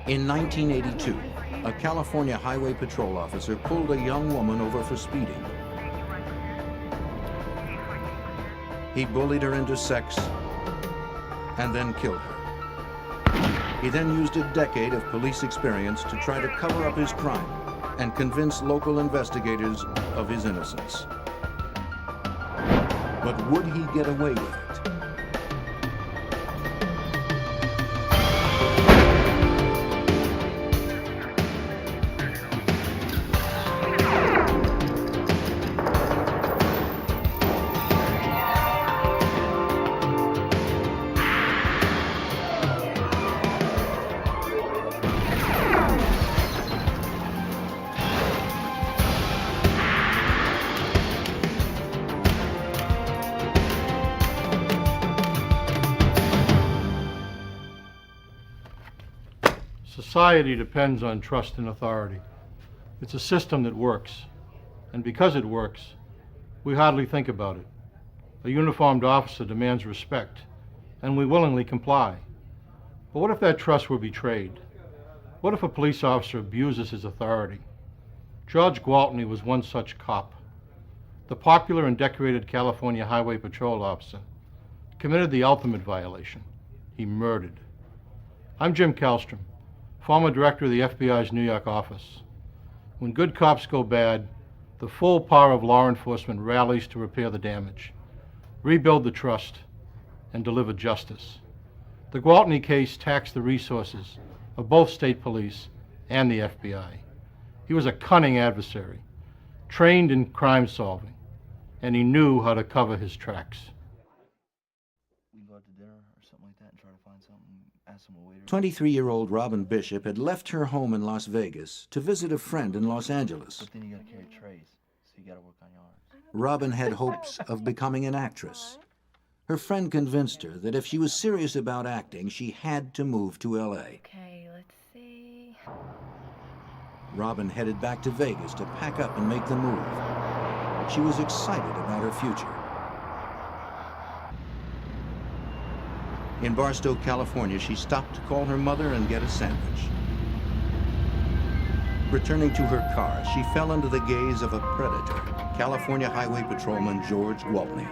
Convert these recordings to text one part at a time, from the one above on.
In 1982, a California Highway Patrol officer pulled a young woman over for speeding. He bullied her into sex and then killed her. He then used a decade of police experience to try to cover up his crime and convince local investigators of his innocence. But would he get away with it? Society depends on trust and authority. It's a system that works, and because it works, we hardly think about it. A uniformed officer demands respect, and we willingly comply. But what if that trust were betrayed? What if a police officer abuses his authority? George Gwaltney was one such cop. The popular and decorated California Highway Patrol officer committed the ultimate violation. He murdered. I'm Jim Kallstrom, former director of the FBI's New York office. When good cops go bad, the full power of law enforcement rallies to repair the damage, rebuild the trust, and deliver justice. The Gwaltney case taxed the resources of both state police and the FBI. He was a cunning adversary, trained in crime solving, and he knew how to cover his tracks. 23-year-old Robin Bishop had left her home in Las Vegas to visit a friend in Los Angeles. But then you gotta carry trays, so you gotta work on yours. Robin had hopes of becoming an actress. Her friend convinced her that if she was serious about acting, she had to move to LA. Okay, let's see. Robin headed back to Vegas to pack up and make the move. She was excited about her future. In Barstow, California, she stopped to call her mother and get a sandwich. Returning to her car, she fell under the gaze of a predator, California Highway Patrolman George Gwaltney.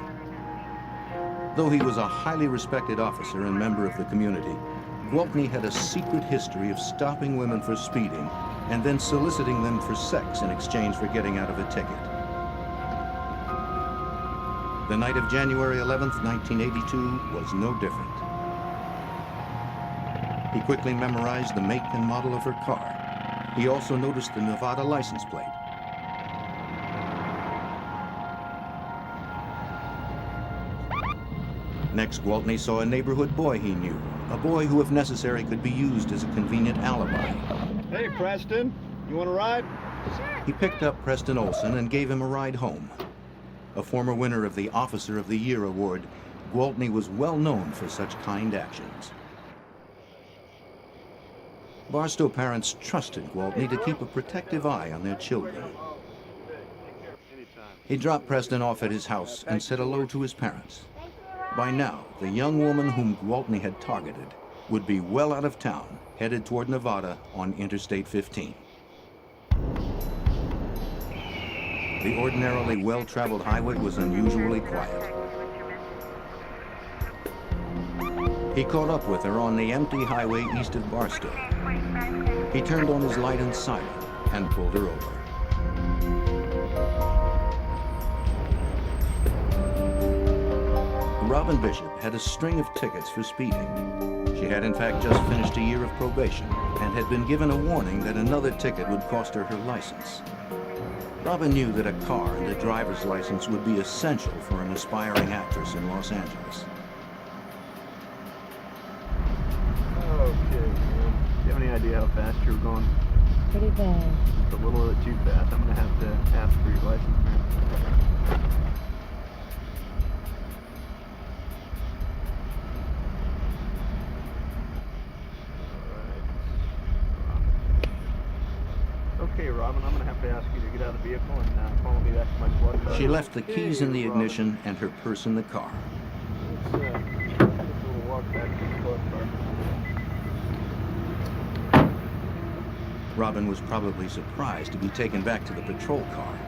Though he was a highly respected officer and member of the community, Gwaltney had a secret history of stopping women for speeding and then soliciting them for sex in exchange for getting out of a ticket. The night of January 11th, 1982 was no different. He quickly memorized the make and model of her car. He also noticed the Nevada license plate. Next, Gwaltney saw a neighborhood boy he knew, a boy who, if necessary, could be used as a convenient alibi. Hey, Preston, you want a ride? Sure. He picked up Preston Olson and gave him a ride home. A former winner of the Officer of the Year award, Gwaltney was well known for such kind actions. Barstow parents trusted Gwaltney to keep a protective eye on their children. He dropped Preston off at his house and said hello to his parents. By now, the young woman whom Gwaltney had targeted would be well out of town, headed toward Nevada on Interstate 15. The ordinarily well-traveled highway was unusually quiet. He caught up with her on the empty highway east of Barstow. He turned on his light and siren and pulled her over. Robin Bishop had a string of tickets for speeding. She had in fact just finished a year of probation and had been given a warning that another ticket would cost her her license. Robin knew that a car and a driver's license would be essential for an aspiring actress in Los Angeles. Okay, man. Do you have any idea how fast you were going? Pretty bad. Just a little bit too fast. I'm gonna have to ask for your license, man. Okay, Robin, I'm going to have to ask you to get out of the vehicle and follow me back to my squad car. She left the keys in the ignition and her purse in the car. Let's take a little walk back to the squad car. Robin was probably surprised to be taken back to the patrol car,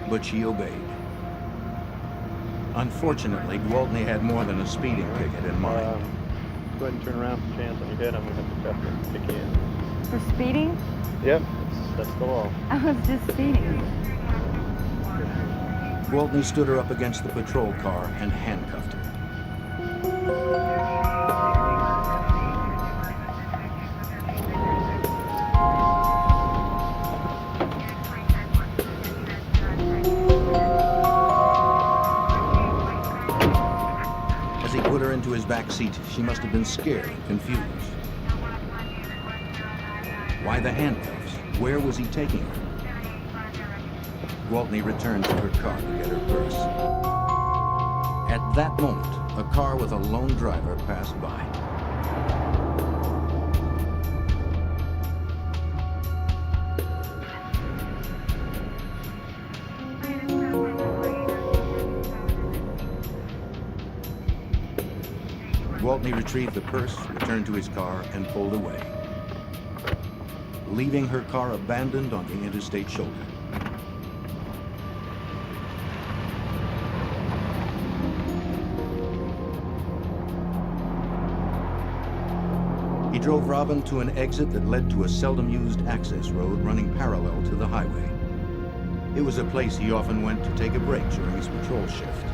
but she obeyed. Unfortunately, Gwaltney had more than a speeding ticket in mind. Go ahead and turn around for chance on your head. I'm going to have to cuff you and kick you in. For speeding? Yep, that's the law. I was just speeding. Gwaltney stood her up against the patrol car and handcuffed her. As he put her into his back seat, she must have been scared and confused. Why the handcuffs? Where was he taking her? Gwaltney returned to her car to get her purse. At that moment, a car with a lone driver passed by. Gwaltney retrieved the purse, returned to his car, and pulled away, leaving her car abandoned on the interstate shoulder. He drove Robin to an exit that led to a seldom-used access road running parallel to the highway. It was a place he often went to take a break during his patrol shift,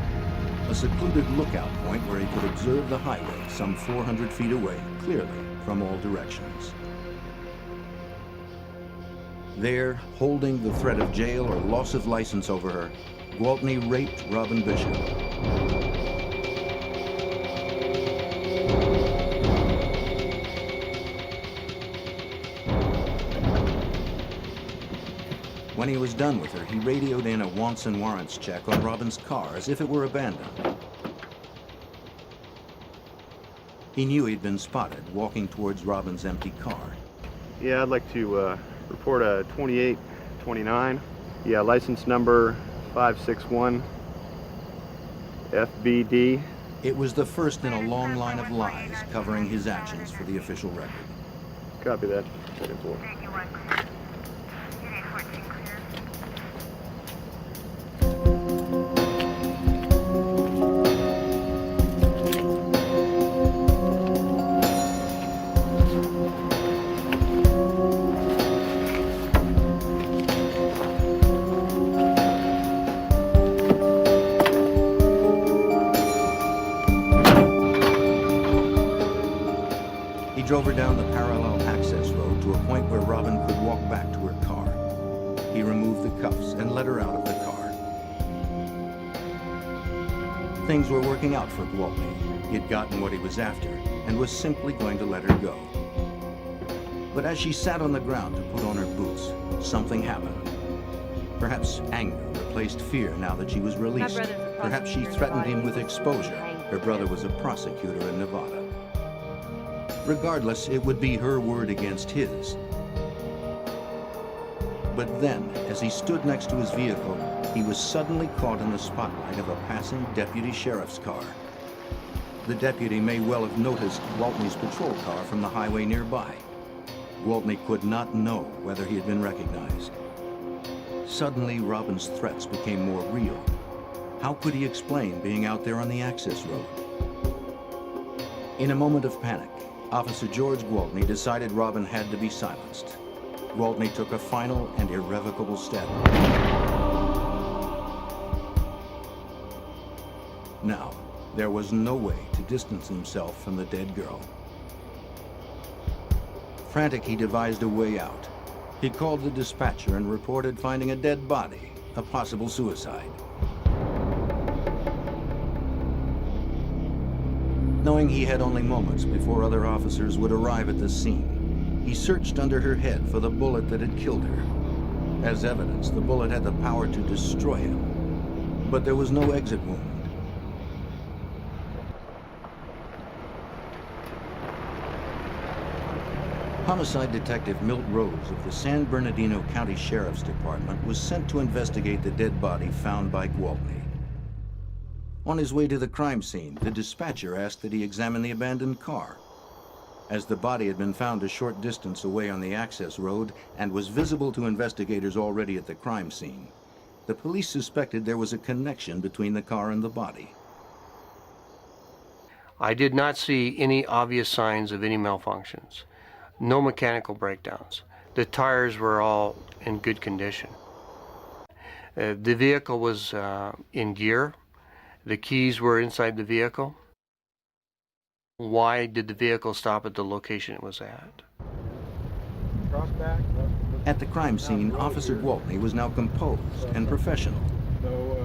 a secluded lookout point where he could observe the highway some 400 feet away, clearly from all directions. There, holding the threat of jail or loss of license over her, Gwaltney raped Robin Bishop. When he was done with her, he radioed in a wants and warrants check on Robin's car as if it were abandoned. He knew he'd been spotted walking towards Robin's empty car. Yeah, I'd like to report a 2829. Yeah, license number 561 FBD. It was the first in a long line of lies covering his actions for the official record. Copy that. Second floor. Drove her down the parallel access road to a point where Robin could walk back to her car. He removed the cuffs and let her out of the car. Things were working out for Gwaltney. He'd gotten what he was after and was simply going to let her go. But as she sat on the ground to put on her boots, something happened. Perhaps anger replaced fear now that she was released. Perhaps she threatened him with exposure. Her brother was a prosecutor in Nevada. Regardless, it would be her word against his. But then, as he stood next to his vehicle, he was suddenly caught in the spotlight of a passing deputy sheriff's car. The deputy may well have noticed Gwaltney's patrol car from the highway nearby. Gwaltney could not know whether he had been recognized. Suddenly, Robin's threats became more real. How could he explain being out there on the access road? In a moment of panic, Officer George Gwaltney decided Robin had to be silenced. Gwaltney took a final and irrevocable step. Now, there was no way to distance himself from the dead girl. Frantic, he devised a way out. He called the dispatcher and reported finding a dead body, a possible suicide. Knowing he had only moments before other officers would arrive at the scene, he searched under her head for the bullet that had killed her. As evidence, the bullet had the power to destroy him, but there was no exit wound. Homicide Detective Milt Rose of the San Bernardino County Sheriff's Department was sent to investigate the dead body found by Gwaltney. On his way to the crime scene, the dispatcher asked that he examine the abandoned car. as the body had been found a short distance away on the access road and was visible to investigators already at the crime scene. The police suspected there was a connection between the car and the body. I did not see any obvious signs of any malfunctions. No mechanical breakdowns. The tires were all in good condition. The vehicle was in gear. The keys were inside the vehicle. Why did the vehicle stop at the location it was at? At the crime scene, Officer Gwaltney was now composed and professional.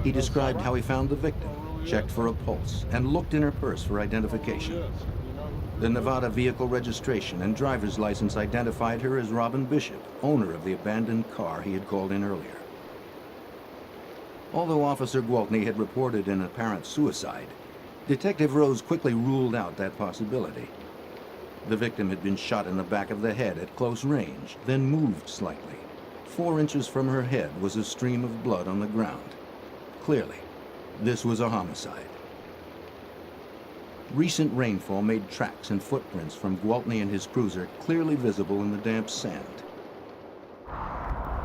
He described how he found the victim, checked for a pulse, and looked in her purse for identification. The Nevada vehicle registration and driver's license identified her as Robin Bishop, owner of the abandoned car he had called in earlier. Although Officer Gwaltney had reported an apparent suicide, Detective Rose quickly ruled out that possibility. The victim had been shot in the back of the head at close range, then moved slightly. 4 inches from her head was a stream of blood on the ground. Clearly, this was a homicide. Recent rainfall made tracks and footprints from Gwaltney and his cruiser clearly visible in the damp sand.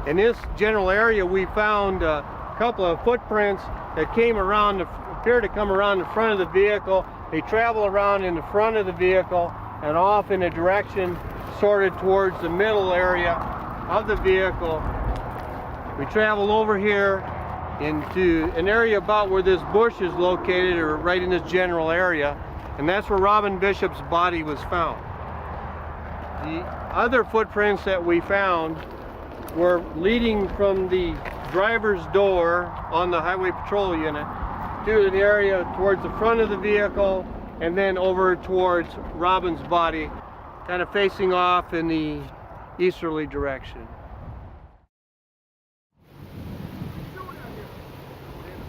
In this general area, we found a couple of footprints that appear to come around the front of the vehicle. They travel around in the front of the vehicle and off in a direction sorted towards the middle area of the vehicle. We travel over here into an area about where this bush is located, or right in this general area, and that's where Robin Bishop's body was found. The other footprints that we found were leading from the driver's door on the Highway Patrol unit to an area towards the front of the vehicle and then over towards Robin's body, kind of facing off in the easterly direction.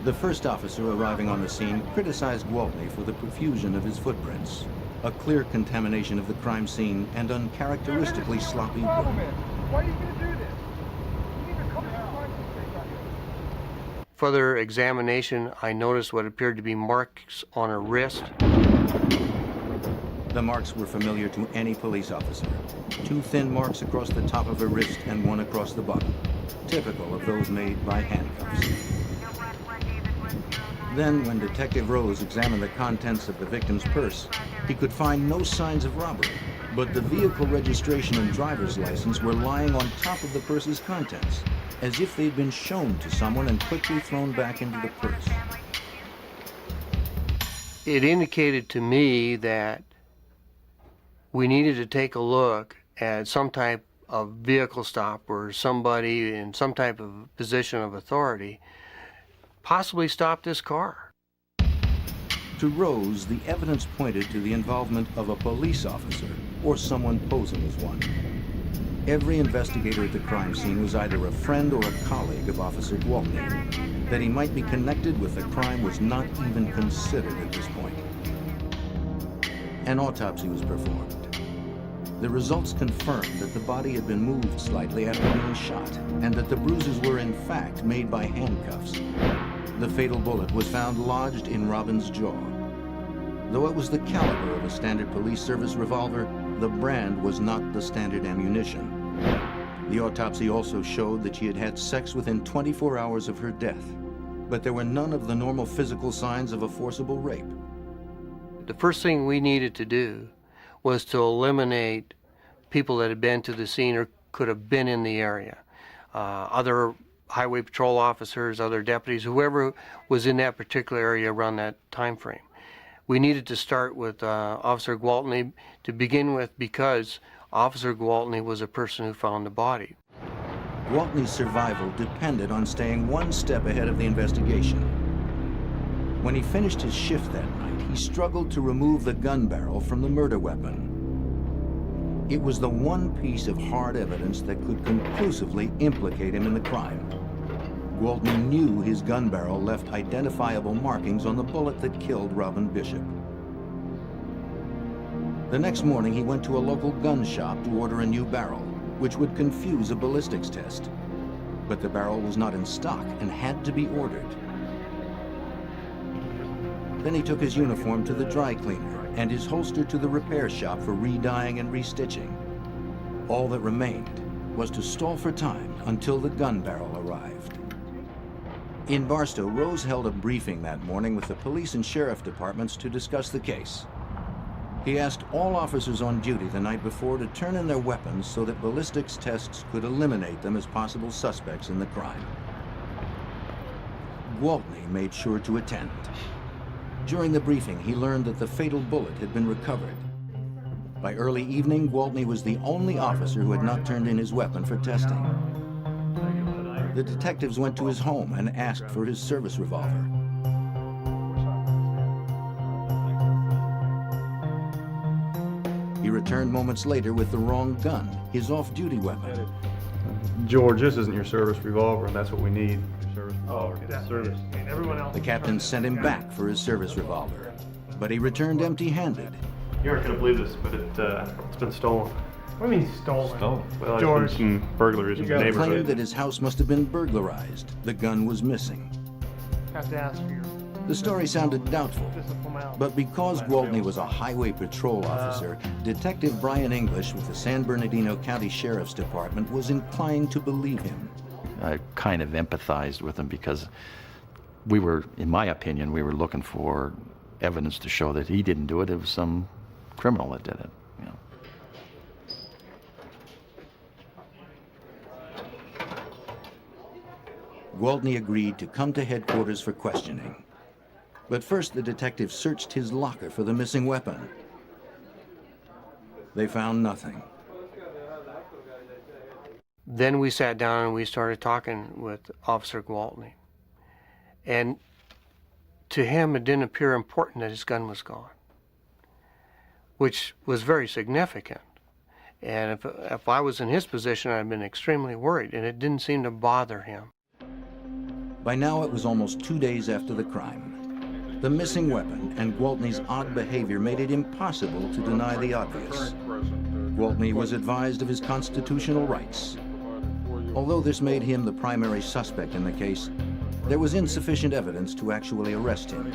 The first officer arriving on the scene criticized Gwaltney for the profusion of his footprints, a clear contamination of the crime scene and uncharacteristically sloppy work. Why are you going to do this? You need to come to the crime scene right here. Further examination, I noticed what appeared to be marks on her wrist. The marks were familiar to any police officer. 2 thin marks across the top of her wrist and 1 across the bottom, typical of those made by handcuffs. Then, when Detective Rose examined the contents of the victim's purse, he could find no signs of robbery, but the vehicle registration and driver's license were lying on top of the purse's contents, as if they'd been shown to someone and quickly thrown back into the purse. It indicated to me that we needed to take a look at some type of vehicle stop where somebody in some type of position of authority possibly stopped this car. To Rose, the evidence pointed to the involvement of a police officer or someone posing as one. Every investigator at the crime scene was either a friend or a colleague of Officer Gwaltney. That he might be connected with the crime was not even considered at this point. An autopsy was performed. The results confirmed that the body had been moved slightly after being shot, and that the bruises were in fact made by handcuffs. The fatal bullet was found lodged in Robin's jaw. Though it was the caliber of a standard police service revolver, the brand was not the standard ammunition. The autopsy also showed that she had had sex within 24 hours of her death, but there were none of the normal physical signs of a forcible rape. The first thing we needed to do was to eliminate people that had been to the scene or could have been in the area. Other highway patrol officers, other deputies, whoever was in that particular area around that time frame. We needed to start with Officer Gwaltney to begin with, because Officer Gwaltney was a person who found the body. Gwaltney's survival depended on staying one step ahead of the investigation. When he finished his shift that night, he struggled to remove the gun barrel from the murder weapon. It was the one piece of hard evidence that could conclusively implicate him in the crime. Gwaltney knew his gun barrel left identifiable markings on the bullet that killed Robin Bishop. The next morning, he went to a local gun shop to order a new barrel, which would confuse a ballistics test. But the barrel was not in stock and had to be ordered. Then he took his uniform to the dry cleaner and his holster to the repair shop for re-dyeing and restitching. All that remained was to stall for time until the gun barrel arrived. In Barstow, Rose held a briefing that morning with the police and sheriff departments to discuss the case. He asked all officers on duty the night before to turn in their weapons so that ballistics tests could eliminate them as possible suspects in the crime. Gwaltney made sure to attend. During the briefing, he learned that the fatal bullet had been recovered. By early evening, Gwaltney was the only officer who had not turned in his weapon for testing. The detectives went to his home and asked for his service revolver. He returned moments later with the wrong gun, his off-duty weapon. George, this isn't your service revolver, and that's what we need. Your service revolver. Yeah, service. I mean, everyone else. The captain sent him back for his service revolver, but he returned empty-handed. You aren't going to believe this, but it's been stolen. What do you mean stolen? Well, George. there's been some burglaries in the You got He claimed neighborhood. that his house must have been burglarized. The gun was missing. Have to ask for your. The story sounded doubtful, Just a formality. but because Gwaltney was a highway patrol officer, Detective Brian English with the San Bernardino County Sheriff's Department was inclined to believe him. I kind of empathized with him because we were, in my opinion, we were looking for evidence to show that he didn't do it. It was some criminal that did it. You know. Gwaltney agreed to come to headquarters for questioning. But first, the detectives searched his locker for the missing weapon. They found nothing. Then we sat down and we started talking with Officer Gwaltney. And to him, it didn't appear important that his gun was gone, which was very significant. And if I was in his position, I'd have been extremely worried, and it didn't seem to bother him. By now, it was almost 2 days after the crime. The missing weapon and Gwaltney's odd behavior made it impossible to deny the obvious. Gwaltney was advised of his constitutional rights. Although this made him the primary suspect in the case, there was insufficient evidence to actually arrest him.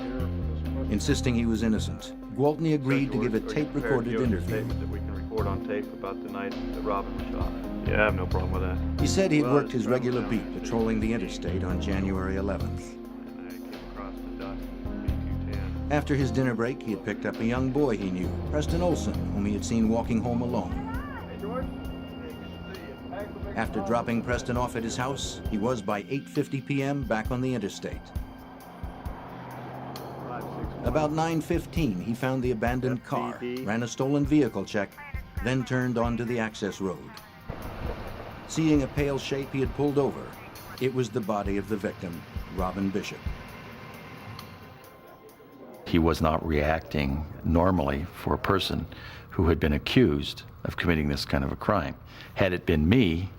Insisting he was innocent, Gwaltney agreed to give a tape-recorded interview. That we can record on tape about the night that Robin was shot. Yeah, I have no problem with that. He said he'd worked his regular beat patrolling the interstate on January 11th. And I came across the dust, B210. After his dinner break, he had picked up a young boy he knew, Preston Olson, whom he had seen walking home alone. Hey, George. Hey, good to see you. Thanks for making After the dropping Preston off at his house, he was by 8:50 p.m. back on the interstate. About 9:15, he found the abandoned car, ran a stolen vehicle check, then turned onto the access road. Seeing a pale shape, he had pulled over. It was the body of the victim, Robin Bishop. He was not reacting normally for a person who had been accused of committing this kind of a crime. Had it been me,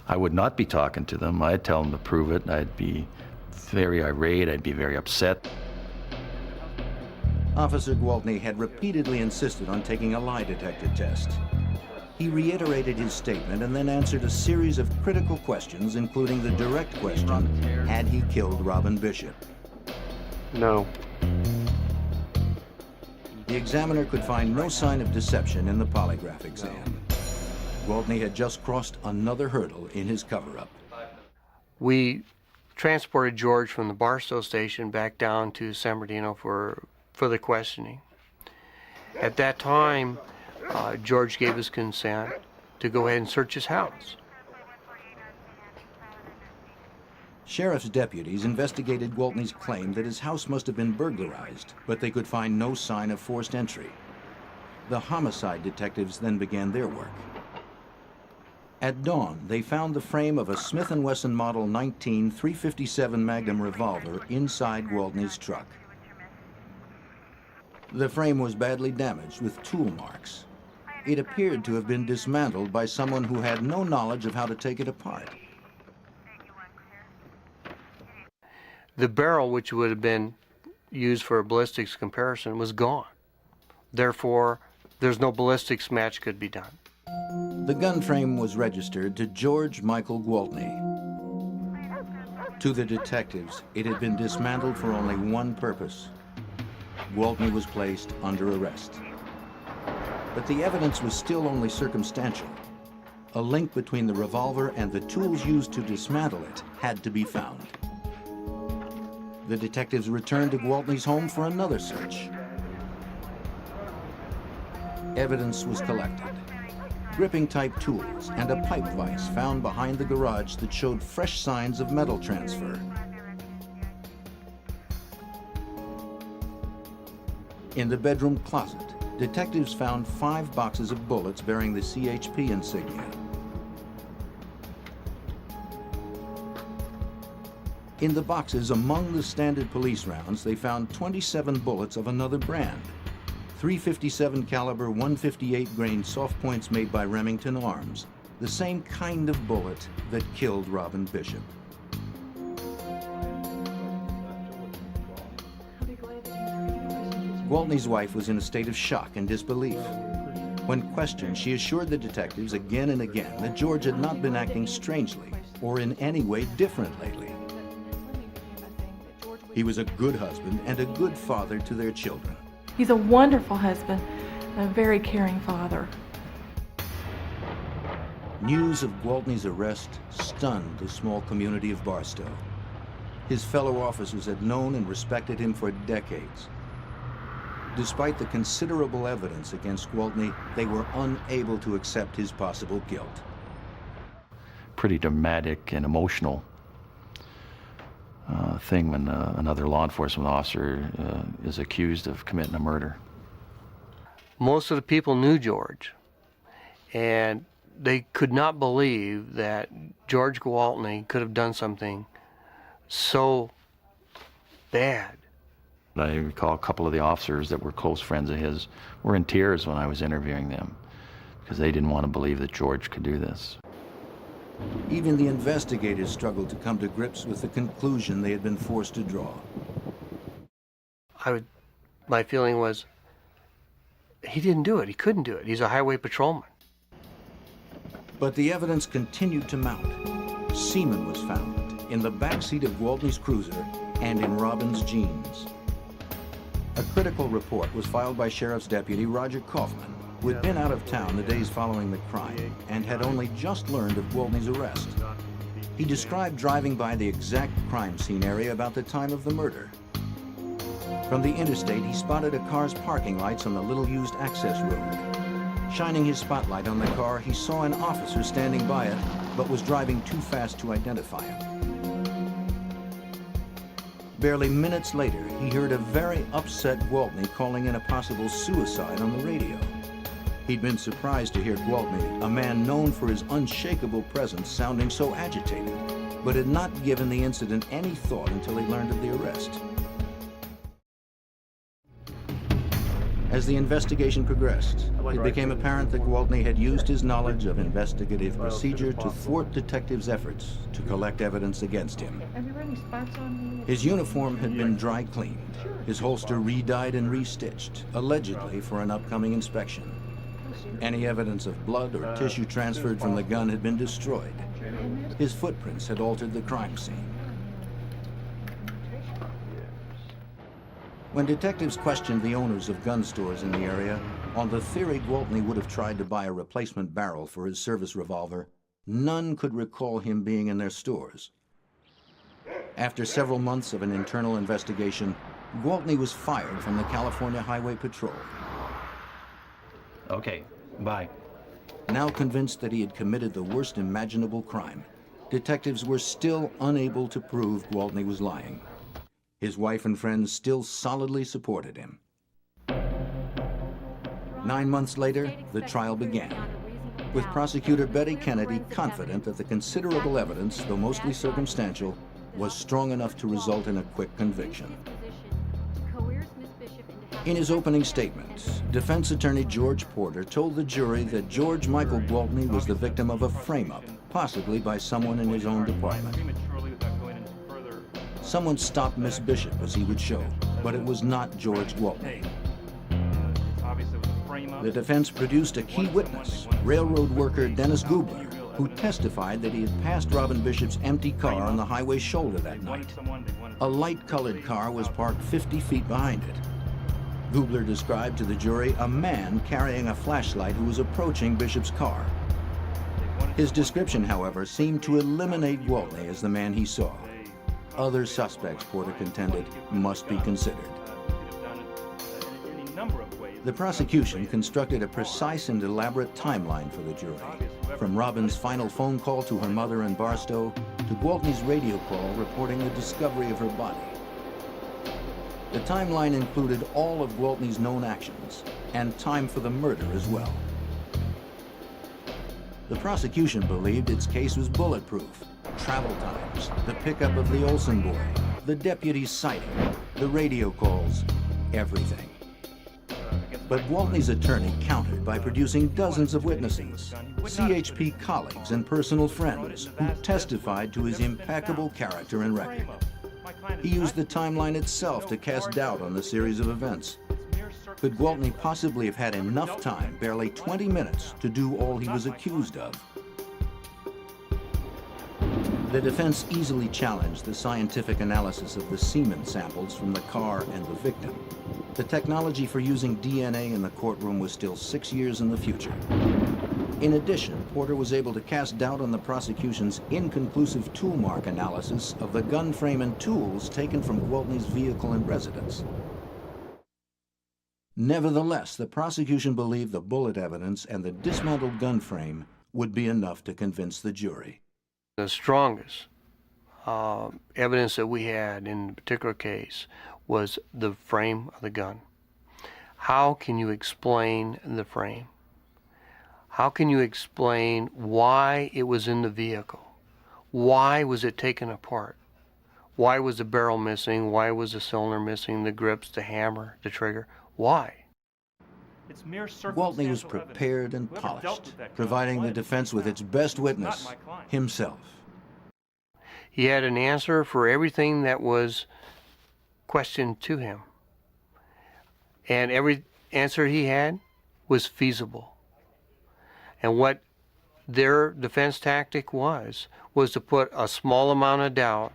I would not be talking to them. I'd tell them to prove it. I'd be very irate. I'd be very upset. Officer Gwaltney had repeatedly insisted on taking a lie detector test. He reiterated his statement and then answered a series of critical questions, including the direct question, had he killed Robin Bishop? No. The examiner could find no sign of deception in the polygraph exam. Gwaltney had just crossed another hurdle in his cover-up. We transported George from the Barstow station back down to San Bernardino for further questioning. At that time, George gave his consent to go ahead and search his house. Sheriff's deputies investigated Gwaltney's claim that his house must have been burglarized, but they could find no sign of forced entry. The homicide detectives then began their work. At dawn, they found the frame of a Smith & Wesson Model 19 .357 Magnum revolver inside Gwaltney's truck. The frame was badly damaged with tool marks. It appeared to have been dismantled by someone who had no knowledge of how to take it apart. The barrel, which would have been used for a ballistics comparison, was gone. Therefore, there's no ballistics match could be done. The gun frame was registered to George Michael Gwaltney. To the detectives, it had been dismantled for only one purpose. Gwaltney was placed under arrest. But the evidence was still only circumstantial. A link between the revolver and the tools used to dismantle it had to be found. The detectives returned to Gwaltney's home for another search. Evidence was collected. Gripping-type tools and a pipe vise found behind the garage that showed fresh signs of metal transfer. In the bedroom closet, detectives found 5 boxes of bullets bearing the CHP insignia. In the boxes among the standard police rounds, they found 27 bullets of another brand. 357 caliber 158 grain soft points made by Remington Arms, the same kind of bullet that killed Robin Bishop. Gwaltney's wife was in a state of shock and disbelief. When questioned, she assured the detectives again and again that George had not been acting strangely or in any way different lately. He was a good husband and a good father to their children. He's a wonderful husband and a very caring father. News of Gwaltney's arrest stunned the small community of Barstow. His fellow officers had known and respected him for decades. Despite the considerable evidence against Gwaltney, they were unable to accept his possible guilt. Pretty dramatic and emotional thing when another law enforcement officer is accused of committing a murder. Most of the people knew George, and they could not believe that George Gwaltney could have done something so bad. I recall a couple of the officers that were close friends of his were in tears when I was interviewing them because they didn't want to believe that George could do this. Even the investigators struggled to come to grips with the conclusion they had been forced to draw. My feeling was, he didn't do it. He couldn't do it. He's a highway patrolman. But the evidence continued to mount. Semen was found in the backseat of Gwaltney's cruiser and in Robin's jeans. A critical report was filed by Sheriff's Deputy Roger Kaufman, who had been out of town the days following the crime and had only just learned of Gwaltney's arrest. He described driving by the exact crime scene area about the time of the murder. From the interstate, he spotted a car's parking lights on the little-used access road. Shining his spotlight on the car, he saw an officer standing by it, but was driving too fast to identify him. Barely minutes later, he heard a very upset Gwaltney calling in a possible suicide on the radio. He'd been surprised to hear Gwaltney, a man known for his unshakable presence, sounding so agitated, but had not given the incident any thought until he learned of the arrest. As the investigation progressed, it became apparent that Gwaltney had used his knowledge of investigative procedure to thwart detectives' efforts to collect evidence against him. His uniform had been dry cleaned, his holster re-dyed and restitched, allegedly for an upcoming inspection. Any evidence of blood or tissue transferred from the gun had been destroyed. His footprints had altered the crime scene. When detectives questioned the owners of gun stores in the area, on the theory Gwaltney would have tried to buy a replacement barrel for his service revolver, none could recall him being in their stores. After several months of an internal investigation, Gwaltney was fired from the California Highway Patrol. Okay, bye. Now convinced that he had committed the worst imaginable crime, detectives were still unable to prove Gwaltney was lying. His wife and friends still solidly supported him. 9 months later, the trial began, with prosecutor Betty Kennedy confident that the considerable evidence, though mostly circumstantial, was strong enough to result in a quick conviction. In his opening statement, defense attorney George Porter told the jury that George Michael Gwaltney was the victim of a frame-up, possibly by someone in his own department. Someone stopped Miss Bishop, as he would show, but it was not George Gwaltney. The defense produced a key witness, railroad worker Dennis Gubler, who testified that he had passed Robin Bishop's empty car on the highway shoulder that night. A light-colored car was parked 50 feet behind it. Gubler described to the jury a man carrying a flashlight who was approaching Bishop's car. His description, however, seemed to eliminate Gwaltney as the man he saw. Other suspects, Porter contended, must be considered. The prosecution constructed a precise and elaborate timeline for the jury, from Robin's final phone call to her mother in Barstow to Gwaltney's radio call reporting the discovery of her body. The timeline included all of Gwaltney's known actions and time for the murder as well. The prosecution believed its case was bulletproof. Travel times, the pickup of the Olsen boy, the deputy's sighting, the radio calls, everything. But Gwaltney's attorney countered by producing dozens of witnesses, CHP colleagues and personal friends who testified to his impeccable character and record. He used the timeline itself to cast doubt on the series of events. Could Gwaltney possibly have had enough time, barely 20 minutes, to do all he was accused of? The defense easily challenged the scientific analysis of the semen samples from the car and the victim. The technology for using DNA in the courtroom was still 6 years in the future. In addition, Porter was able to cast doubt on the prosecution's inconclusive tool mark analysis of the gun frame and tools taken from Gwaltney's vehicle and residence. Nevertheless, the prosecution believed the bullet evidence and the dismantled gun frame would be enough to convince the jury. The strongest evidence that we had in the particular case was the frame of the gun. How can you explain the frame? How can you explain why it was in the vehicle? Why was it taken apart? Why was the barrel missing? Why was the cylinder missing? The grips, the hammer, the trigger? Why? Gwaltney was prepared and polished, providing the defense with its best witness, himself. He had an answer for everything that was questioned to him. And every answer he had was feasible. And what their defense tactic was to put a small amount of doubt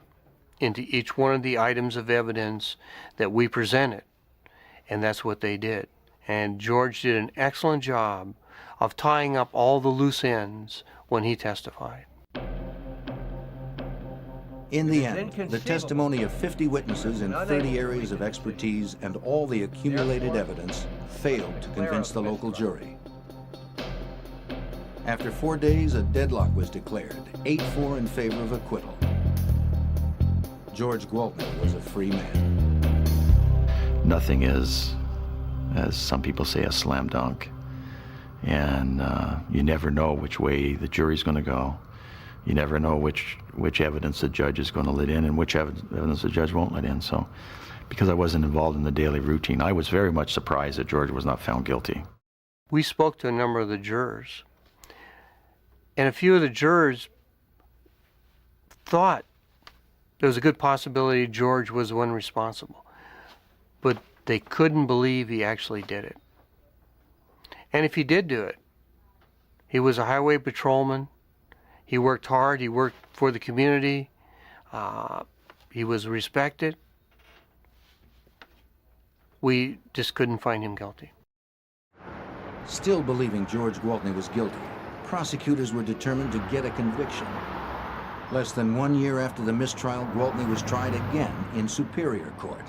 into each one of the items of evidence that we presented. And that's what they did. And George did an excellent job of tying up all the loose ends when he testified. In the end, the testimony of 50 witnesses in 30 areas of expertise and all the accumulated evidence failed to convince the local jury. After 4 days, a deadlock was declared, 8-4 in favor of acquittal. George Gwaltney was a free man. Nothing is, as some people say, a slam dunk. And you never know which way the jury's going to go. You never know which evidence the judge is going to let in and which evidence the judge won't let in. So, because I wasn't involved in the daily routine, I was very much surprised that George was not found guilty. We spoke to a number of the jurors, and a few of the jurors thought there was a good possibility George was the one responsible, but they couldn't believe he actually did it. And if he did do it, he was a highway patrolman. He worked hard. He worked for the community. He was respected. We just couldn't find him guilty. Still believing George Gwaltney was guilty, prosecutors were determined to get a conviction. Less than 1 year after the mistrial, Gwaltney was tried again in Superior Court.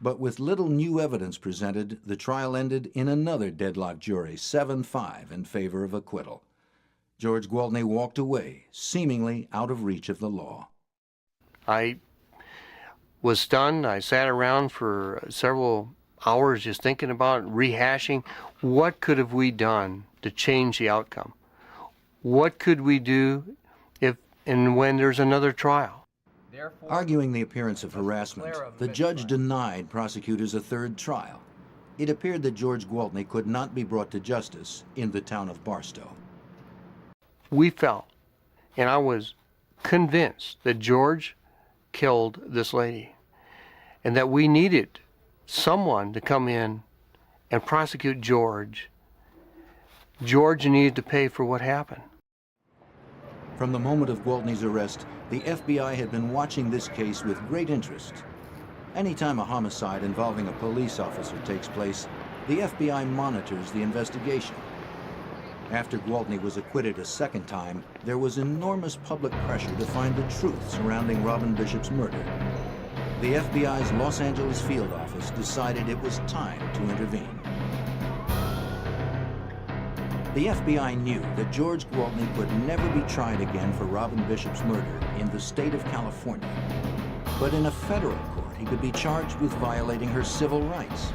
But with little new evidence presented, the trial ended in another deadlocked jury, 7-5 in favor of acquittal. George Gwaltney walked away, seemingly out of reach of the law. I was stunned. I sat around for several hours just thinking about it, rehashing what could have we done to change the outcome. What could we do if and when there's another trial? Arguing the appearance of harassment, the judge denied prosecutors a third trial. It appeared that George Gwaltney could not be brought to justice in the town of Barstow. We felt, and I was convinced, that George killed this lady and that we needed someone to come in and prosecute George. George needed to pay for what happened. From the moment of Gwaltney's arrest, the FBI had been watching this case with great interest. Anytime a homicide involving a police officer takes place, the FBI monitors the investigation. After Gwaltney was acquitted a second time, there was enormous public pressure to find the truth surrounding Robin Bishop's murder. The FBI's Los Angeles field office decided it was time to intervene. The FBI knew that George Gwaltney could never be tried again for Robin Bishop's murder in the state of California. But in a federal court, he could be charged with violating her civil rights.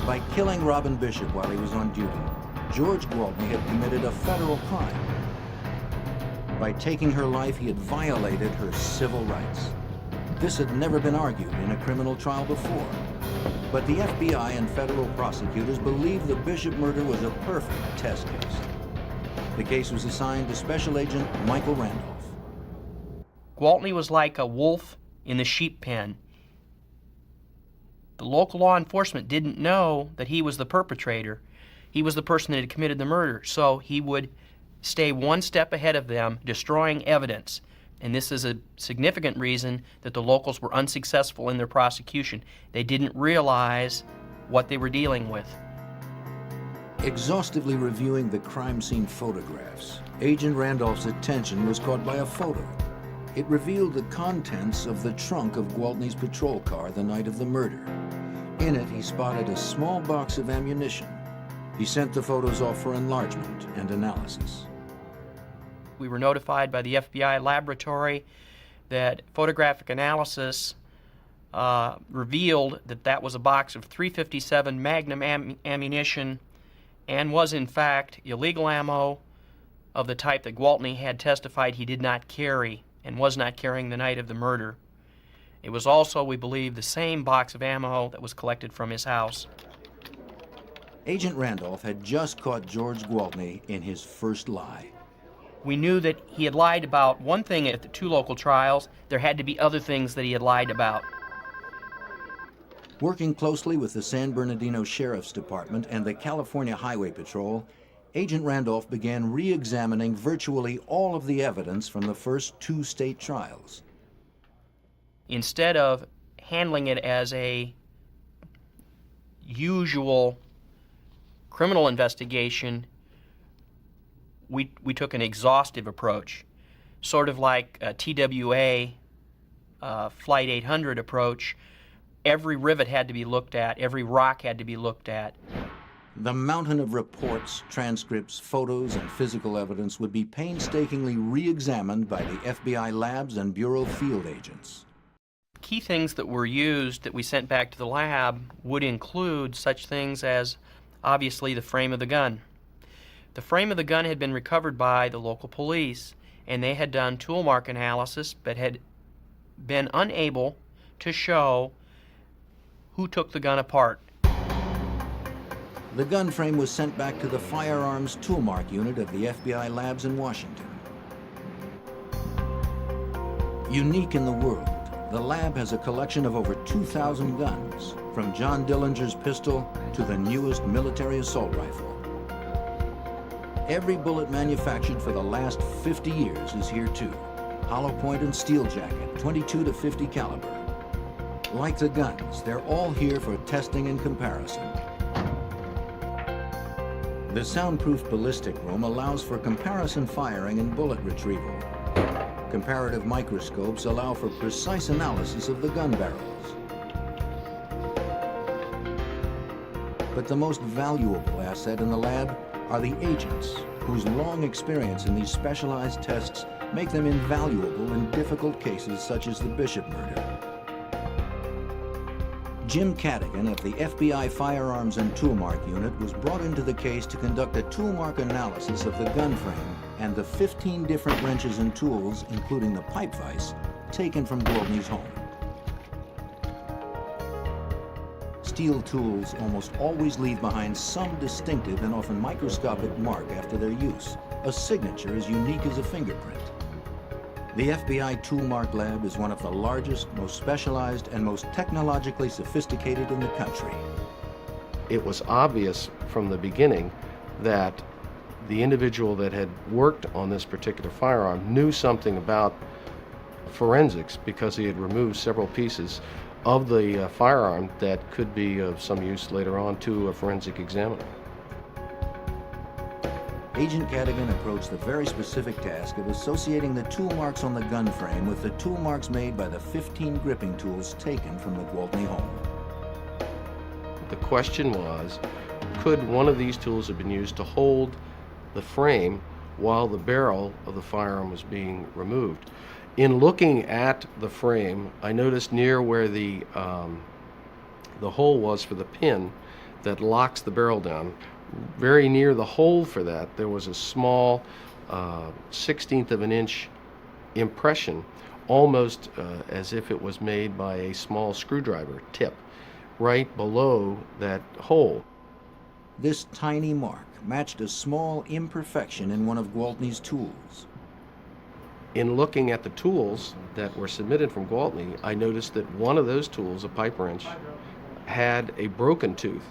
By killing Robin Bishop while he was on duty, George Gwaltney had committed a federal crime. By taking her life, he had violated her civil rights. This had never been argued in a criminal trial before. But the FBI and federal prosecutors believed the Bishop murder was a perfect test case. The case was assigned to Special Agent Michael Randolph. Gwaltney was like a wolf in the sheep pen. The local law enforcement didn't know that he was the perpetrator. He was the person that had committed the murder, so he would stay one step ahead of them, destroying evidence. And this is a significant reason that the locals were unsuccessful in their prosecution. They didn't realize what they were dealing with. Exhaustively reviewing the crime scene photographs, Agent Randolph's attention was caught by a photo. It revealed the contents of the trunk of Gwaltney's patrol car the night of the murder. In it, he spotted a small box of ammunition. He sent the photos off for enlargement and analysis. We were notified by the FBI laboratory that photographic analysis revealed that that was a box of .357 Magnum ammunition and was in fact illegal ammo of the type that Gwaltney had testified he did not carry and was not carrying the night of the murder. It was also, we believe, the same box of ammo that was collected from his house. Agent Randolph had just caught George Gwaltney in his first lie. We knew that he had lied about one thing at the two local trials. There had to be other things that he had lied about. Working closely with the San Bernardino Sheriff's Department and the California Highway Patrol, Agent Randolph began re-examining virtually all of the evidence from the first two state trials. Instead of handling it as a usual criminal investigation, we took an exhaustive approach, sort of like a TWA Flight 800 approach. Every rivet had to be looked at, every rock had to be looked at. The mountain of reports, transcripts, photos, and physical evidence would be painstakingly re-examined by the FBI labs and Bureau field agents. Key things that were used that we sent back to the lab would include such things as, obviously, the frame of the gun. The frame of the gun had been recovered by the local police, and they had done tool mark analysis, but had been unable to show who took the gun apart. The gun frame was sent back to the Firearms Tool Mark Unit of the FBI labs in Washington. Unique in the world, the lab has a collection of over 2,000 guns, from John Dillinger's pistol to the newest military assault rifle. Every bullet manufactured for the last 50 years is here too. Hollow point and steel jacket, 22 to 50 caliber. Like the guns, they're all here for testing and comparison. The soundproof ballistic room allows for comparison firing and bullet retrieval. Comparative microscopes allow for precise analysis of the gun barrels. But the most valuable asset in the lab are the agents, whose long experience in these specialized tests make them invaluable in difficult cases such as the Bishop murder. Jim Cadigan of the FBI Firearms and Tool Mark Unit was brought into the case to conduct a tool mark analysis of the gun frame and the 15 different wrenches and tools, including the pipe vise, taken from Gwaltney's home. Steel tools almost always leave behind some distinctive and often microscopic mark after their use, a signature as unique as a fingerprint. The FBI Tool Mark Lab is one of the largest, most specialized, and most technologically sophisticated in the country. It was obvious from the beginning that the individual that had worked on this particular firearm knew something about forensics because he had removed several pieces of the firearm that could be of some use later on to a forensic examiner. Agent Cadigan approached the very specific task of associating the tool marks on the gun frame with the tool marks made by the 15 gripping tools taken from the Gwaltney home. The question was, could one of these tools have been used to hold the frame while the barrel of the firearm was being removed? In looking at the frame, I noticed near where the hole was for the pin that locks the barrel down, very near the hole for that, there was a small 1/16 of an inch impression, almost as if it was made by a small screwdriver tip, right below that hole. This tiny mark matched a small imperfection in one of Gwaltney's tools. In looking at the tools that were submitted from Gwaltney, I noticed that one of those tools, a pipe wrench, had a broken tooth,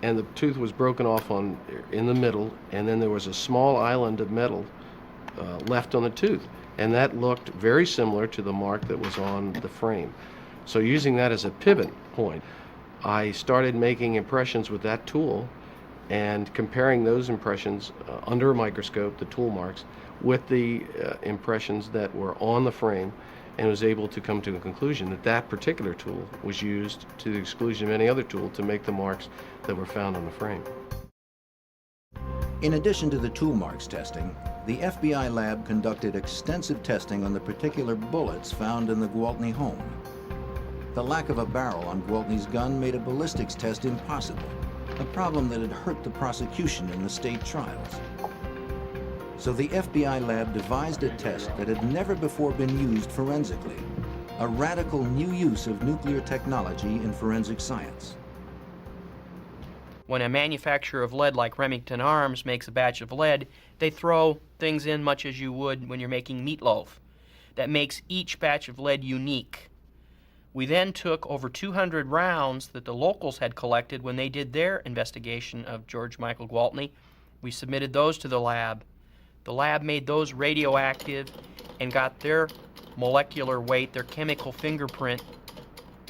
and the tooth was broken off in the middle, and then there was a small island of metal left on the tooth, and that looked very similar to the mark that was on the frame. So using that as a pivot point, I started making impressions with that tool and comparing those impressions under a microscope, the tool marks, with the impressions that were on the frame, and was able to come to a conclusion that that particular tool was used to the exclusion of any other tool to make the marks that were found on the frame. In addition to the tool marks testing, the FBI lab conducted extensive testing on the particular bullets found in the Gwaltney home. The lack of a barrel on Gwaltney's gun made a ballistics test impossible, a problem that had hurt the prosecution in the state trials. So the FBI lab devised a test that had never before been used forensically, a radical new use of nuclear technology in forensic science. When a manufacturer of lead like Remington Arms makes a batch of lead, they throw things in much as you would when you're making meatloaf. That makes each batch of lead unique. We then took over 200 rounds that the locals had collected when they did their investigation of George Michael Gwaltney. We submitted those to the lab. The lab made those radioactive and got their molecular weight, their chemical fingerprint,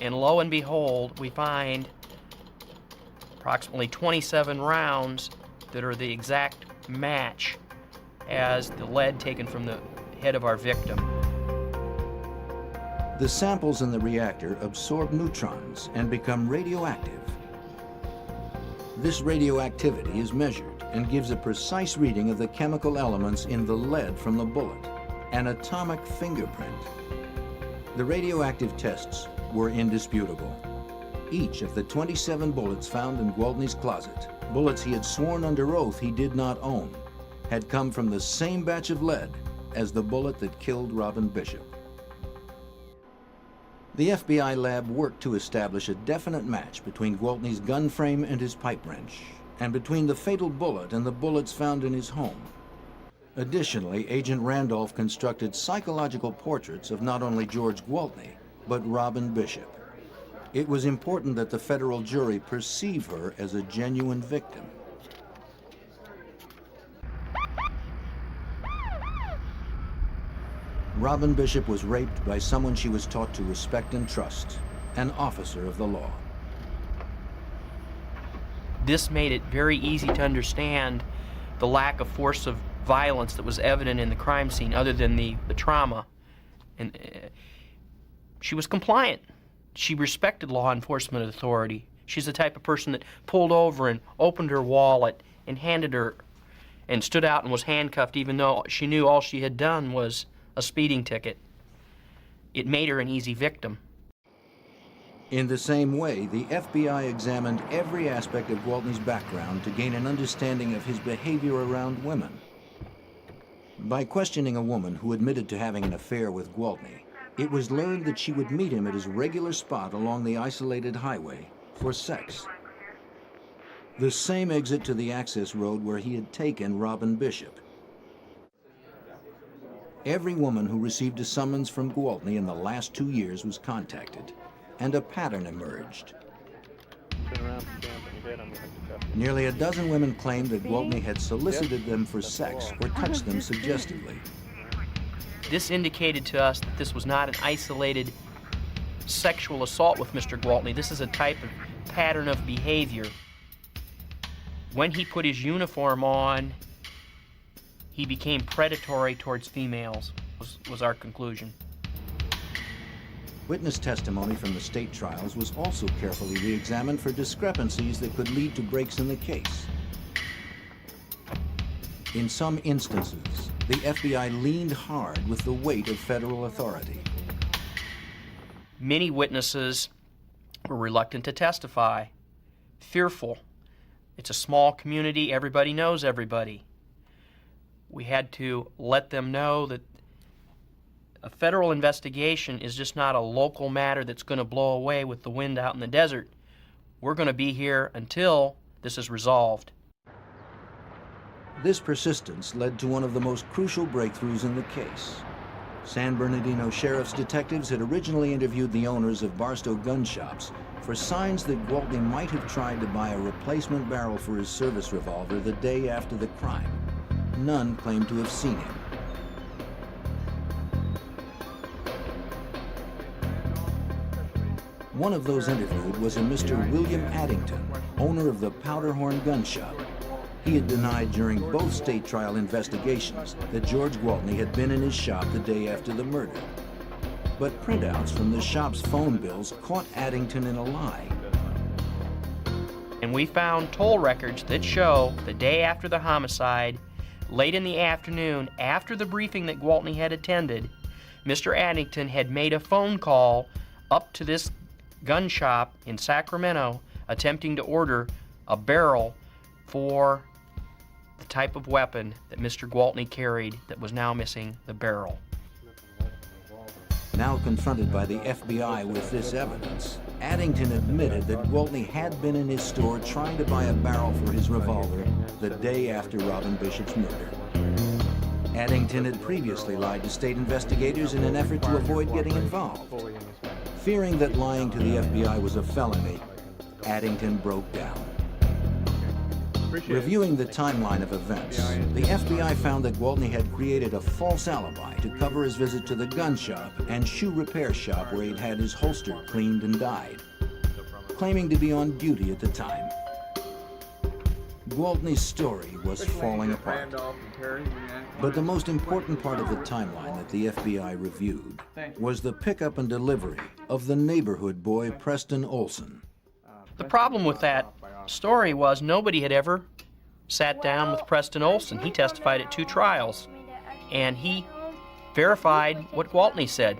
and lo and behold, we find approximately 27 rounds that are the exact match as the lead taken from the head of our victim. The samples in the reactor absorb neutrons and become radioactive. This radioactivity is measured and gives a precise reading of the chemical elements in the lead from the bullet, an atomic fingerprint. The radioactive tests were indisputable. Each of the 27 bullets found in Gwaltney's closet, bullets he had sworn under oath he did not own, had come from the same batch of lead as the bullet that killed Robin Bishop. The FBI lab worked to establish a definite match between Gwaltney's gun frame and his pipe wrench, and between the fatal bullet and the bullets found in his home. Additionally, Agent Randolph constructed psychological portraits of not only George Gwaltney, but Robin Bishop. It was important that the federal jury perceive her as a genuine victim. Robin Bishop was raped by someone she was taught to respect and trust, an officer of the law. This made it very easy to understand the lack of force of violence that was evident in the crime scene other than the trauma. And she was compliant. She respected law enforcement authority. She's the type of person that pulled over and opened her wallet and handed her and stood out and was handcuffed even though she knew all she had done was a speeding ticket. It made her an easy victim. In the same way, the FBI examined every aspect of Gwaltney's background to gain an understanding of his behavior around women. By questioning a woman who admitted to having an affair with Gwaltney, it was learned that she would meet him at his regular spot along the isolated highway for sex. The same exit to the access road where he had taken Robin Bishop. Every woman who received a summons from Gwaltney in the last 2 years was contacted, and a pattern emerged. Nearly a dozen women claimed that Gwaltney had solicited them for sex or touched them suggestively. This indicated to us that this was not an isolated sexual assault with Mr. Gwaltney. This is a type of pattern of behavior. When he put his uniform on, he became predatory towards females, was our conclusion. Witness testimony from the state trials was also carefully re-examined for discrepancies that could lead to breaks in the case. In some instances, the FBI leaned hard with the weight of federal authority. Many witnesses were reluctant to testify, fearful. It's a small community, everybody knows everybody. We had to let them know that a federal investigation is just not a local matter that's going to blow away with the wind out in the desert. We're going to be here until this is resolved. This persistence led to one of the most crucial breakthroughs in the case. San Bernardino Sheriff's detectives had originally interviewed the owners of Barstow gun shops for signs that Gwaltney might have tried to buy a replacement barrel for his service revolver the day after the crime. None claimed to have seen him. One of those interviewed was a Mr. William Addington, owner of the Powderhorn Gun Shop. He had denied during both state trial investigations that George Gwaltney had been in his shop the day after the murder. But printouts from the shop's phone bills caught Addington in a lie. And we found toll records that show the day after the homicide, late in the afternoon, after the briefing that Gwaltney had attended, Mr. Addington had made a phone call up to this gun shop in Sacramento attempting to order a barrel for the type of weapon that Mr. Gwaltney carried that was now missing the barrel. Now confronted by the FBI with this evidence, Addington admitted that Gwaltney had been in his store trying to buy a barrel for his revolver the day after Robin Bishop's murder. Addington had previously lied to state investigators in an effort to avoid getting involved. Fearing that lying to the FBI was a felony, Addington broke down. Reviewing the timeline of events, the FBI found that Gwaltney had created a false alibi to cover his visit to the gun shop and shoe repair shop where he'd had his holster cleaned and dyed, claiming to be on duty at the time. Gwaltney's story was falling apart. But the most important part of the timeline that the FBI reviewed was the pickup and delivery of the neighborhood boy Preston Olson. The problem with that story was nobody had ever sat down with Preston Olson. He testified at 2 trials, and he verified what Gwaltney said.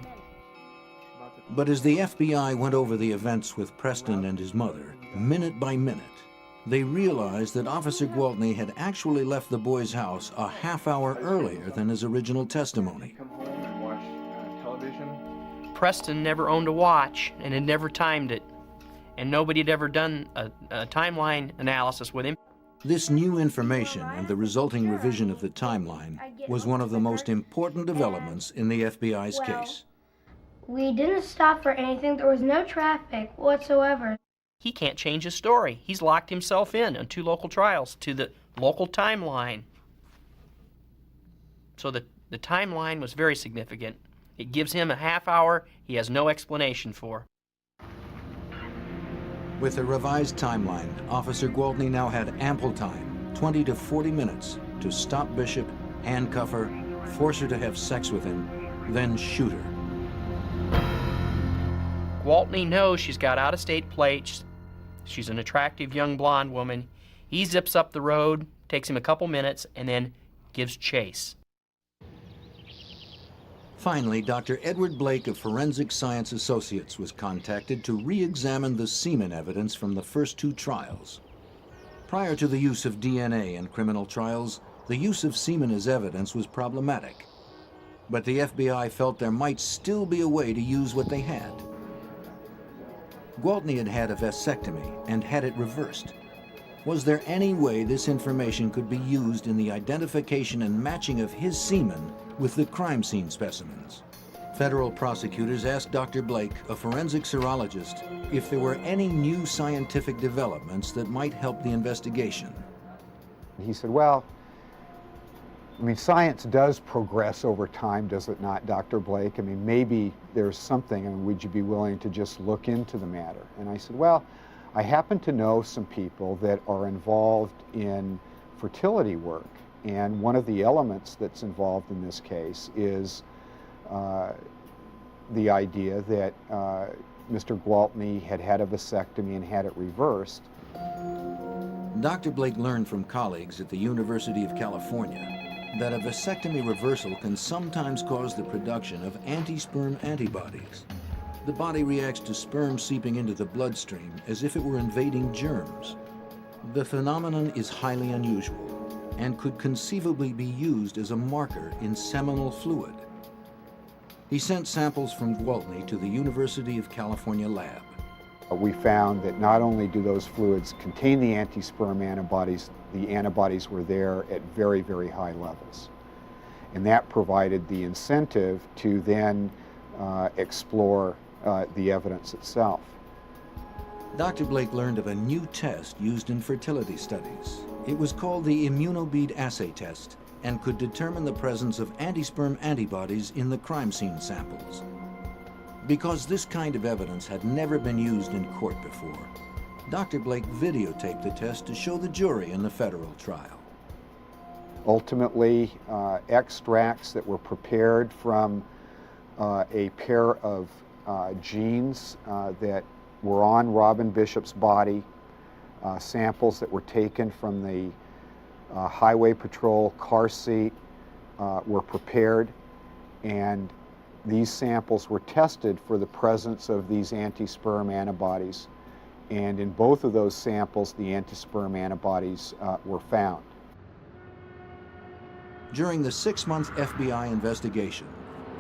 But as the FBI went over the events with Preston and his mother, minute by minute, they realized that Officer Gwaltney had actually left the boy's house a half hour earlier than his original testimony. Preston never owned a watch and had never timed it, and nobody had ever done a timeline analysis with him. This new information and the resulting revision of the timeline was one of the most important developments in the FBI's case. We didn't stop for anything. There was no traffic whatsoever. He can't change his story. He's locked himself in on 2 local trials to the local timeline. So the timeline was very significant. It gives him a half hour he has no explanation for. With a revised timeline, Officer Gwaltney now had ample time, 20 to 40 minutes, to stop Bishop, handcuff her, force her to have sex with him, then shoot her. Gwaltney knows she's got out-of-state plates. She's an attractive young blonde woman. He zips up the road, takes him a couple minutes, and then gives chase. Finally, Dr. Edward Blake of Forensic Science Associates was contacted to re-examine the semen evidence from the first 2 trials. Prior to the use of DNA in criminal trials, the use of semen as evidence was problematic. But the FBI felt there might still be a way to use what they had. Gwaltney had had a vasectomy and had it reversed. Was there any way this information could be used in the identification and matching of his semen with the crime scene specimens? Federal prosecutors asked Dr. Blake, a forensic serologist, if there were any new scientific developments that might help the investigation. He said, well, I mean, science does progress over time, does it not, Dr. Blake? I mean, maybe there's something, and would you be willing to just look into the matter? And I said, well, I happen to know some people that are involved in fertility work, and one of the elements that's involved in this case is the idea that Mr. Gwaltney had had a vasectomy and had it reversed. Dr. Blake learned from colleagues at the University of California that a vasectomy reversal can sometimes cause the production of anti-sperm antibodies. The body reacts to sperm seeping into the bloodstream as if it were invading germs. The phenomenon is highly unusual and could conceivably be used as a marker in seminal fluid. He sent samples from Gwaltney to the University of California lab. We found that not only do those fluids contain the anti-sperm antibodies, the antibodies were there at very, very high levels. And that provided the incentive to then explore the evidence itself. Dr. Blake learned of a new test used in fertility studies. It was called the immunobead assay test and could determine the presence of anti-sperm antibodies in the crime scene samples. Because this kind of evidence had never been used in court before, Dr. Blake videotaped the test to show the jury in the federal trial. Ultimately, extracts that were prepared from a pair of genes that were on Robin Bishop's body, samples that were taken from the Highway Patrol car seat were prepared, and these samples were tested for the presence of these anti-sperm antibodies. And in both of those samples, the anti-sperm antibodies were found. During the 6-month FBI investigation,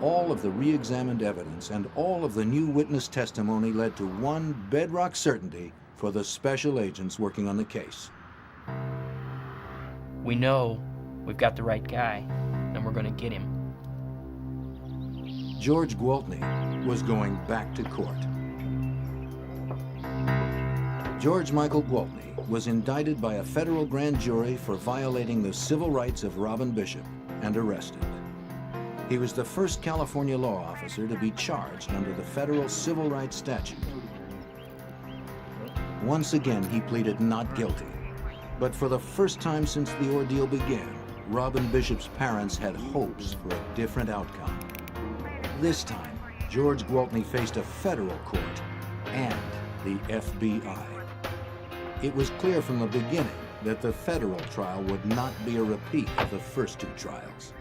all of the re-examined evidence and all of the new witness testimony led to one bedrock certainty for the special agents working on the case. We know we've got the right guy, and we're going to get him. George Gwaltney was going back to court. George Michael Gwaltney was indicted by a federal grand jury for violating the civil rights of Robin Bishop and arrested. He was the first California law officer to be charged under the federal civil rights statute. Once again, he pleaded not guilty. But for the first time since the ordeal began, Robin Bishop's parents had hopes for a different outcome. This time, George Gwaltney faced a federal court and the FBI. It was clear from the beginning that the federal trial would not be a repeat of the first two trials.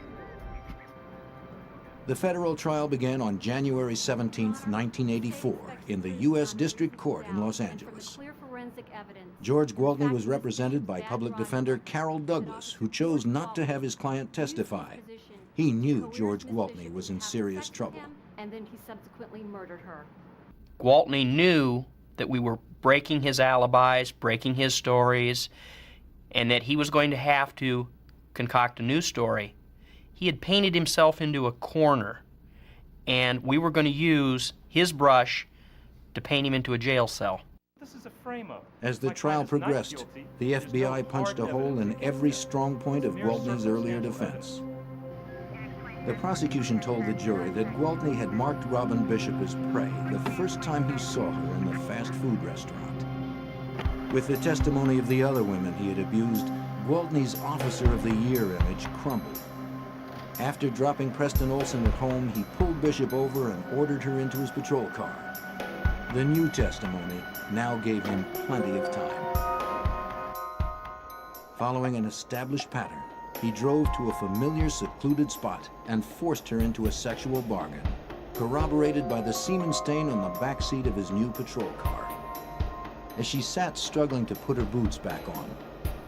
The federal trial began on January 17, 1984, in the U.S. District Court in Los Angeles. George Gwaltney was represented by public defender Carol Douglas, who chose not to have his client testify. He knew George Gwaltney was in serious trouble. And then he subsequently murdered her. Gwaltney knew that we were breaking his alibis, breaking his stories, and that he was going to have to concoct a new story. He had painted himself into a corner, and we were going to use his brush to paint him into a jail cell. This is a frame-up. As the trial progressed, the FBI punched a hole in every strong point of Gwaltney's earlier defense. The prosecution told the jury that Gwaltney had marked Robin Bishop as prey the first time he saw her in the fast food restaurant. With the testimony of the other women he had abused, Gwaltney's Officer of the Year image crumbled. After dropping Preston Olson at home, he pulled Bishop over and ordered her into his patrol car. The new testimony now gave him plenty of time. Following an established pattern, he drove to a familiar secluded spot and forced her into a sexual bargain, corroborated by the semen stain on the back seat of his new patrol car. As she sat struggling to put her boots back on,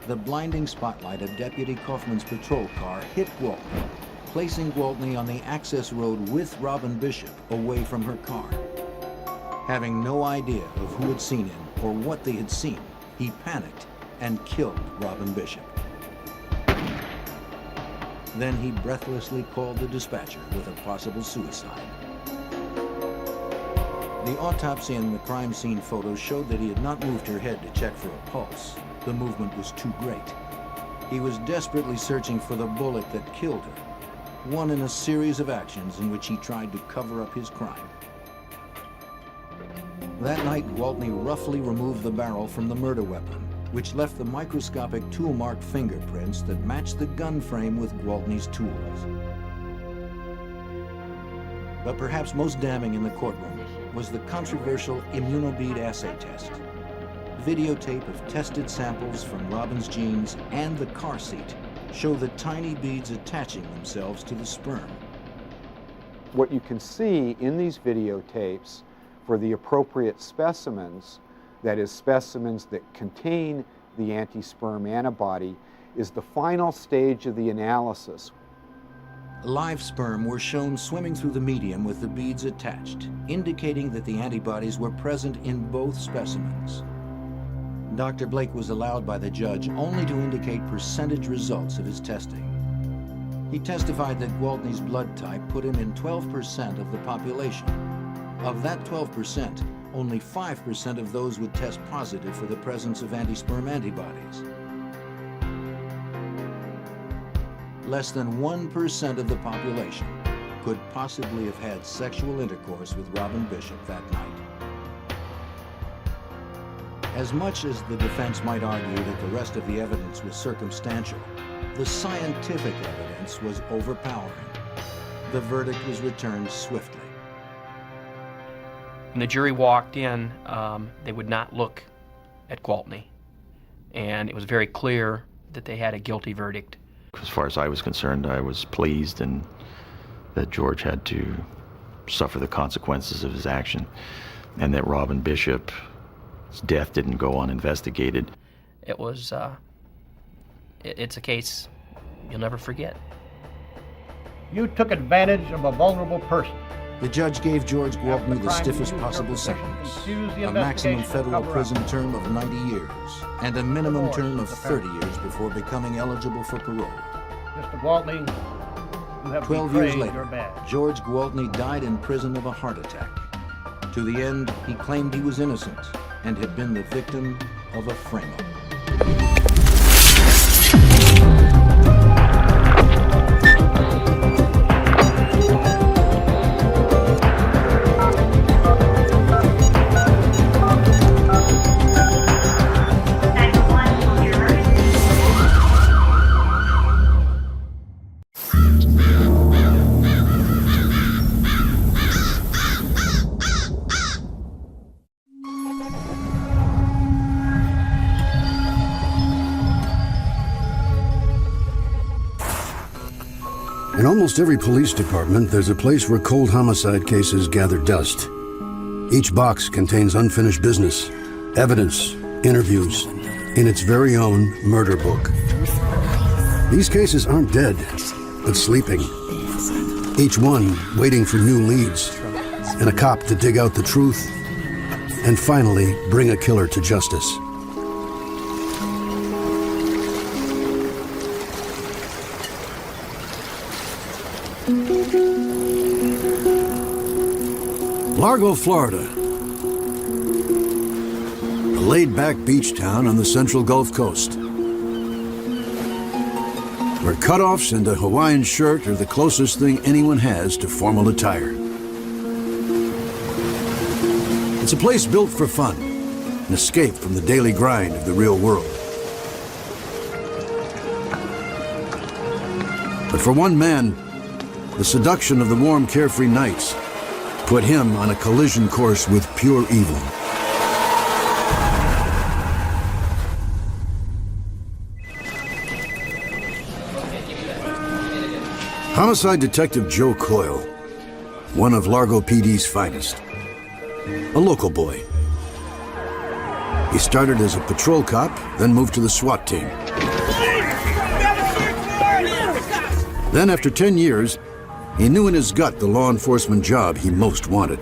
the blinding spotlight of Deputy Kaufman's patrol car hit Gwaltney, placing Gwaltney on the access road with Robin Bishop away from her car. Having no idea of who had seen him or what they had seen, he panicked and killed Robin Bishop. Then he breathlessly called the dispatcher with a possible suicide. The autopsy and the crime scene photos showed that he had not moved her head to check for a pulse. The movement was too great. He was desperately searching for the bullet that killed him, one in a series of actions in which he tried to cover up his crime. That night, Gwaltney roughly removed the barrel from the murder weapon, which left the microscopic tool-marked fingerprints that matched the gun frame with Gwaltney's tools. But perhaps most damning in the courtroom was the controversial immunobead assay test. Videotape of tested samples from Robin's jeans and the car seat show the tiny beads attaching themselves to the sperm. What you can see in these videotapes for the appropriate specimens, that is, specimens that contain the anti-sperm antibody, is the final stage of the analysis. Live sperm were shown swimming through the medium with the beads attached, indicating that the antibodies were present in both specimens. Dr. Blake was allowed by the judge only to indicate percentage results of his testing. He testified that Gwaltney's blood type put him in 12% of the population. Of that 12%, only 5% of those would test positive for the presence of anti-sperm antibodies. Less than 1% of the population could possibly have had sexual intercourse with Robin Bishop that night. As much as the defense might argue that the rest of the evidence was circumstantial, the scientific evidence was overpowering. The verdict was returned swiftly. When the jury walked in, they would not look at Gwaltney, and it was very clear that they had a guilty verdict. As far as I was concerned, I was pleased and that George had to suffer the consequences of his action, and that Robin Bishop's death didn't go uninvestigated. It was, it's a case you'll never forget. You took advantage of a vulnerable person. The judge gave George Gwaltney the stiffest possible sentence, a maximum federal prison term of 90 years and a minimum term of 30 years before becoming eligible for parole. Mr. Gwaltney, you have 12 years betrayed your later, badge. George Gwaltney died in prison of a heart attack. To the end, he claimed he was innocent and had been the victim of a frame-up. In almost every police department, there's a place where cold homicide cases gather dust. Each box contains unfinished business, evidence, interviews, in its very own murder book. These cases aren't dead, but sleeping. Each one waiting for new leads and a cop to dig out the truth and finally bring a killer to justice. Largo, Florida, a laid-back beach town on the central Gulf Coast, where cutoffs and a Hawaiian shirt are the closest thing anyone has to formal attire. It's a place built for fun, an escape from the daily grind of the real world. But for one man, the seduction of the warm, carefree nights put him on a collision course with pure evil. Homicide Detective Joe Coyle, one of Largo PD's finest, a local boy. He started as a patrol cop, then moved to the SWAT team. Then, after 10 years, he knew in his gut the law enforcement job he most wanted.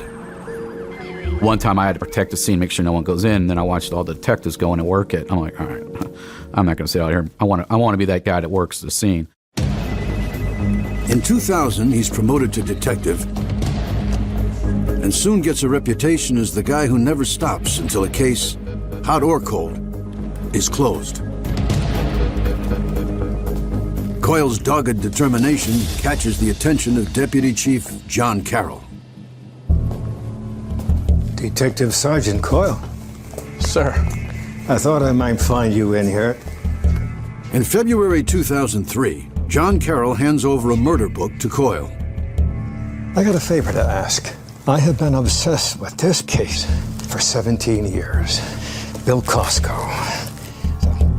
One time I had to protect the scene, make sure no one goes in, and then I watched all the detectives go in and work it. I'm like, all right, I'm not going to sit out here. I want to be that guy that works the scene. In 2000, he's promoted to detective and soon gets a reputation as the guy who never stops until a case, hot or cold, is closed. Coyle's dogged determination catches the attention of Deputy Chief John Carroll. Detective Sergeant Coyle. Sir. I thought I might find you in here. In February 2003, John Carroll hands over a murder book to Coyle. I got a favor to ask. I have been obsessed with this case for 17 years. Bill Costco.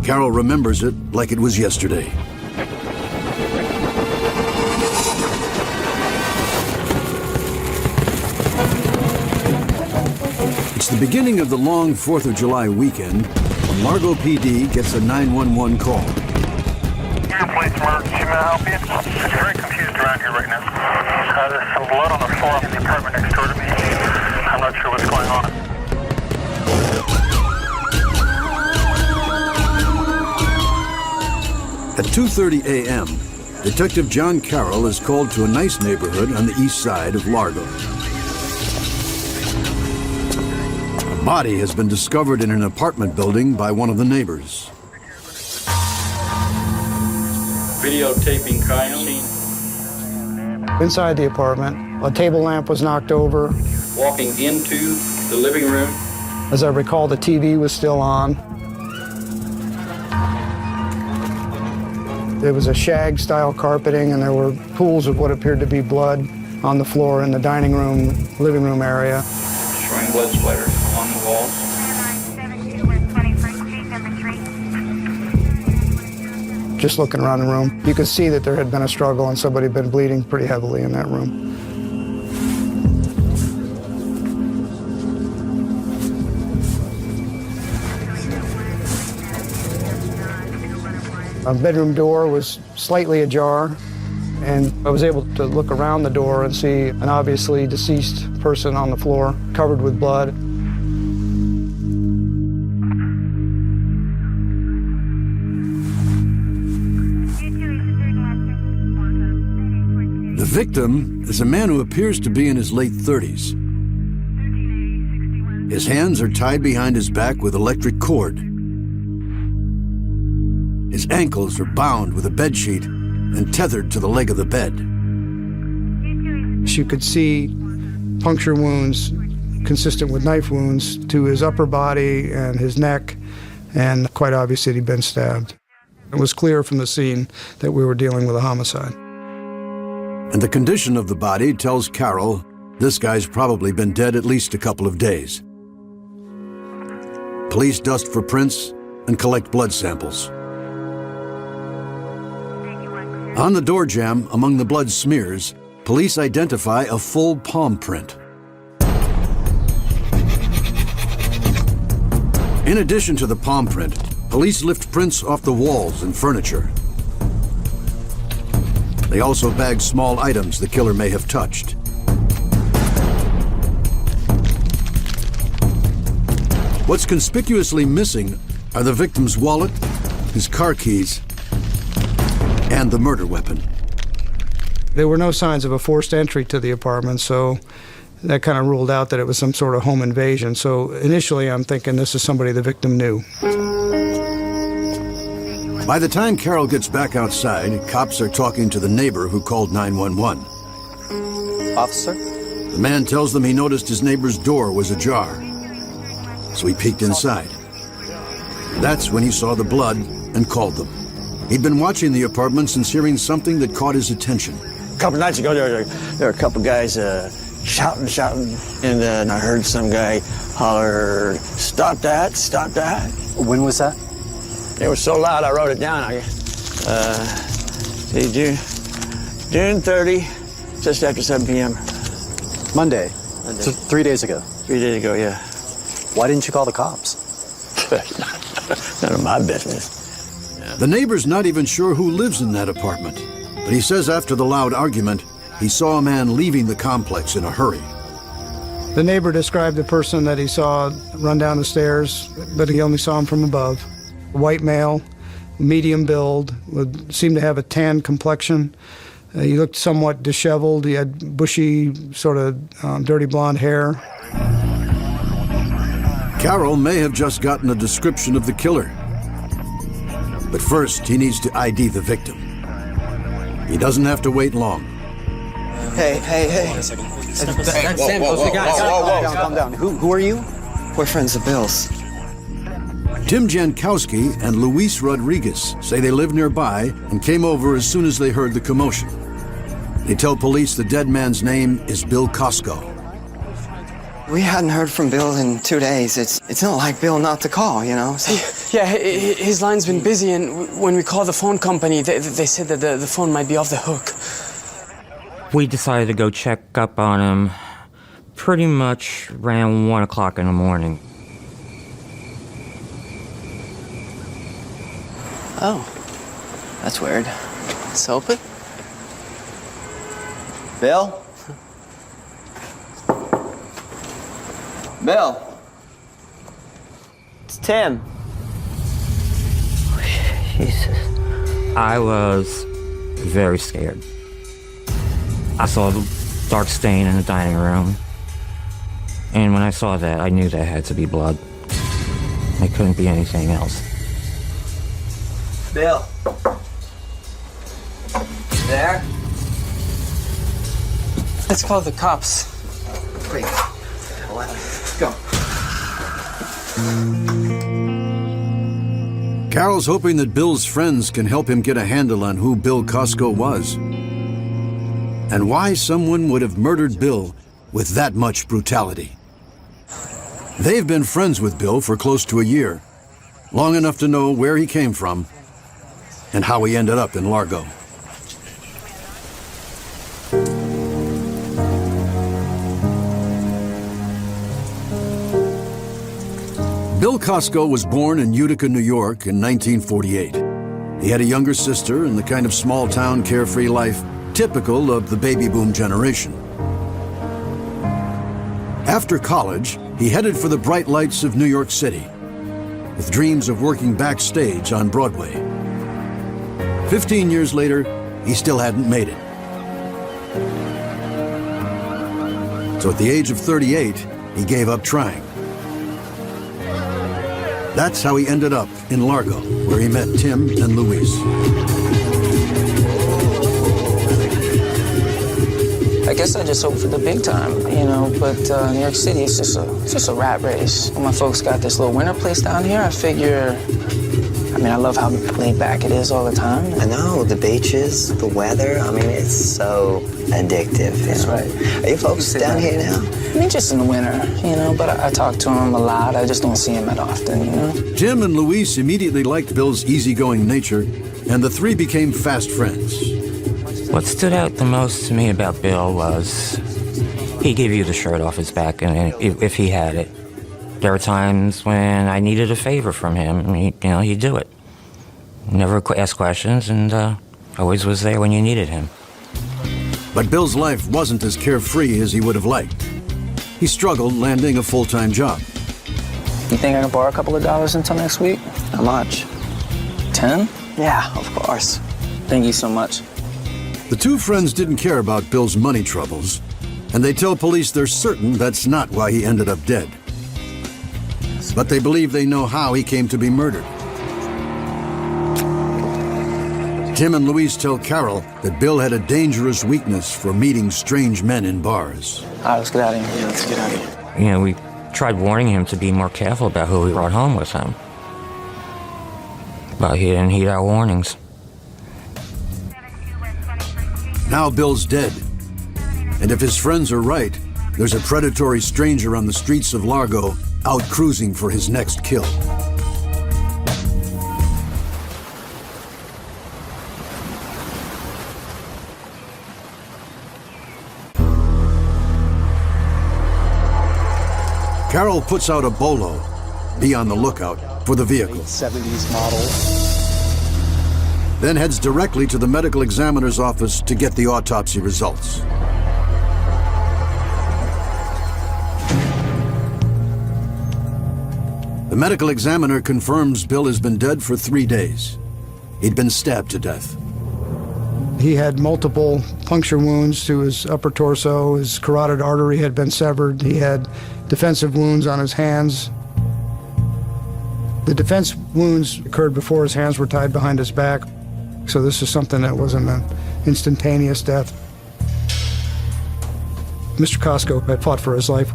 Carroll remembers it like it was yesterday. It's the beginning of the long 4th of July weekend when Largo PD gets a 911 call. Police emergency, may I help you? It's very confused around here right now. There's some blood on the floor in the apartment next door to me. I'm not sure what's going on. At 2:30 a.m., Detective John Carroll is called to a nice neighborhood on the east side of Largo. A body has been discovered in an apartment building by one of the neighbors. Videotaping crime scene. Inside the apartment, a table lamp was knocked over. Walking into the living room. As I recall, the TV was still on. There was a shag-style carpeting, and there were pools of what appeared to be blood on the floor in the dining room, living room area. Showing blood splatters on the walls. Just looking around the room, you could see that there had been a struggle and somebody had been bleeding pretty heavily in that room. Our bedroom door was slightly ajar, and I was able to look around the door and see an obviously deceased person on the floor, covered with blood. The victim is a man who appears to be in his late 30s. His hands are tied behind his back with electric cord. His ankles are bound with a bedsheet and tethered to the leg of the bed. You could see puncture wounds consistent with knife wounds to his upper body and his neck, and quite obvious that he'd been stabbed. It was clear from the scene that we were dealing with a homicide. And the condition of the body tells Carroll this guy's probably been dead at least a couple of days. Police dust for prints and collect blood samples. On the door jamb, among the blood smears, police identify a full palm print. In addition to the palm print, police lift prints off the walls and furniture. They also bag small items the killer may have touched. What's conspicuously missing are the victim's wallet, his car keys, and the murder weapon. There were no signs of a forced entry to the apartment, so that kind of ruled out that it was some sort of home invasion. So initially I'm thinking this is somebody the victim knew. By the time Carroll gets back outside, cops are talking to the neighbor who called 911. Officer? The man tells them he noticed his neighbor's door was ajar, so he peeked inside. That's when he saw the blood and called them. He'd been watching the apartment since hearing something that caught his attention. A couple nights ago, there were a couple guys shouting, and then I heard some guy holler, "Stop that, stop that." When was that? It was so loud I wrote it down. June 30, just after 7 p.m. Monday. So 3 days ago. 3 days ago, yeah. Why didn't you call the cops? None of my business. The neighbor's not even sure who lives in that apartment, but he says after the loud argument, he saw a man leaving the complex in a hurry. The neighbor described the person that he saw run down the stairs, but he only saw him from above. A white male, medium build, seemed to have a tan complexion. He looked somewhat disheveled. He had bushy, sort of dirty blonde hair. Carroll may have just gotten a description of the killer. But first, he needs to ID the victim. He doesn't have to wait long. Hey. That's Sam. Those are the guys. Calm down. Who are you? We're friends of Bill's. Tim Jankowski and Luis Rodriguez say they live nearby and came over as soon as they heard the commotion. They tell police the dead man's name is Bill Costco. We hadn't heard from Bill in 2 days. It's not like Bill not to call, you know? So. Yeah, his line's been busy, and when we called the phone company, they said that the phone might be off the hook. We decided to go check up on him pretty much around 1 o'clock in the morning. Oh, that's weird. It's open? Bill? Bill? It's Tim. Jesus. I was very scared. I saw the dark stain in the dining room. And when I saw that, I knew that had to be blood. It couldn't be anything else. Bill? There? Let's call the cops. Quick. Let's go. Carol's hoping that Bill's friends can help him get a handle on who Bill Costco was and why someone would have murdered Bill with that much brutality. They've been friends with Bill for close to a year, long enough to know where he came from and how he ended up in Largo. Bill Costco was born in Utica, New York in 1948. He had a younger sister and the kind of small-town carefree life typical of the baby boom generation. After college, he headed for the bright lights of New York City, with dreams of working backstage on Broadway. 15 years later, he still hadn't made it. So at the age of 38, he gave up trying. That's how he ended up in Largo, where he met Tim and Luis. I guess I just hope for the big time, you know, but New York City is just a rat race. When my folks got this little winter place down here, I figure, I love how laid back it is all the time. I know, the beaches, the weather, it's so addictive. That's right. Are you folks down here now? Just in the winter, you know, but I talk to him a lot. I just don't see him that often, you know? Tim and Luis immediately liked Bill's easygoing nature, and the three became fast friends. What stood out the most to me about Bill was he gave you the shirt off his back and if he had it. There were times when I needed a favor from him, and he'd do it. Never asked questions, and always was there when you needed him. But Bill's life wasn't as carefree as he would have liked. He struggled landing a full-time job. You think I can borrow a couple of dollars until next week? How much? 10? Yeah, of course. Thank you so much. The two friends didn't care about Bill's money troubles, and they tell police they're certain that's not why he ended up dead. But they believe they know how he came to be murdered. Tim and Luis tell Carol that Bill had a dangerous weakness for meeting strange men in bars. All right, let's get out of here. Yeah, let's get out of here. We tried warning him to be more careful about who he brought home with him. But he didn't heed our warnings. Now Bill's dead. And if his friends are right, there's a predatory stranger on the streets of Largo out cruising for his next kill. Carol puts out a bolo. Be on the lookout for the vehicle. 70s model. Then heads directly to the medical examiner's office to get the autopsy results. The medical examiner confirms Bill has been dead for 3 days. He'd been stabbed to death. He had multiple puncture wounds to his upper torso. His carotid artery had been severed. He had defensive wounds on his hands. The defense wounds occurred before his hands were tied behind his back. So this is something that wasn't instantaneous death. Mr. Costco had fought for his life.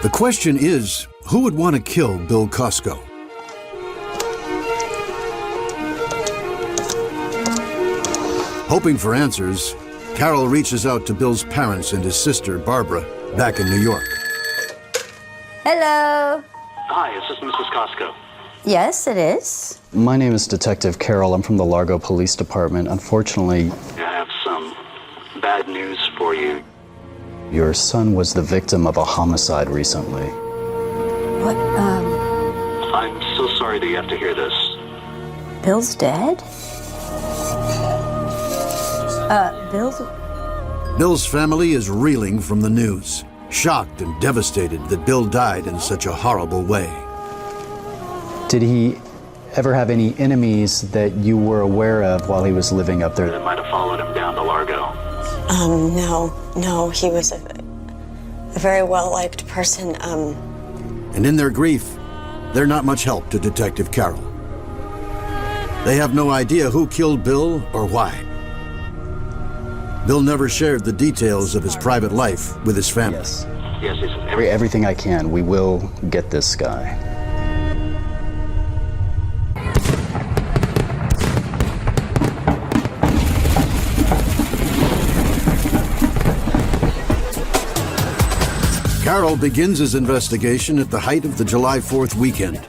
The question is, who would want to kill Bill Costco? Hoping for answers, Carol reaches out to Bill's parents and his sister, Barbara, back in New York. Hello. Hi, is this Mrs. Costco? Yes, it is. My name is Detective Carroll. I'm from the Largo Police Department. Unfortunately, I have some bad news for you. your son was the victim of a homicide recently. What, I'm so sorry that you have to hear this. Bill's dead? Bill's family is reeling from the news, shocked and devastated that Bill died in such a horrible way. Did he ever have any enemies that you were aware of while he was living up there? That might have followed him down to Largo. No, he was a very well-liked person. And in their grief, they're not much help to Detective Carroll. They have no idea who killed Bill or why. Bill never shared the details of his private life with his family. Yes, Everything I can. We will get this guy. Carroll begins his investigation at the height of the July 4th weekend.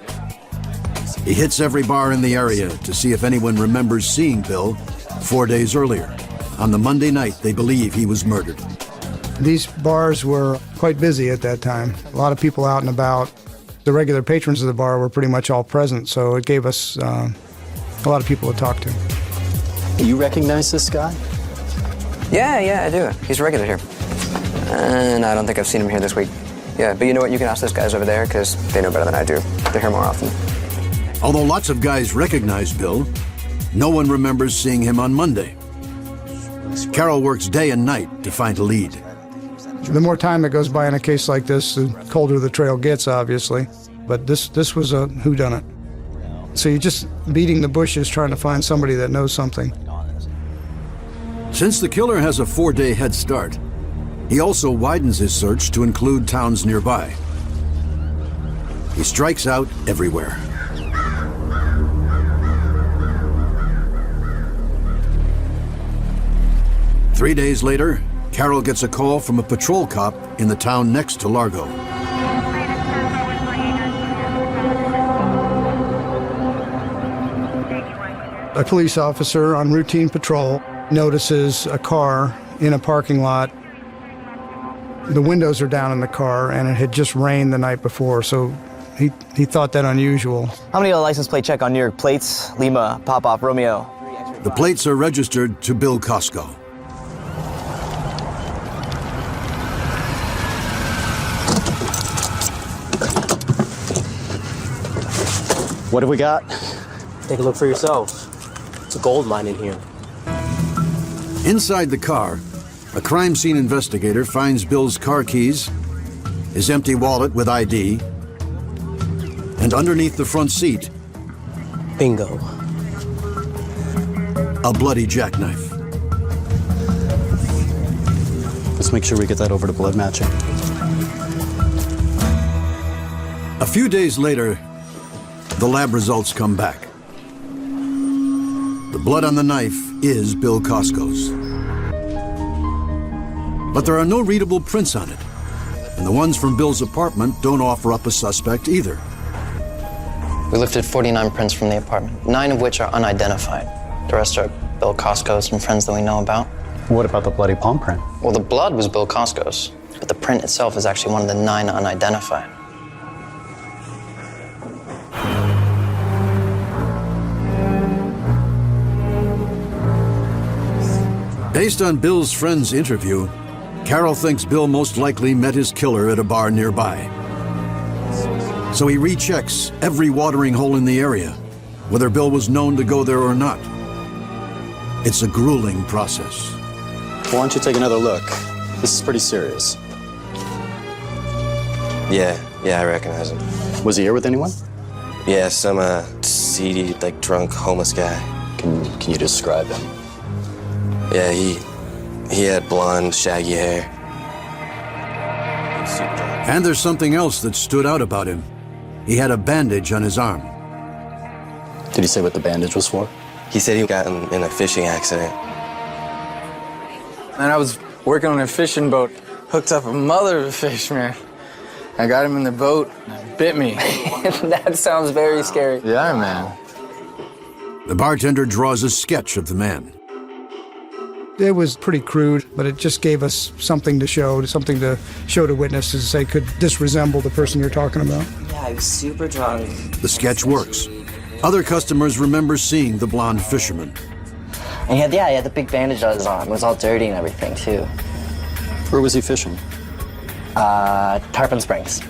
He hits every bar in the area to see if anyone remembers seeing Bill 4 days earlier, on the Monday night they believe he was murdered. These bars were quite busy at that time. A lot of people out and about. The regular patrons of the bar were pretty much all present, so it gave us a lot of people to talk to. You recognize this guy? Yeah, I do. He's a regular here. And I don't think I've seen him here this week. Yeah, but you know what? You can ask those guys over there, because they know better than I do. They're here more often. Although lots of guys recognize Bill, no one remembers seeing him on Monday. Carroll works day and night to find a lead. The more time that goes by in a case like this, the colder the trail gets, obviously. But this was a whodunit. So you're just beating the bushes trying to find somebody that knows something. Since the killer has a 4-day head start, he also widens his search to include towns nearby. He strikes out everywhere. Three days later, Carroll gets a call from a patrol cop in the town next to Largo. A police officer on routine patrol notices a car in a parking lot. The windows are down in the car, and it had just rained the night before, so he thought that unusual. How many license plate check on New York plates? Lima, Pop-Off, Romeo. The plates are registered to Bill Costco. What have we got? Take a look for yourselves. It's a gold mine in here. Inside the car, a crime scene investigator finds Bill's car keys, his empty wallet with ID, and underneath the front seat, bingo, a bloody jackknife. Let's make sure we get that over to blood matching. A few days later, the lab results come back. The blood on the knife is Bill Costco's. But there are no readable prints on it, and the ones from Bill's apartment don't offer up a suspect either. We lifted 49 prints from the apartment, 9 of which are unidentified. The rest are Bill Costco's and friends that we know about. What about the bloody palm print? Well, the blood was Bill Costco's, but the print itself is actually one of the 9 unidentified. Based on Bill's friend's interview, Carroll thinks Bill most likely met his killer at a bar nearby. So he rechecks every watering hole in the area, whether Bill was known to go there or not. It's a grueling process. Why don't you take another look? This is pretty serious. Yeah, Yeah, I recognize him. Was he here with anyone? Yeah, some seedy, like drunk homeless guy. Can you describe him? Yeah, he had blonde, shaggy hair. And there's something else that stood out about him. He had a bandage on his arm. Did he say what the bandage was for? He said he got in a fishing accident. And I was working on a fishing boat, hooked up a mother of a fish, man. I got him in the boat, and it bit me. That sounds very scary. Yeah, man. The bartender draws a sketch of the man. It was pretty crude, but it just gave us something to show to witnesses, say, could this resemble the person you're talking about? Yeah, I was super drunk. The sketch works. Other customers remember seeing the blonde fisherman. And he had the big bandage on his arm. It was all dirty and everything, too. Where was he fishing? Tarpon Springs.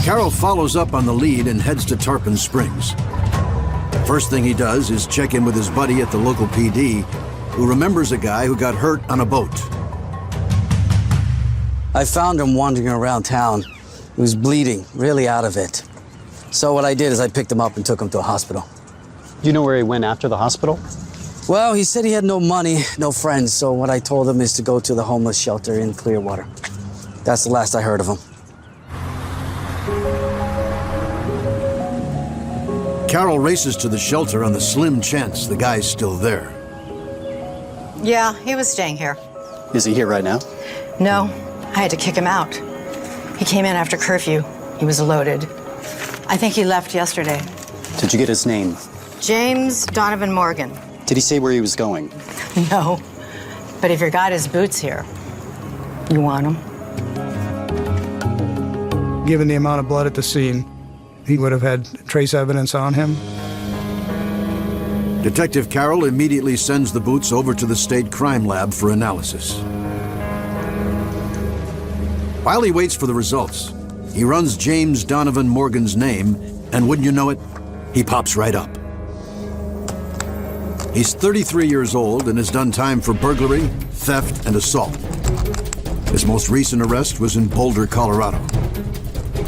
Carroll follows up on the lead and heads to Tarpon Springs. First thing he does is check in with his buddy at the local PD, who remembers a guy who got hurt on a boat. I found him wandering around town. He was bleeding, really out of it. So what I did is I picked him up and took him to a hospital. Do you know where he went after the hospital? Well, he said he had no money, no friends, so what I told him is to go to the homeless shelter in Clearwater. That's the last I heard of him. Carroll races to the shelter on the slim chance the guy's still there. Yeah, he was staying here. Is he here right now? No, I had to kick him out. He came in after curfew. He was loaded. I think he left yesterday. Did you get his name? James Donovan Morgan. Did he say where he was going? No, but if you got his boots here, you want them? Given the amount of blood at the scene, he would have had trace evidence on him. Detective Carroll immediately sends the boots over to the state crime lab for analysis. While he waits for the results, he runs James Donovan Morgan's name, and wouldn't you know it, he pops right up. He's 33 years old and has done time for burglary, theft, and assault. His most recent arrest was in Boulder, Colorado.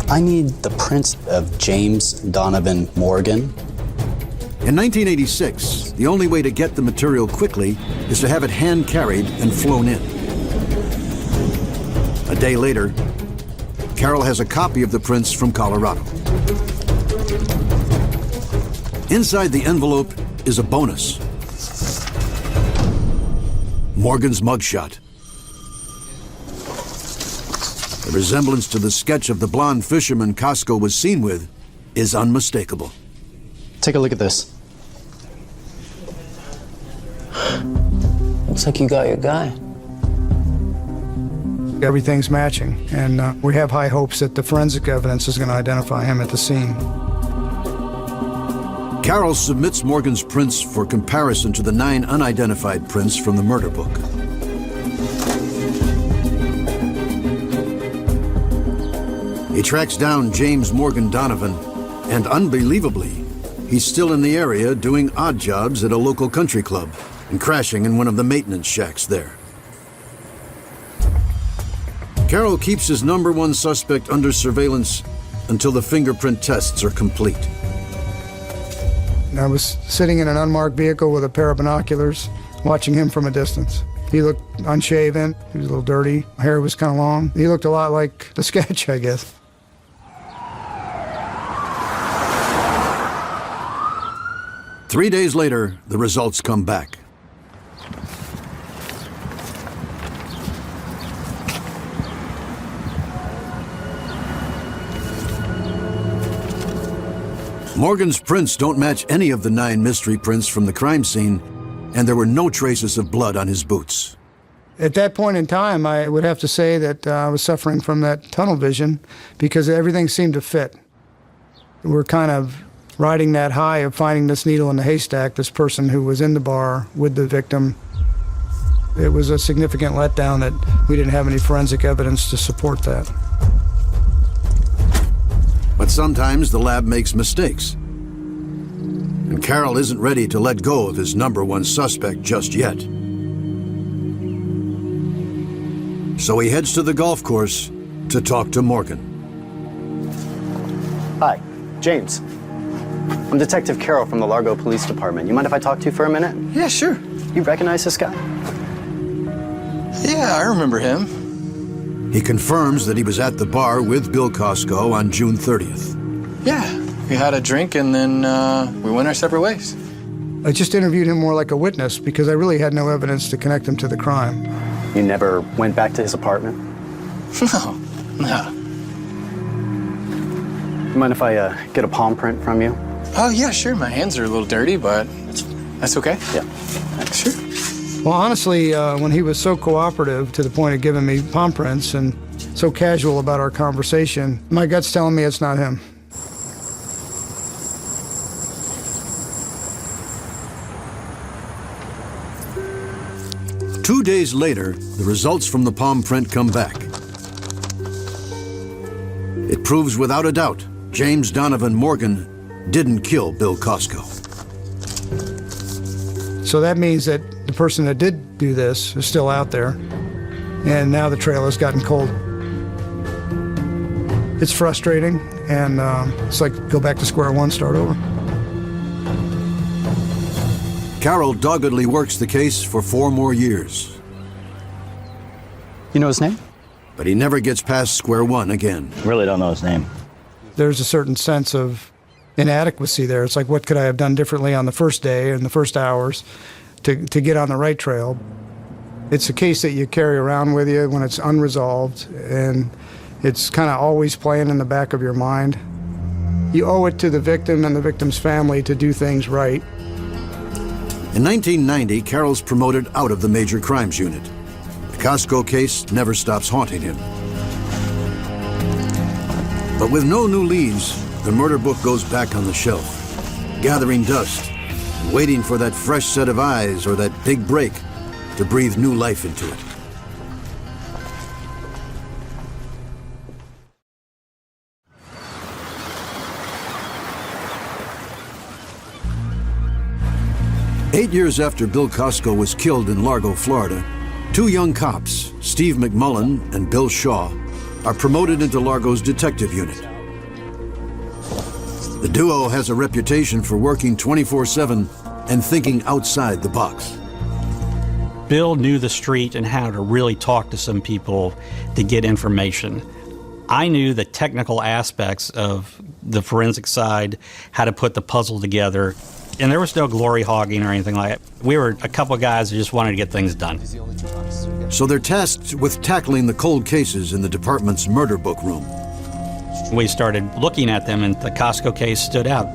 I need the prints of James Donovan Morgan. In 1986, the only way to get the material quickly is to have it hand-carried and flown in. A day later, Carroll has a copy of the prints from Colorado. Inside the envelope is a bonus. Morgan's mugshot. The resemblance to the sketch of the blonde fisherman Costco was seen with is unmistakable. Take a look at this. Looks like you got your guy. Everything's matching, and we have high hopes that the forensic evidence is going to identify him at the scene. Carroll submits Morgan's prints for comparison to the 9 unidentified prints from the murder book. He tracks down James Morgan Donovan, and unbelievably, he's still in the area doing odd jobs at a local country club and crashing in one of the maintenance shacks there. Carroll keeps his #1 suspect under surveillance until the fingerprint tests are complete. I was sitting in an unmarked vehicle with a pair of binoculars, watching him from a distance. He looked unshaven, he was a little dirty, hair was kind of long. He looked a lot like the sketch, I guess. Three days later, the results come back. Morgan's prints don't match any of the 9 mystery prints from the crime scene, and there were no traces of blood on his boots. At that point in time, I would have to say that I was suffering from that tunnel vision because everything seemed to fit. We're kind of riding that high of finding this needle in the haystack, this person who was in the bar with the victim. It was a significant letdown that we didn't have any forensic evidence to support that. But sometimes the lab makes mistakes. And Carroll isn't ready to let go of his #1 suspect just yet. So he heads to the golf course to talk to Morgan. Hi, James. I'm Detective Carroll from the Largo Police Department. You mind if I talk to you for a minute? Yeah, sure. You recognize this guy? Yeah, I remember him. He confirms that he was at the bar with Bill Costco on June 30th. Yeah, we had a drink and then we went our separate ways. I just interviewed him more like a witness because I really had no evidence to connect him to the crime. You never went back to his apartment? No. You mind if I get a palm print from you? Oh, yeah, sure. My hands are a little dirty, but that's okay. Yeah. Sure. Well, honestly, when he was so cooperative to the point of giving me palm prints and so casual about our conversation, my gut's telling me it's not him. Two days later, the results from the palm print come back. It proves without a doubt James Donovan Morgan didn't kill Bill Costco. So that means that the person that did do this is still out there, and now the trail has gotten cold. It's frustrating, and it's like go back to square one, start over. Carroll doggedly works the case for 4 more years. You know his name? But he never gets past square one again. Really don't know his name. There's a certain sense of inadequacy there. It's like, what could I have done differently on the first day and the first hours to get on the right trail? It's a case that you carry around with you when it's unresolved, and it's kind of always playing in the back of your mind. You owe it to the victim and the victim's family to do things right. In 1990, Carroll's promoted out of the Major Crimes Unit. The Costco case never stops haunting him. But with no new leads, the murder book goes back on the shelf, gathering dust, waiting for that fresh set of eyes or that big break to breathe new life into it. Eight years after Bill Costco was killed in Largo, Florida, 2 young cops, Steve McMullen and Bill Shaw, are promoted into Largo's detective unit. The duo has a reputation for working 24/7 and thinking outside the box. Bill knew the street and how to really talk to some people to get information. I knew the technical aspects of the forensic side, how to put the puzzle together, and there was no glory hogging or anything like that. We were a couple of guys who just wanted to get things done. So they're tasked with tackling the cold cases in the department's murder book room. We started looking at them, and the Costco case stood out.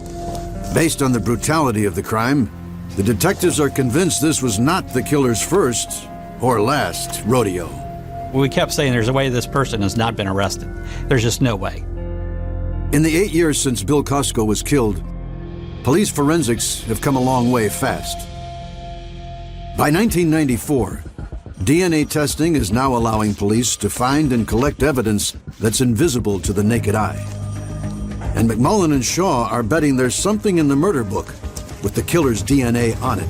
Based on the brutality of the crime, the detectives are convinced this was not the killer's first or last rodeo. We kept saying there's a way this person has not been arrested. There's just no way. In the 8 years since Bill Costco was killed, police forensics have come a long way fast. By 1994, DNA testing is now allowing police to find and collect evidence that's invisible to the naked eye. And McMullen and Shaw are betting there's something in the murder book with the killer's DNA on it.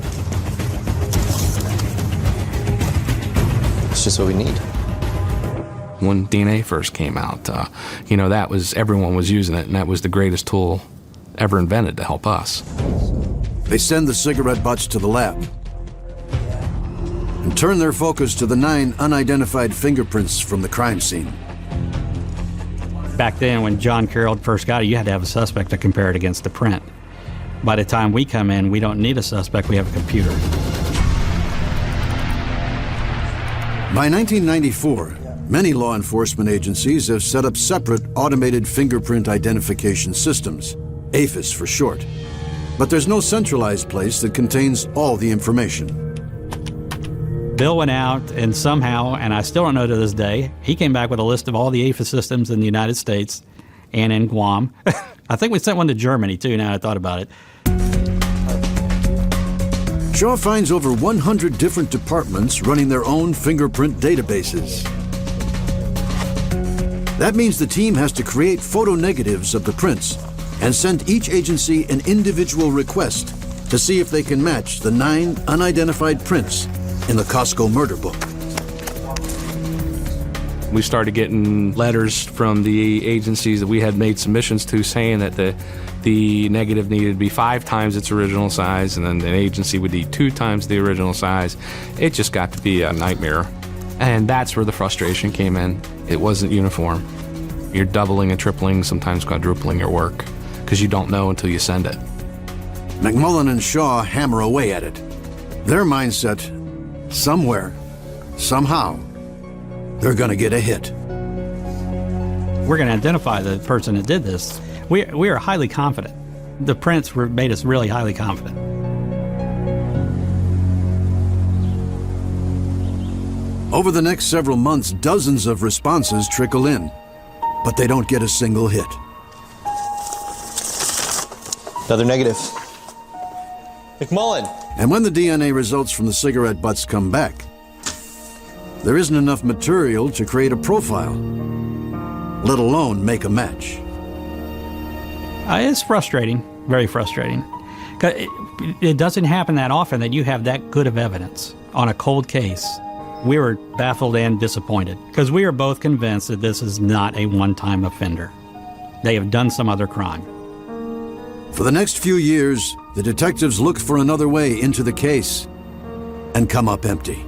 It's just what we need. When DNA first came out, that was, everyone was using it, and that was the greatest tool ever invented to help us. They send the cigarette butts to the lab and turn their focus to the 9 unidentified fingerprints from the crime scene. Back then, when John Carroll first got it, you had to have a suspect to compare it against the print. By the time we come in, we don't need a suspect, we have a computer. By 1994, many law enforcement agencies have set up separate automated fingerprint identification systems, AFIS for short. But there's no centralized place that contains all the information. Bill went out, and somehow, and I still don't know to this day, he came back with a list of all the AFIS systems in the United States and in Guam. I think we sent one to Germany, too, now I thought about it. Shaw finds over 100 different departments running their own fingerprint databases. That means the team has to create photo negatives of the prints and send each agency an individual request to see if they can match the 9 unidentified prints in the Costco murder book. We started getting letters from the agencies that we had made submissions to saying that the negative needed to be 5 times its original size, and then the agency would need 2 times the original size. It just got to be a nightmare. And that's where the frustration came in. It wasn't uniform. You're doubling and tripling, sometimes quadrupling your work, because you don't know until you send it. McMullen and Shaw hammer away at it. Their mindset, somewhere, somehow, they're going to get a hit. We're going to identify the person that did this. We are highly confident. The prints made us really highly confident. Over the next several months, dozens of responses trickle in, but they don't get a single hit. Another negative. McMullen! And when the DNA results from the cigarette butts come back, there isn't enough material to create a profile, let alone make a match. It's frustrating, very frustrating. It doesn't happen that often that you have that good of evidence on a cold case. We were baffled and disappointed because we are both convinced that this is not a one-time offender. They have done some other crime. For the next few years, the detectives looked for another way into the case and come up empty.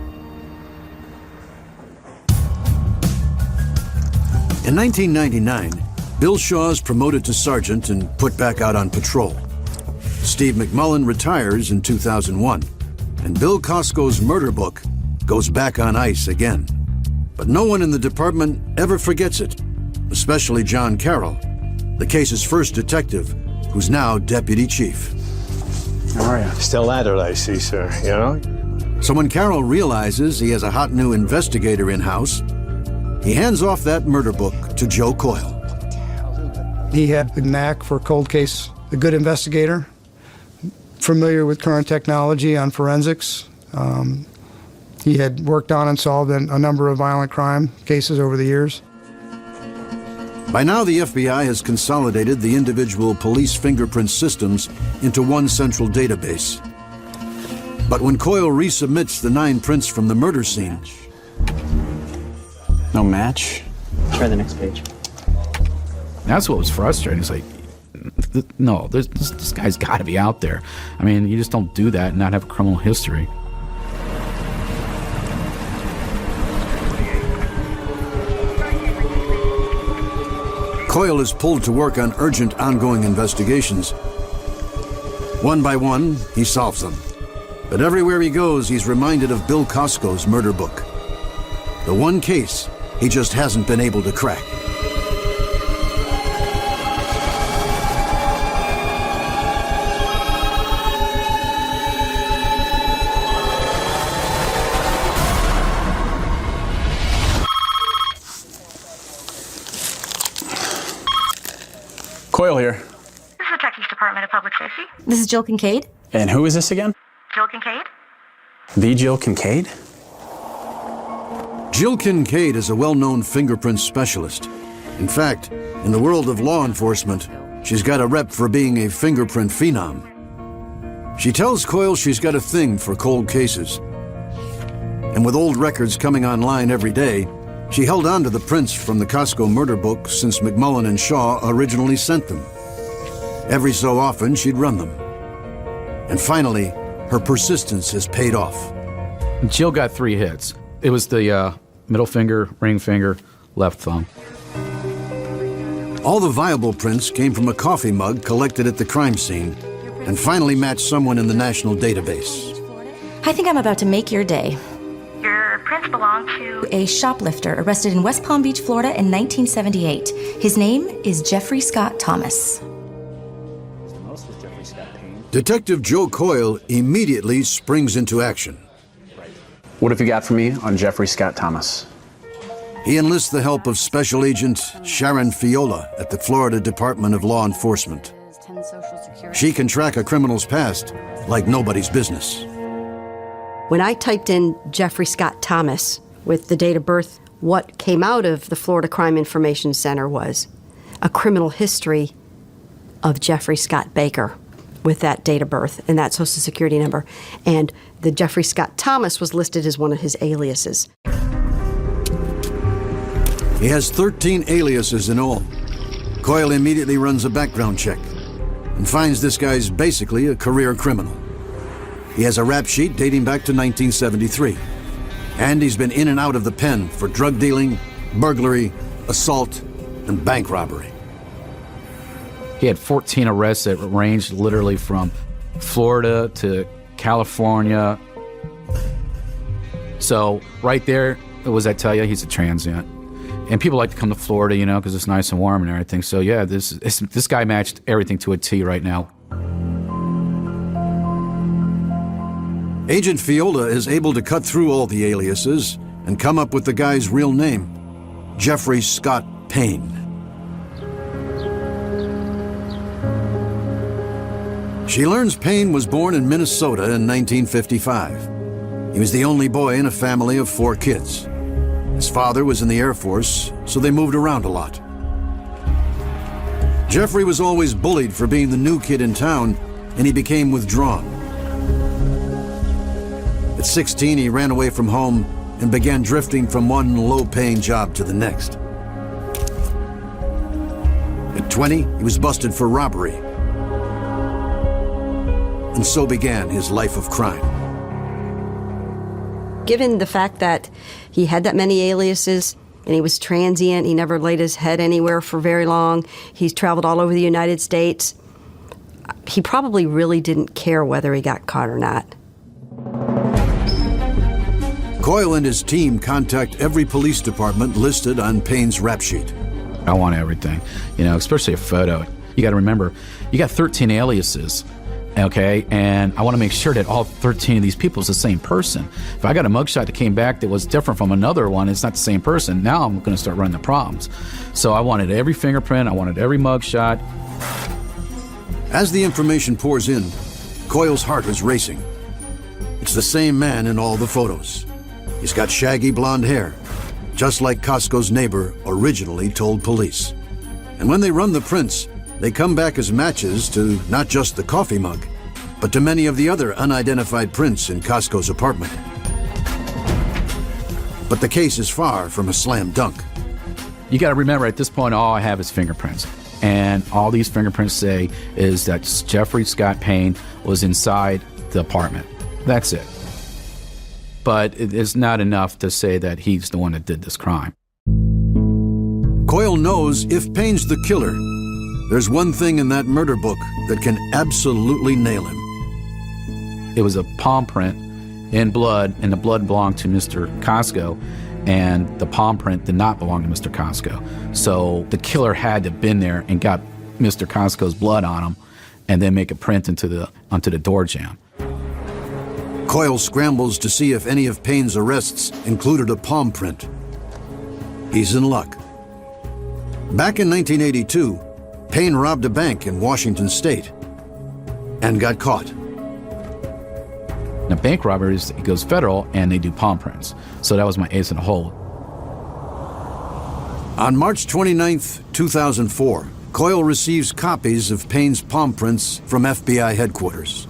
In 1999, Bill Shaw is promoted to sergeant and put back out on patrol. Steve McMullen retires in 2001, and Bill Costco's murder book goes back on ice again. But no one in the department ever forgets it, especially John Carroll, the case's first detective, who's now deputy chief. How are you? Still at it, I see, sir, you know? So when Carroll realizes he has a hot new investigator in-house, he hands off that murder book to Joe Coyle. He had a knack for cold case, a good investigator, familiar with current technology on forensics. He had worked on and solved a number of violent crime cases over the years. By now, the FBI has consolidated the individual police fingerprint systems into one central database. But when Coyle resubmits the 9 prints from the murder scene, no match? Try the next page. That's what was frustrating. It's like, no, this guy's got to be out there. I mean, you just don't do that and not have a criminal history. Coyle is pulled to work on urgent ongoing investigations. One by one, he solves them. But everywhere he goes, he's reminded of Bill Costco's murder book. The one case he just hasn't been able to crack. Coyle here. This is the Texas Department of Public Safety. This is Jill Kincaid. And who is this again? Jill Kincaid. The Jill Kincaid? Jill Kincaid is a well-known fingerprint specialist. In fact, in the world of law enforcement, she's got a rep for being a fingerprint phenom. She tells Coyle she's got a thing for cold cases. And with old records coming online every day, she held on to the prints from the Costco murder book since McMullen and Shaw originally sent them. Every so often, she'd run them. And finally, her persistence has paid off. Jill got 3 hits. It was the middle finger, ring finger, left thumb. All the viable prints came from a coffee mug collected at the crime scene and finally matched someone in the national database. I think I'm about to make your day. Your prints belong to A shoplifter arrested in West Palm Beach, Florida in 1978. His name is Jeffrey Scott Thomas. Detective Joe Coyle immediately springs into action. What have you got for me on Jeffrey Scott Thomas? He enlists the help of Special Agent Sharon Fiola at the Florida Department of Law Enforcement. She can track a criminal's past like nobody's business. When I typed in Jeffrey Scott Thomas with the date of birth, what came out of the Florida Crime Information Center was a criminal history of Jeffrey Scott Baker with that date of birth and that social security number. And the Jeffrey Scott Thomas was listed as one of his aliases. He has 13 aliases in all. Coyle immediately runs a background check and finds this guy's basically a career criminal. He has a rap sheet dating back to 1973, and he's been in and out of the pen for drug dealing, burglary, assault, and bank robbery. He had 14 arrests that ranged literally from Florida to California. So right there, what does that tell you? He's a transient. And people like to come to Florida, you know, because it's nice and warm and everything. So yeah, this guy matched everything to a T right now. Agent Fiola is able to cut through all the aliases and come up with the guy's real name, Jeffrey Scott Payne. She learns Payne was born in Minnesota in 1955. He was the only boy in a family of 4 kids. His father was in the Air Force, so they moved around a lot. Jeffrey was always bullied for being the new kid in town, and he became withdrawn. At 16, he ran away from home and began drifting from one low-paying job to the next. At 20, he was busted for robbery. And so began his life of crime. Given the fact that he had that many aliases and he was transient, he never laid his head anywhere for very long, he's traveled all over the United States, he probably really didn't care whether he got caught or not. Coyle and his team contact every police department listed on Payne's rap sheet. I want everything, you know, especially a photo. You got to remember, you got 13 aliases. Okay, and I want to make sure that all 13 of these people is the same person. If I got a mugshot that came back that was different from another one, it's not the same person. Now I'm going to start running the problems. So I wanted every fingerprint, I wanted every mugshot. As the information pours in, Coyle's heart is racing. It's the same man in all the photos. He's got shaggy blonde hair, just like Costco's neighbor originally told police. And when they run the prints, they come back as matches to not just the coffee mug, but to many of the other unidentified prints in Costco's apartment. But the case is far from a slam dunk. You got to remember, at this point, all I have is fingerprints. And all these fingerprints say is that Jeffrey Scott Payne was inside the apartment. That's it. But it is not enough to say that he's the one that did this crime. Coyle knows if Payne's the killer, there's one thing in that murder book that can absolutely nail him. It was a palm print in blood, and the blood belonged to Mr. Costco, and the palm print did not belong to Mr. Costco. So the killer had to have been there and got Mr. Costco's blood on him, and then make a print onto the door jamb. Coyle scrambles to see if any of Payne's arrests included a palm print. He's in luck. Back in 1982, Payne robbed a bank in Washington State and got caught. Now, bank robberies, it goes federal, and they do palm prints. So that was my ace in the hole. On March 29th, 2004, Coyle receives copies of Payne's palm prints from FBI headquarters.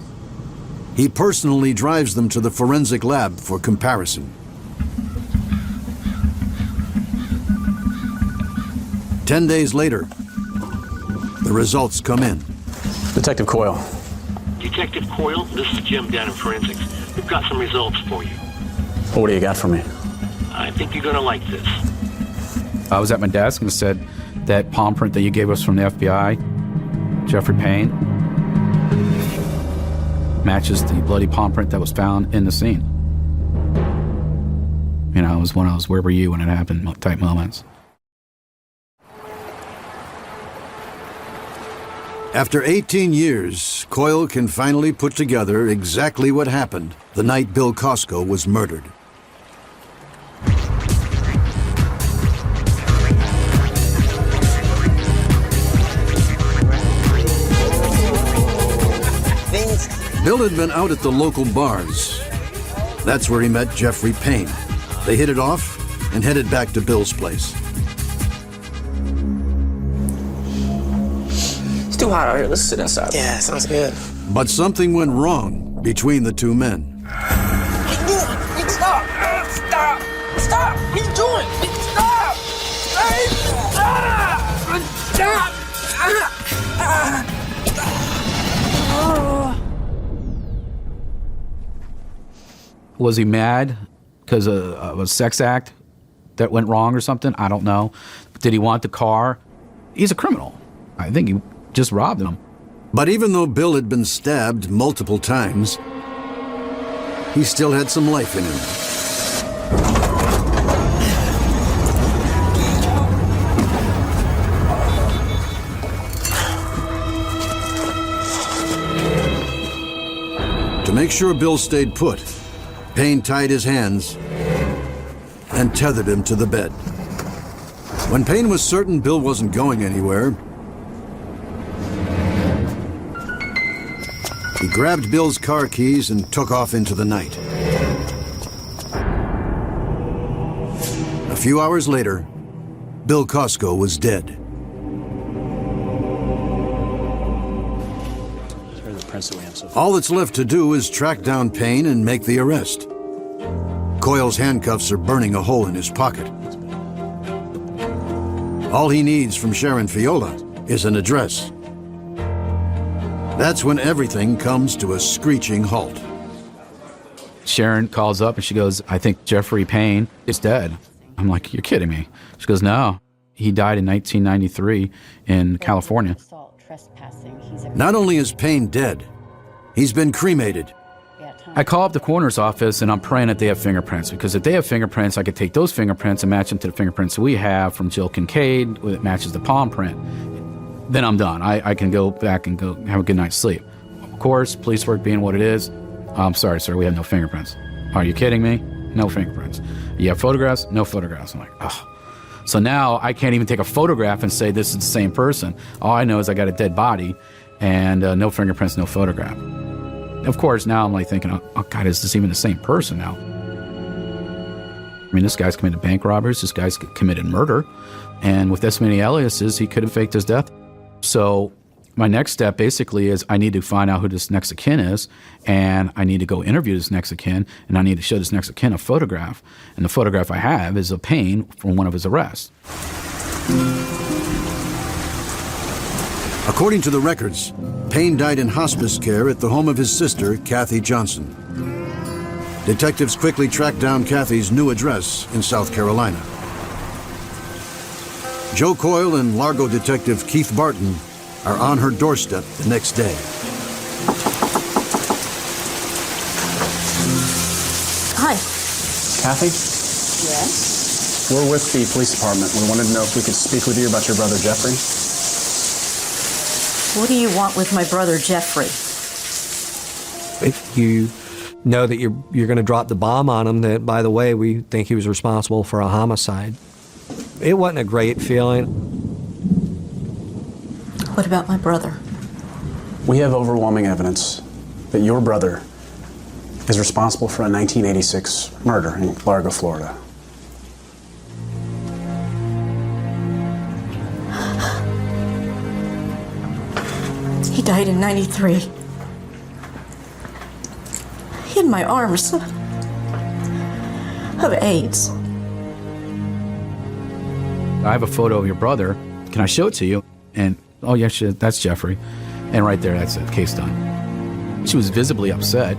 He personally drives them to the forensic lab for comparison. 10 days later, the results come in. Detective Coyle. Detective Coyle, this is Jim down in Forensics. We've got some results for you. What do you got for me? I think you're going to like this. I was at my desk and said that palm print that you gave us from the FBI, Jeffrey Payne, matches the bloody palm print that was found in the scene. You know, it was one of those "where were you when it happened" type moments. After 18 years, Coyle can finally put together exactly what happened the night Bill Costco was murdered. Bill had been out at the local bars. That's where he met Jeffrey Payne. They hit it off and headed back to Bill's place. It's too hot out here. Let's sit inside. Yeah, sounds good. But something went wrong between the two men. Stop! Stop! Stop! What are you doing? Stop! Was he mad because of a sex act that went wrong or something? I don't know. Did he want the car? He's a criminal. I think he just robbed him. But even though Bill had been stabbed multiple times, he still had some life in him. To make sure Bill stayed put, Payne tied his hands and tethered him to the bed. When Payne was certain Bill wasn't going anywhere, he grabbed Bill's car keys and took off into the night. A few hours later, Bill Costco was dead. All that's left to do is track down Payne and make the arrest. Coyle's handcuffs are burning a hole in his pocket. All he needs from Sharon Fiola is an address. That's when everything comes to a screeching halt. Sharon calls up and she goes, I think Jeffrey Payne is dead. I'm like, you're kidding me. She goes, no, he died in 1993 in California. Not only is Payne dead, he's been cremated. I call up the coroner's office and I'm praying that they have fingerprints, because if they have fingerprints, I could take those fingerprints and match them to the fingerprints we have from Jill Kincaid that matches the palm print. Then I'm done. I can go back and go have a good night's sleep. Of course, police work being what it is, I'm sorry, sir, we have no fingerprints. Are you kidding me? No fingerprints. You have photographs? No photographs. I'm like, oh. So now I can't even take a photograph and say this is the same person. All I know is I got a dead body and no fingerprints, no photograph. Of course, now I'm like thinking, oh God, is this even the same person now? I mean, this guy's committed bank robberies, this guy's committed murder, and with this many aliases, he could have faked his death. So my next step basically is I need to find out who this next of kin is, and I need to go interview this next of kin, and I need to show this next of kin a photograph. And the photograph I have is of Payne from one of his arrests. According to the records, Payne died in hospice care at the home of his sister, Kathy Johnson. Detectives quickly tracked down Kathy's new address in South Carolina. Joe Coyle and Largo detective Keith Barton are on her doorstep the next day. Hi. Kathy? Yes? We're with the police department. We wanted to know if we could speak with you about your brother, Jeffrey. What do you want with my brother, Jeffrey? If you know that you're going to drop the bomb on him, that, by the way, we think he was responsible for a homicide. It wasn't a great feeling. What about my brother? We have overwhelming evidence that your brother is responsible for a 1986 murder in Largo, Florida. He died in '93. In my arms of AIDS. I have a photo of your brother. Can I show it to you? And, oh yeah, that's Jeffrey. And right there, that's it, case done. She was visibly upset.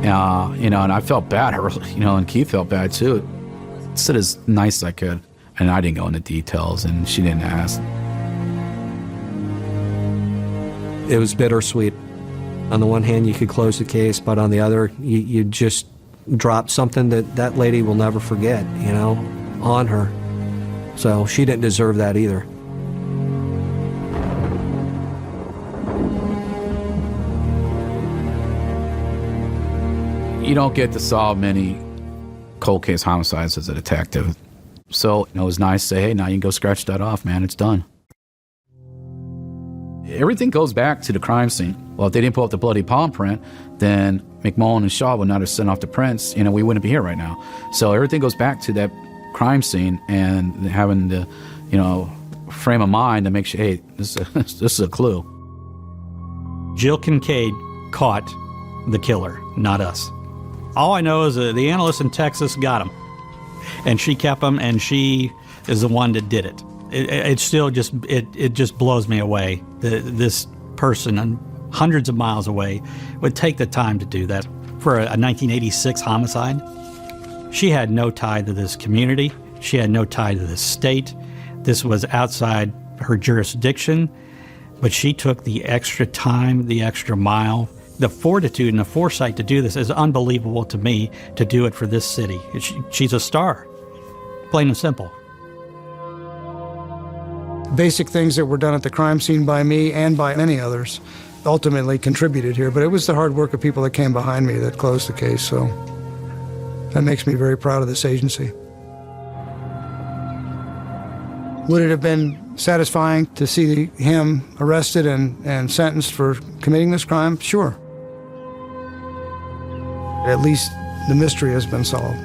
And I felt bad, and Keith felt bad too. I said as nice as I could, and I didn't go into details, and she didn't ask. It was bittersweet. On the one hand, you could close the case, but on the other, you just dropped something that lady will never forget, on her. So she didn't deserve that either. You don't get to solve many cold case homicides as a detective. So it was nice to say, hey, now you can go scratch that off, man, it's done. Everything goes back to the crime scene. Well, if they didn't pull up the bloody palm print, then McMullen and Shaw would not have sent off the prints. We wouldn't be here right now. So everything goes back to that crime scene and having the, frame of mind to make sure, hey, this is a clue. Jill Kincaid caught the killer, not us. All I know is the analyst in Texas got him, and she kept him, and she is the one that did it. It still just blows me away that this person hundreds of miles away would take the time to do that. For a 1986 homicide, she had no tie to this community. She had no tie to this state. This was outside her jurisdiction, but she took the extra time, the extra mile. The fortitude and the foresight to do this is unbelievable to me, to do it for this city. She's a star, plain and simple. Basic things that were done at the crime scene by me and by many others ultimately contributed here, but it was the hard work of people that came behind me that closed the case, so that makes me very proud of this agency. Would it have been satisfying to see him arrested and sentenced for committing this crime? Sure. At least the mystery has been solved.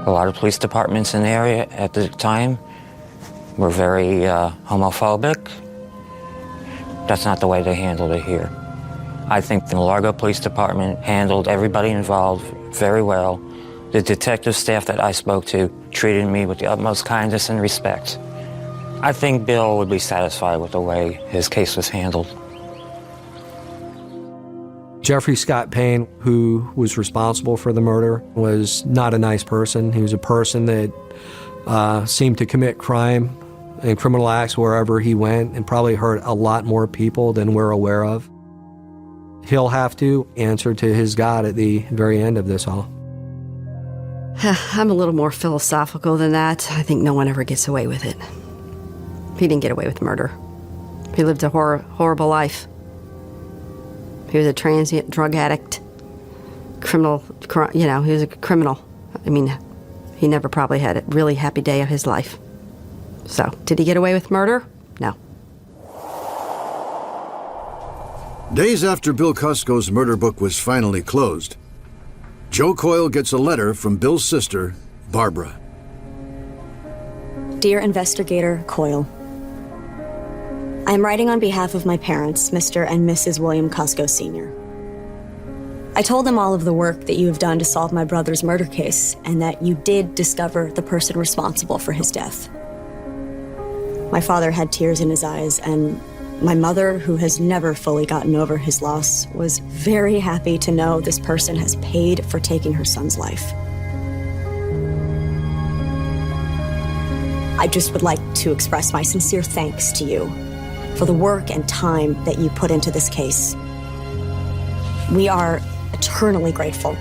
A lot of police departments in the area at the time were very homophobic. That's not the way they handled it here. I think the Largo Police Department handled everybody involved very well. The detective staff that I spoke to treated me with the utmost kindness and respect. I think Bill would be satisfied with the way his case was handled. Jeffrey Scott Payne, who was responsible for the murder, was not a nice person. He was a person that seemed to commit crime and criminal acts wherever he went and probably hurt a lot more people than we're aware of. He'll have to answer to his God at the very end of this all. I'm a little more philosophical than that. I think no one ever gets away with it. He didn't get away with murder. He lived a horrible life. He was a transient drug addict, criminal, he was a criminal. I mean, he never probably had a really happy day of his life. So, did he get away with murder? No. Days after Bill Costco's murder book was finally closed, Joe Coyle gets a letter from Bill's sister, Barbara. Dear Investigator Coyle, I am writing on behalf of my parents, Mr. and Mrs. William Costco Sr. I told them all of the work that you have done to solve my brother's murder case and that you did discover the person responsible for his death. My father had tears in his eyes, and my mother, who has never fully gotten over his loss, was very happy to know this person has paid for taking her son's life. I just would like to express my sincere thanks to you for the work and time that you put into this case. We are eternally grateful.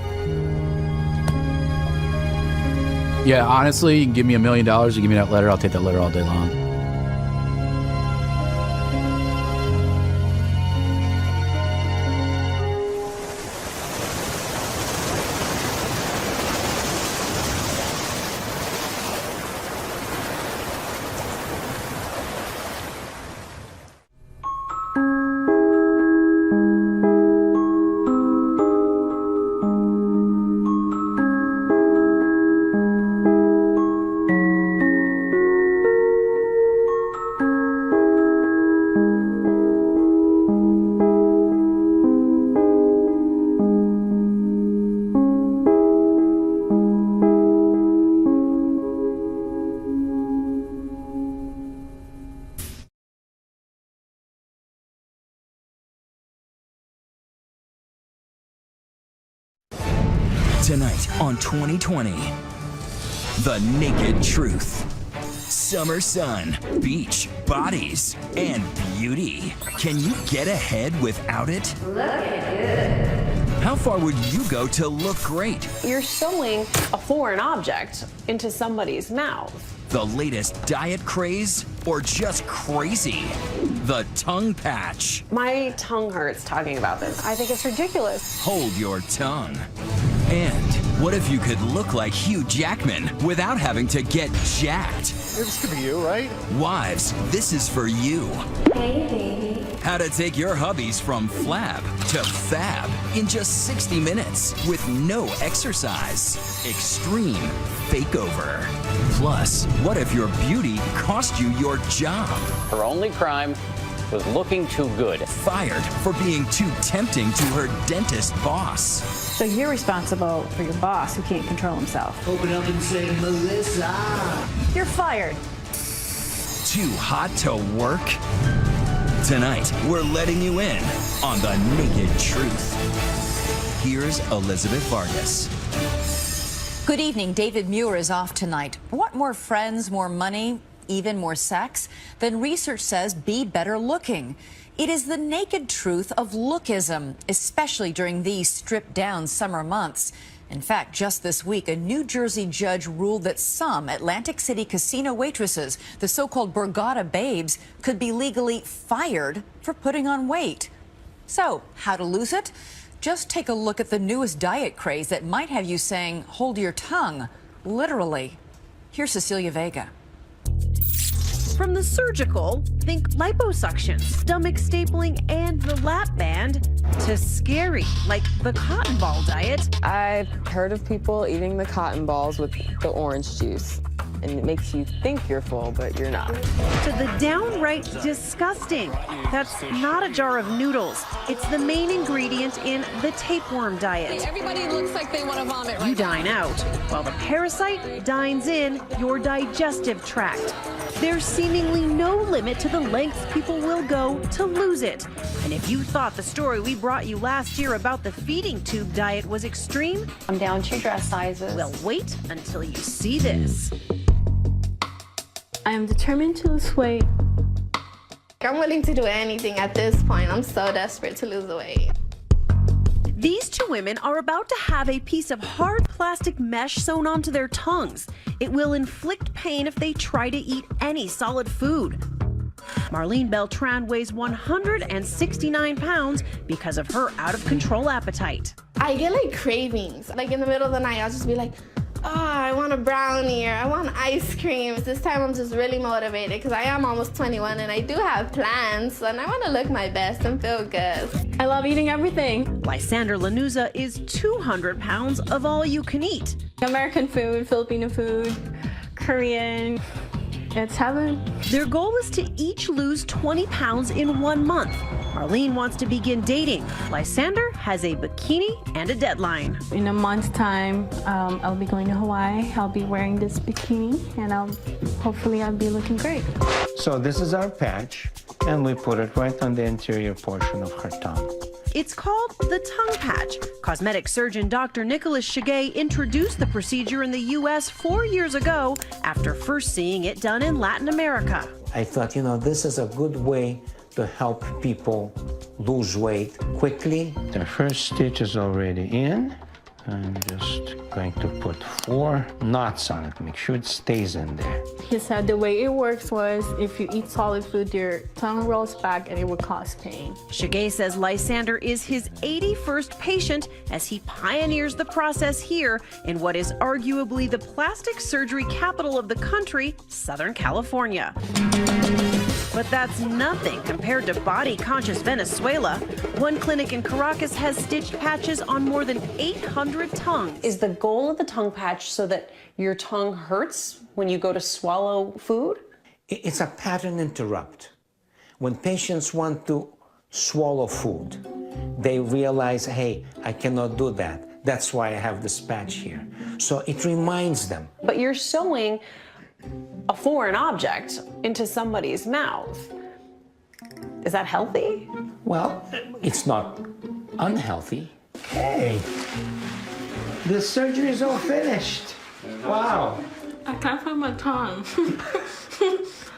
Yeah, honestly, you can give me $1 million, you give me that letter, I'll take that letter all day long. Tonight on 2020, The Naked Truth. Summer sun, beach, bodies, and beauty. Can you get ahead without it? Looking good. How far would you go to look great? You're sewing a foreign object into somebody's mouth. The latest diet craze or just crazy? The tongue patch. My tongue hurts talking about this. I think it's ridiculous. Hold your tongue. And what if you could look like Hugh Jackman without having to get jacked? This could be you, right? Wives, this is for you. Hey, baby. How to take your hubbies from flab to fab in just 60 minutes with no exercise. Extreme fakeover. Plus, what if your beauty cost you your job? Her only crime was looking too good. Fired for being too tempting to her dentist boss. So you're responsible for your boss who can't control himself. Open up and say, Melissa. You're fired. Too hot to work? Tonight, we're letting you in on the naked truth. Here's Elizabeth Vargas. Good evening. David Muir is off tonight. Want more friends, more money, even more sex? Then research says be better looking. It is the naked truth of lookism, especially during these stripped-down summer months. In fact, just this week, a New Jersey judge ruled that some Atlantic City casino waitresses, the so-called Borgata babes, could be legally fired for putting on weight. So, how to lose it? Just take a look at the newest diet craze that might have you saying, hold your tongue, literally. Here's Cecilia Vega. From the surgical, think liposuction, stomach stapling, and the lap band, to scary, like the cotton ball diet. I've heard of people eating the cotton balls with the orange juice, and it makes you think you're full, but you're not. To the downright disgusting. That's not a jar of noodles. It's the main ingredient in the tapeworm diet. Everybody looks like they want to vomit right You dine out, while the parasite dines in your digestive tract. There's seemingly no limit to the lengths people will go to lose it. And if you thought the story we brought you last year about the feeding tube diet was extreme, I'm down 2 dress sizes. Well, wait until you see this. I am determined to lose weight. I'm willing to do anything at this point. I'm so desperate to lose the weight. These two women are about to have a piece of hard plastic mesh sewn onto their tongues. It will inflict pain if they try to eat any solid food. Marlene Beltran weighs 169 pounds because of her out-of-control appetite. I get like cravings. Like in the middle of the night, I'll just be like, oh, I want a brownie or I want ice cream. This time I'm just really motivated because I am almost 21 and I do have plans and I want to look my best and feel good. I love eating everything. Lysander Lanuza is 200 pounds of all you can eat. American food, Filipino food, Korean. It's heaven. Their goal is to each lose 20 pounds in 1 month. Marlene wants to begin dating. Lysander has a bikini and a deadline. In a month's time, I'll be going to Hawaii. I'll be wearing this bikini, and hopefully I'll be looking great. So this is our patch, and we put it right on the interior portion of her tongue. It's called the tongue patch. Cosmetic surgeon Dr. Nicholas Shigay introduced the procedure in the U.S. 4 years ago after first seeing it done in Latin America. I thought, this is a good way to help people lose weight quickly. The first stitch is already in. I'm just going to put 4 knots on it. Make sure it stays in there. He said the way it works was if you eat solid food, your tongue rolls back and it will cause pain. Shigay says Lysander is his 81st patient as he pioneers the process here in what is arguably the plastic surgery capital of the country, Southern California. But that's nothing compared to body-conscious Venezuela. One clinic in Caracas has stitched patches on more than 800 tongues. Is the goal of the tongue patch so that your tongue hurts when you go to swallow food? It's a pattern interrupt. When patients want to swallow food, they realize, hey, I cannot do that. That's why I have this patch here. So it reminds them. But you're sewing a foreign object into somebody's mouth. Is that healthy? Well, it's not unhealthy. Hey, the surgery is all finished. Wow. I can't find my tongue.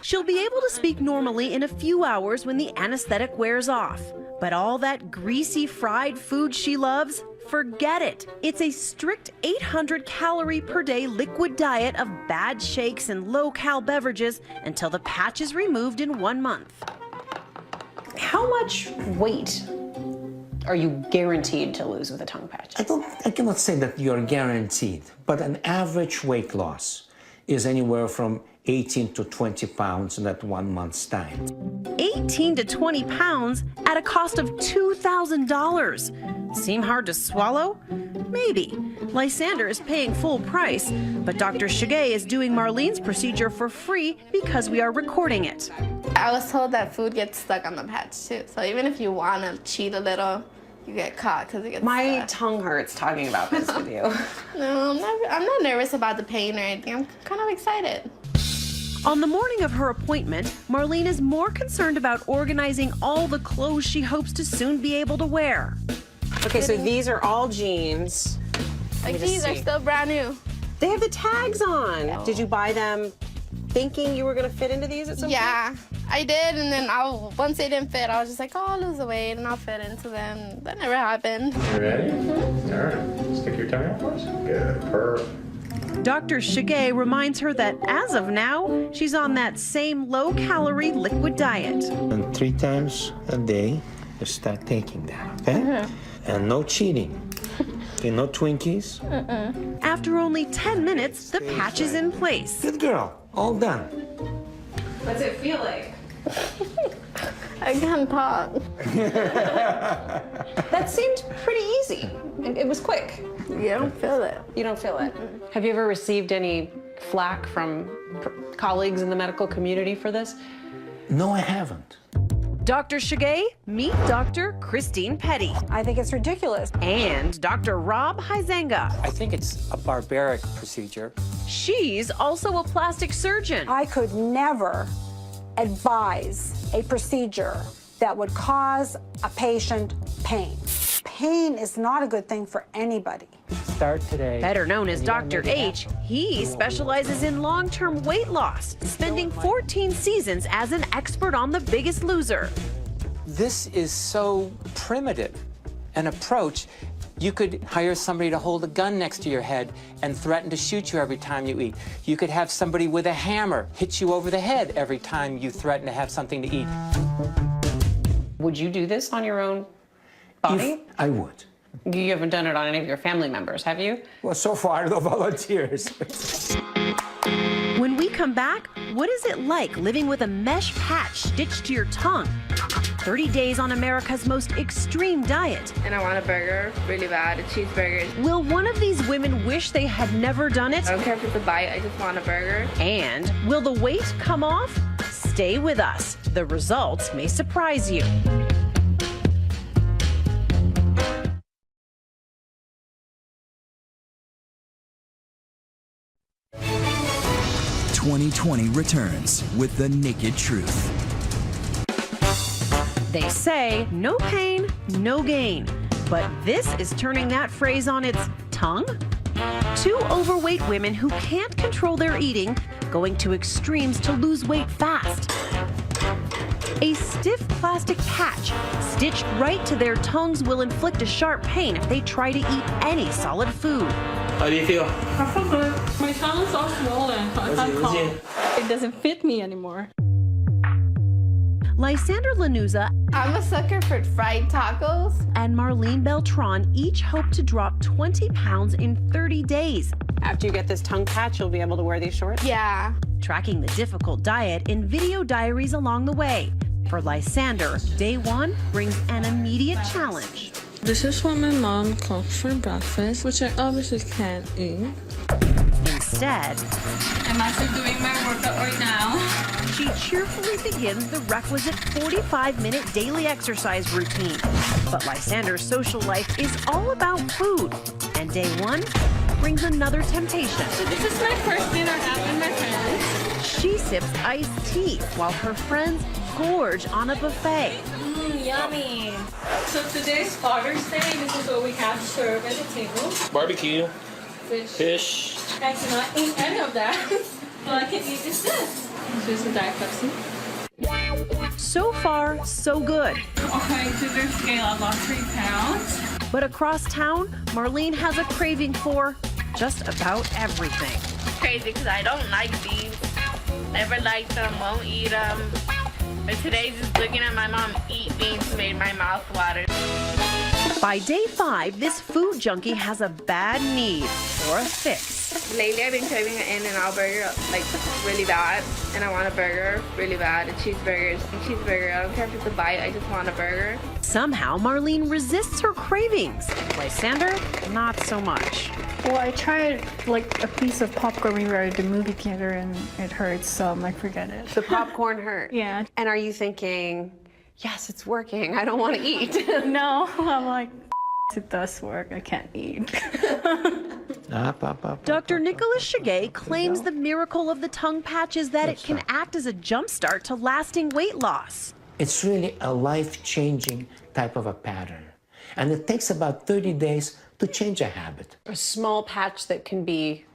She'll be able to speak normally in a few hours when the anesthetic wears off. But all that greasy fried food she loves, forget it. It's a strict 800 calorie per day liquid diet of bad shakes and low-cal beverages until the patch is removed in 1 month. How much weight are you guaranteed to lose with a tongue patch? I cannot say that you're guaranteed, but an average weight loss is anywhere from 18 to 20 pounds in that 1 month's time. 18 to 20 pounds at a cost of $2,000. Seem hard to swallow? Maybe. Lysander is paying full price, but Dr. Shigay is doing Marlene's procedure for free because we are recording it. I was told that food gets stuck on the patch too, so even if you want to cheat a little, you get caught because it gets My stuck. tongue hurts talking about this with you. No, I'm not nervous about the pain or anything. I'm kind of excited. On the morning of her appointment, Marlene is more concerned about organizing all the clothes she hopes to soon be able to wear. Okay, so these are all jeans. Like these are still brand new. They have the tags on. Did you buy them thinking you were going to fit into these at some point? Yeah, I did, and then once they didn't fit, I was just like, oh, I'll lose the weight and I'll fit into them. That never happened. You ready? All right. Stick your tongue out for us. Good. Perfect. Dr. Shige reminds her that as of now, she's on that same low-calorie liquid diet. And 3 times a day, you start taking that, okay? And no cheating. Okay, no Twinkies. After only 10 minutes, the patch is in place. Good girl. All done. What's it feel like? I can't talk. That seemed pretty easy. It was quick. You don't feel it. You don't feel it. Have you ever received any flack from colleagues in the medical community for this? No, I haven't. Dr. Shige, meet Dr. Christine Petty. I think it's ridiculous. And Dr. Rob Huizenga. I think it's a barbaric procedure. She's also a plastic surgeon. I could never advise a procedure that would cause a patient pain. Pain is not a good thing for anybody. Start today. Better known as Dr. H, he specializes in long-term weight loss, spending 14 seasons as an expert on The Biggest Loser. This is so primitive an approach. You could hire somebody to hold a gun next to your head and threaten to shoot you every time you eat. You could have somebody with a hammer hit you over the head every time you threaten to have something to eat. Would you do this on your own body? I would. You haven't done it on any of your family members, have you? Well, so far, no volunteers. When we come back, what is it like living with a mesh patch stitched to your tongue? 30 days on America's most extreme diet. And I want a burger really bad, a cheeseburger. Will one of these women wish they had never done it? I don't care if it's a bite, I just want a burger. And will the weight come off? Stay with us. The results may surprise you. "2020 returns with the naked truth." They say no pain, no gain. But this is turning that phrase on its tongue. 2 overweight women who can't control their eating, going to extremes to lose weight fast. A stiff plastic patch stitched right to their tongues will inflict a sharp pain if they try to eat any solid food. How do you feel? I feel good. My tongue is so swollen. I can't talk. It doesn't fit me anymore. Lysander Lanuza I'm a sucker for fried tacos. And Marlene Beltran each hope to drop 20 pounds in 30 days. After you get this tongue patch, you'll be able to wear these shorts? Yeah. Tracking the difficult diet in video diaries along the way. For Lysander, day 1 brings an immediate challenge. This is what my mom cooked for breakfast, which I obviously can't eat. Instead, I'm actually doing my workout right now. She cheerfully begins the requisite 45-minute daily exercise routine. But Lysander's social life is all about food. And day 1 brings another temptation. So this is my first dinner out with my friends. She sips iced tea while her friends gorge on a buffet. Yummy. So today's Father's Day. This is what we have served at the table. Barbecue. Fish. I cannot eat any of that. All I can eat is this. This is a Diet Pepsi. So far, so good. According to their scale, I lost 3 pounds. But across town, Marlene has a craving for just about everything. Crazy because I don't like beans. Never liked them, won't eat them. But today, just looking at my mom eat beans made my mouth water. By day 5, this food junkie has a bad need for a fix. Lately, I've been craving an In-N-Out burger, like, really bad. And I want a burger really bad, a cheeseburger. I don't care if it's a bite, I just want a burger. Somehow, Marlene resists her cravings. Lysander, not so much. Well, I tried like a piece of popcorn when we were at the movie theater and it hurts, so I'm like, forget it. The popcorn hurt? Yeah. And are you thinking, yes, it's working, I don't want to eat? No, I'm like, it does work. I can't eat. Dr. Nicholas Shigay claims the miracle of the tongue patch is that it can act as a jumpstart to lasting weight loss. It's really a life-changing type of a pattern. And it takes about 30 days to change a habit. A small patch that can be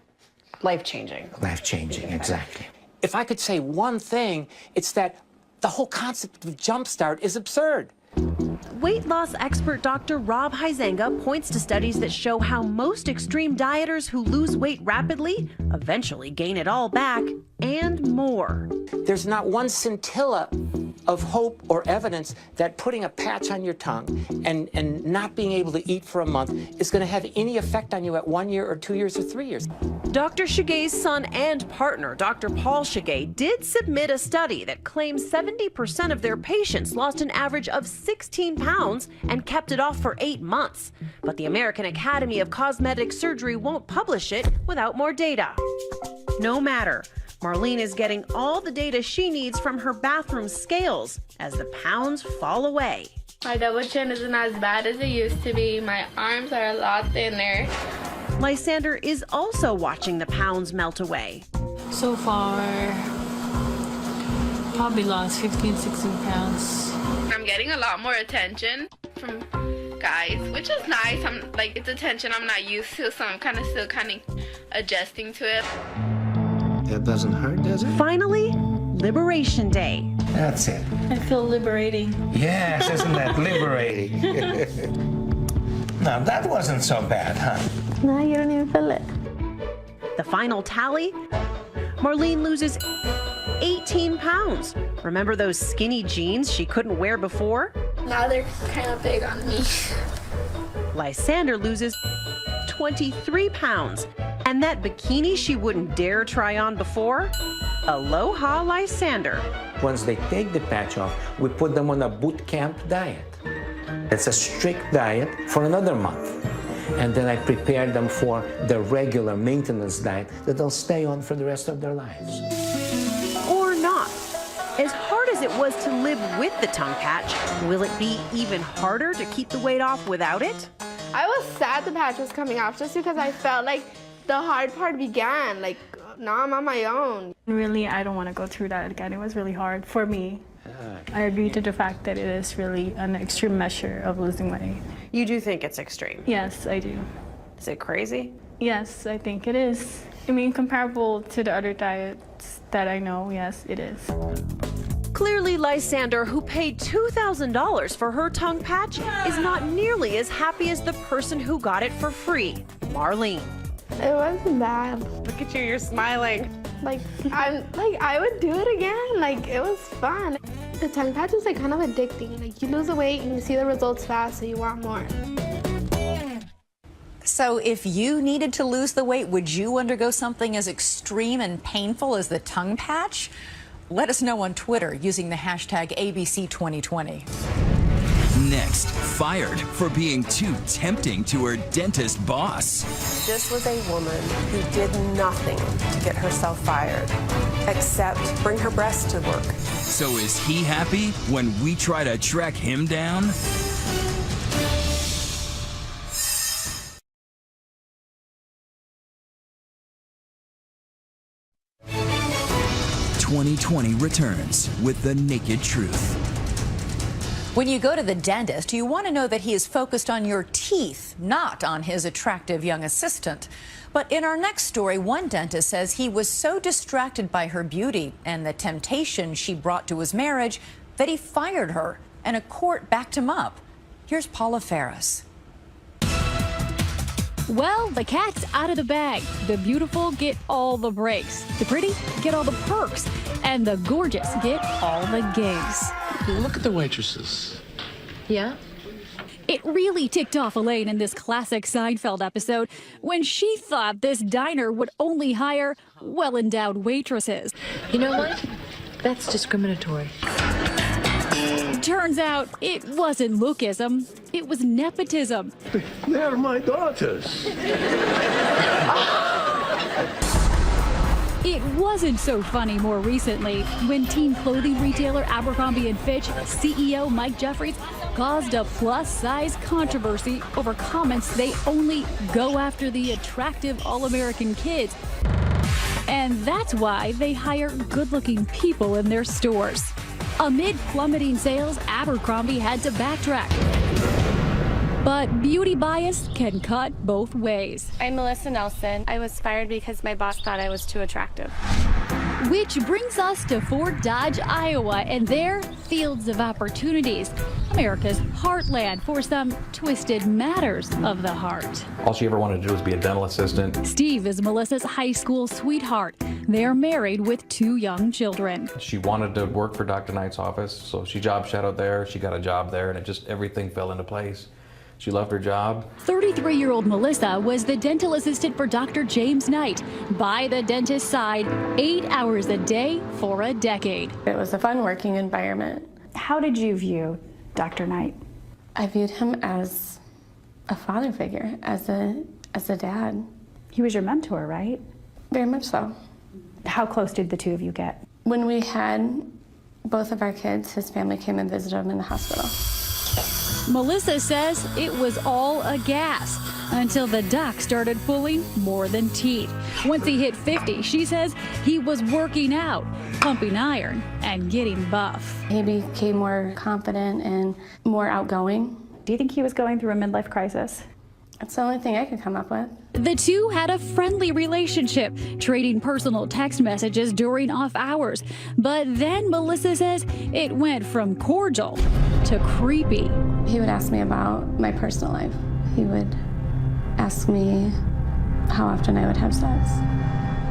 life-changing. Life-changing, exactly. If I could say one thing, it's that the whole concept of jumpstart is absurd. Weight loss expert Dr. Rob Huizenga points to studies that show how most extreme dieters who lose weight rapidly eventually gain it all back and more. There's not one scintilla of hope or evidence that putting a patch on your tongue and not being able to eat for a month is going to have any effect on you at 1 year or 2 years or 3 years. Dr. Shigay's son and partner, Dr. Paul Shigay, did submit a study that claims 70% of their patients lost an average of 16 pounds and kept it off for 8 months. But the American Academy of Cosmetic Surgery won't publish it without more data. No matter. Marlene is getting all the data she needs from her bathroom scales as the pounds fall away. My double chin isn't as bad as it used to be. My arms are a lot thinner. Lysander is also watching the pounds melt away. So far, probably lost 15, 16 pounds. I'm getting a lot more attention from guys, which is nice. It's attention I'm not used to, so I'm still adjusting to it. That doesn't hurt, does it? Finally, Liberation Day. That's it. I feel liberating. Yes, isn't that liberating? Now, that wasn't so bad, huh? No, you don't even feel it. The final tally, Marlene loses 18 pounds. Remember those skinny jeans she couldn't wear before? Now they're kind of big on me. Lysander loses 23 pounds. And that bikini she wouldn't dare try on before? Aloha Lysander. Once they take the patch off, we put them on a boot camp diet. It's a strict diet for another month. And then I prepare them for the regular maintenance diet that they'll stay on for the rest of their lives. Or not. As hard as it was to live with the tongue patch, will it be even harder to keep the weight off without it? I was sad the patch was coming off just because I felt like the hard part began. Now I'm on my own. Really, I don't want to go through that again. It was really hard for me. I agree to the fact that it is really an extreme measure of losing weight. You do think it's extreme? Yes, I do. Is it crazy? Yes, I think it is. I mean, comparable to the other diets that I know, yes, it is. Clearly, Lysander, who paid $2,000 for her tongue patch, is not nearly as happy as the person who got it for free, Marlene. It wasn't bad. Look at you, you're smiling. I would do it again. It was fun. The tongue patch is kind of addicting. You lose the weight and you see the results fast, so you want more. So if you needed to lose the weight, would you undergo something as extreme and painful as the tongue patch? Let us know on Twitter using the hashtag ABC2020. Next, fired for being too tempting to her dentist boss. This was a woman who did nothing to get herself fired, except bring her breasts to work. So is he happy when we try to track him down? "2020 returns with the naked truth." When you go to the dentist, you want to know that he is focused on your teeth, not on his attractive young assistant. But in our next story, one dentist says he was so distracted by her beauty and the temptation she brought to his marriage that he fired her, and a court backed him up. Here's Paula Ferris. Well, the cat's out of the bag. The beautiful get all the breaks. The pretty get all the perks. And the gorgeous get all the gigs. Look at the waitresses. Yeah? It really ticked off Elaine in this classic Seinfeld episode when she thought this diner would only hire well-endowed waitresses. You know what? That's discriminatory. Turns out it wasn't lookism, it was nepotism. They're my daughters. It wasn't so funny more recently when teen clothing retailer Abercrombie & Fitch CEO Mike Jeffries caused a plus-size controversy over comments they only go after the attractive all-American kids. And that's why they hire good-looking people in their stores. Amid plummeting sales, Abercrombie had to backtrack. But beauty bias can cut both ways. I'm Melissa Nelson. I was fired because my boss thought I was too attractive. Which brings us to Fort Dodge, Iowa, and their fields of opportunities. America's heartland for some twisted matters of the heart. All she ever wanted to do was be a dental assistant. Steve is Melissa's high school sweetheart. They're married with 2 young children. She wanted to work for Dr. Knight's office, so she job shadowed there. She got a job there, and everything fell into place. She loved her job. 33-year-old Melissa was the dental assistant for Dr. James Knight, by the dentist's side, 8 hours a day for a decade. It was a fun working environment. How did you view Dr. Knight? I viewed him as a father figure, as a dad. He was your mentor, right? Very much so. How close did the two of you get? When we had both of our kids, his family came and visited him in the hospital. Melissa says it was all a gas until the doc started pulling more than teeth. Once he hit 50, she says he was working out, pumping iron, and getting buff. He became more confident and more outgoing. Do you think he was going through a midlife crisis? That's the only thing I could come up with. The two had a friendly relationship, trading personal text messages during off hours. But then Melissa says it went from cordial to creepy. He would ask me about my personal life. He would ask me how often I would have sex.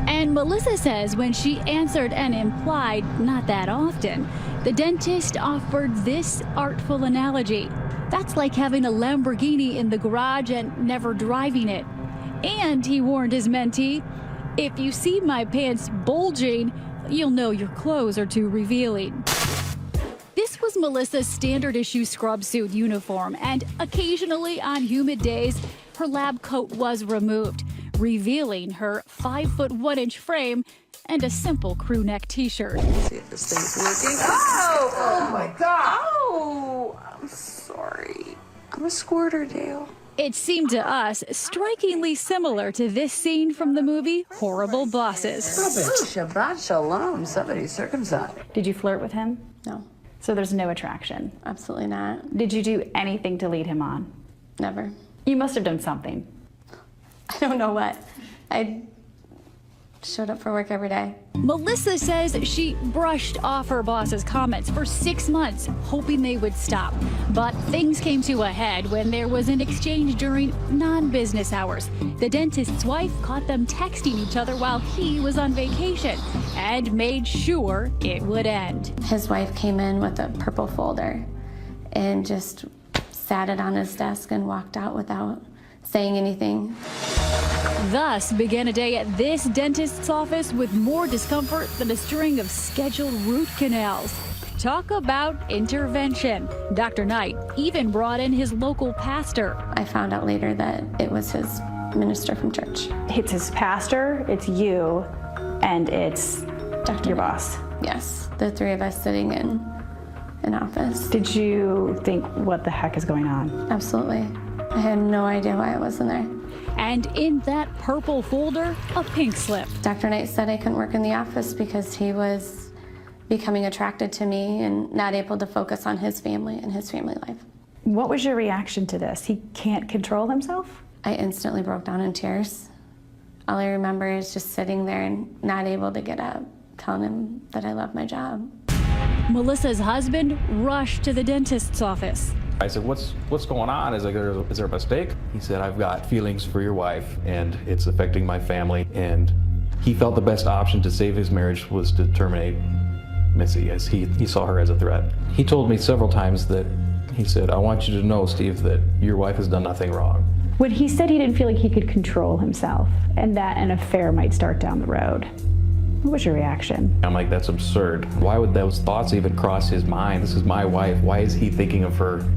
And Melissa says when she answered and implied not that often, the dentist offered this artful analogy. That's like having a Lamborghini in the garage and never driving it. And he warned his mentee, if you see my pants bulging, you'll know your clothes are too revealing. This was Melissa's standard issue scrub suit uniform, and occasionally on humid days, her lab coat was removed, revealing her 5'1" frame and a simple crew neck t-shirt. See if this thing's working. Oh my God. Oh, I'm sorry. I'm a squirter, Dale. It seemed to us strikingly similar to this scene from the movie Horrible Bosses. Shabbat shalom. Somebody circumcised. Did you flirt with him? No. So there's no attraction? Absolutely not. Did you do anything to lead him on? Never. You must have done something. I don't know what. I showed up for work every day. Melissa says she brushed off her boss's comments for 6 months, hoping they would stop. But things came to a head when there was an exchange during non-business hours. The dentist's wife caught them texting each other while he was on vacation and made sure it would end. His wife came in with a purple folder and just sat it on his desk and walked out without saying anything. Thus began a day at this dentist's office with more discomfort than a string of scheduled root canals. Talk about intervention. Dr. Knight even brought in his local pastor. I found out later that it was his minister from church. It's his pastor, it's you, and it's your boss. Yes, the three of us sitting in an office. Did you think, what the heck is going on? Absolutely. I had no idea why I was in there. And in that purple folder, a pink slip. Dr. Knight said I couldn't work in the office because he was becoming attracted to me and not able to focus on his family and his family life. What was your reaction to this? He can't control himself? I instantly broke down in tears. All I remember is just sitting there and not able to get up, telling him that I love my job. Melissa's husband rushed to the dentist's office. I said, what's going on? Is there a mistake? He said, I've got feelings for your wife, and it's affecting my family. And he felt the best option to save his marriage was to terminate Missy, as he saw her as a threat. He told me several times that, he said, I want you to know, Steve, that your wife has done nothing wrong. When he said he didn't feel like he could control himself and that an affair might start down the road, what was your reaction? I'm like, that's absurd. Why would those thoughts even cross his mind? This is my wife. Why is he thinking of her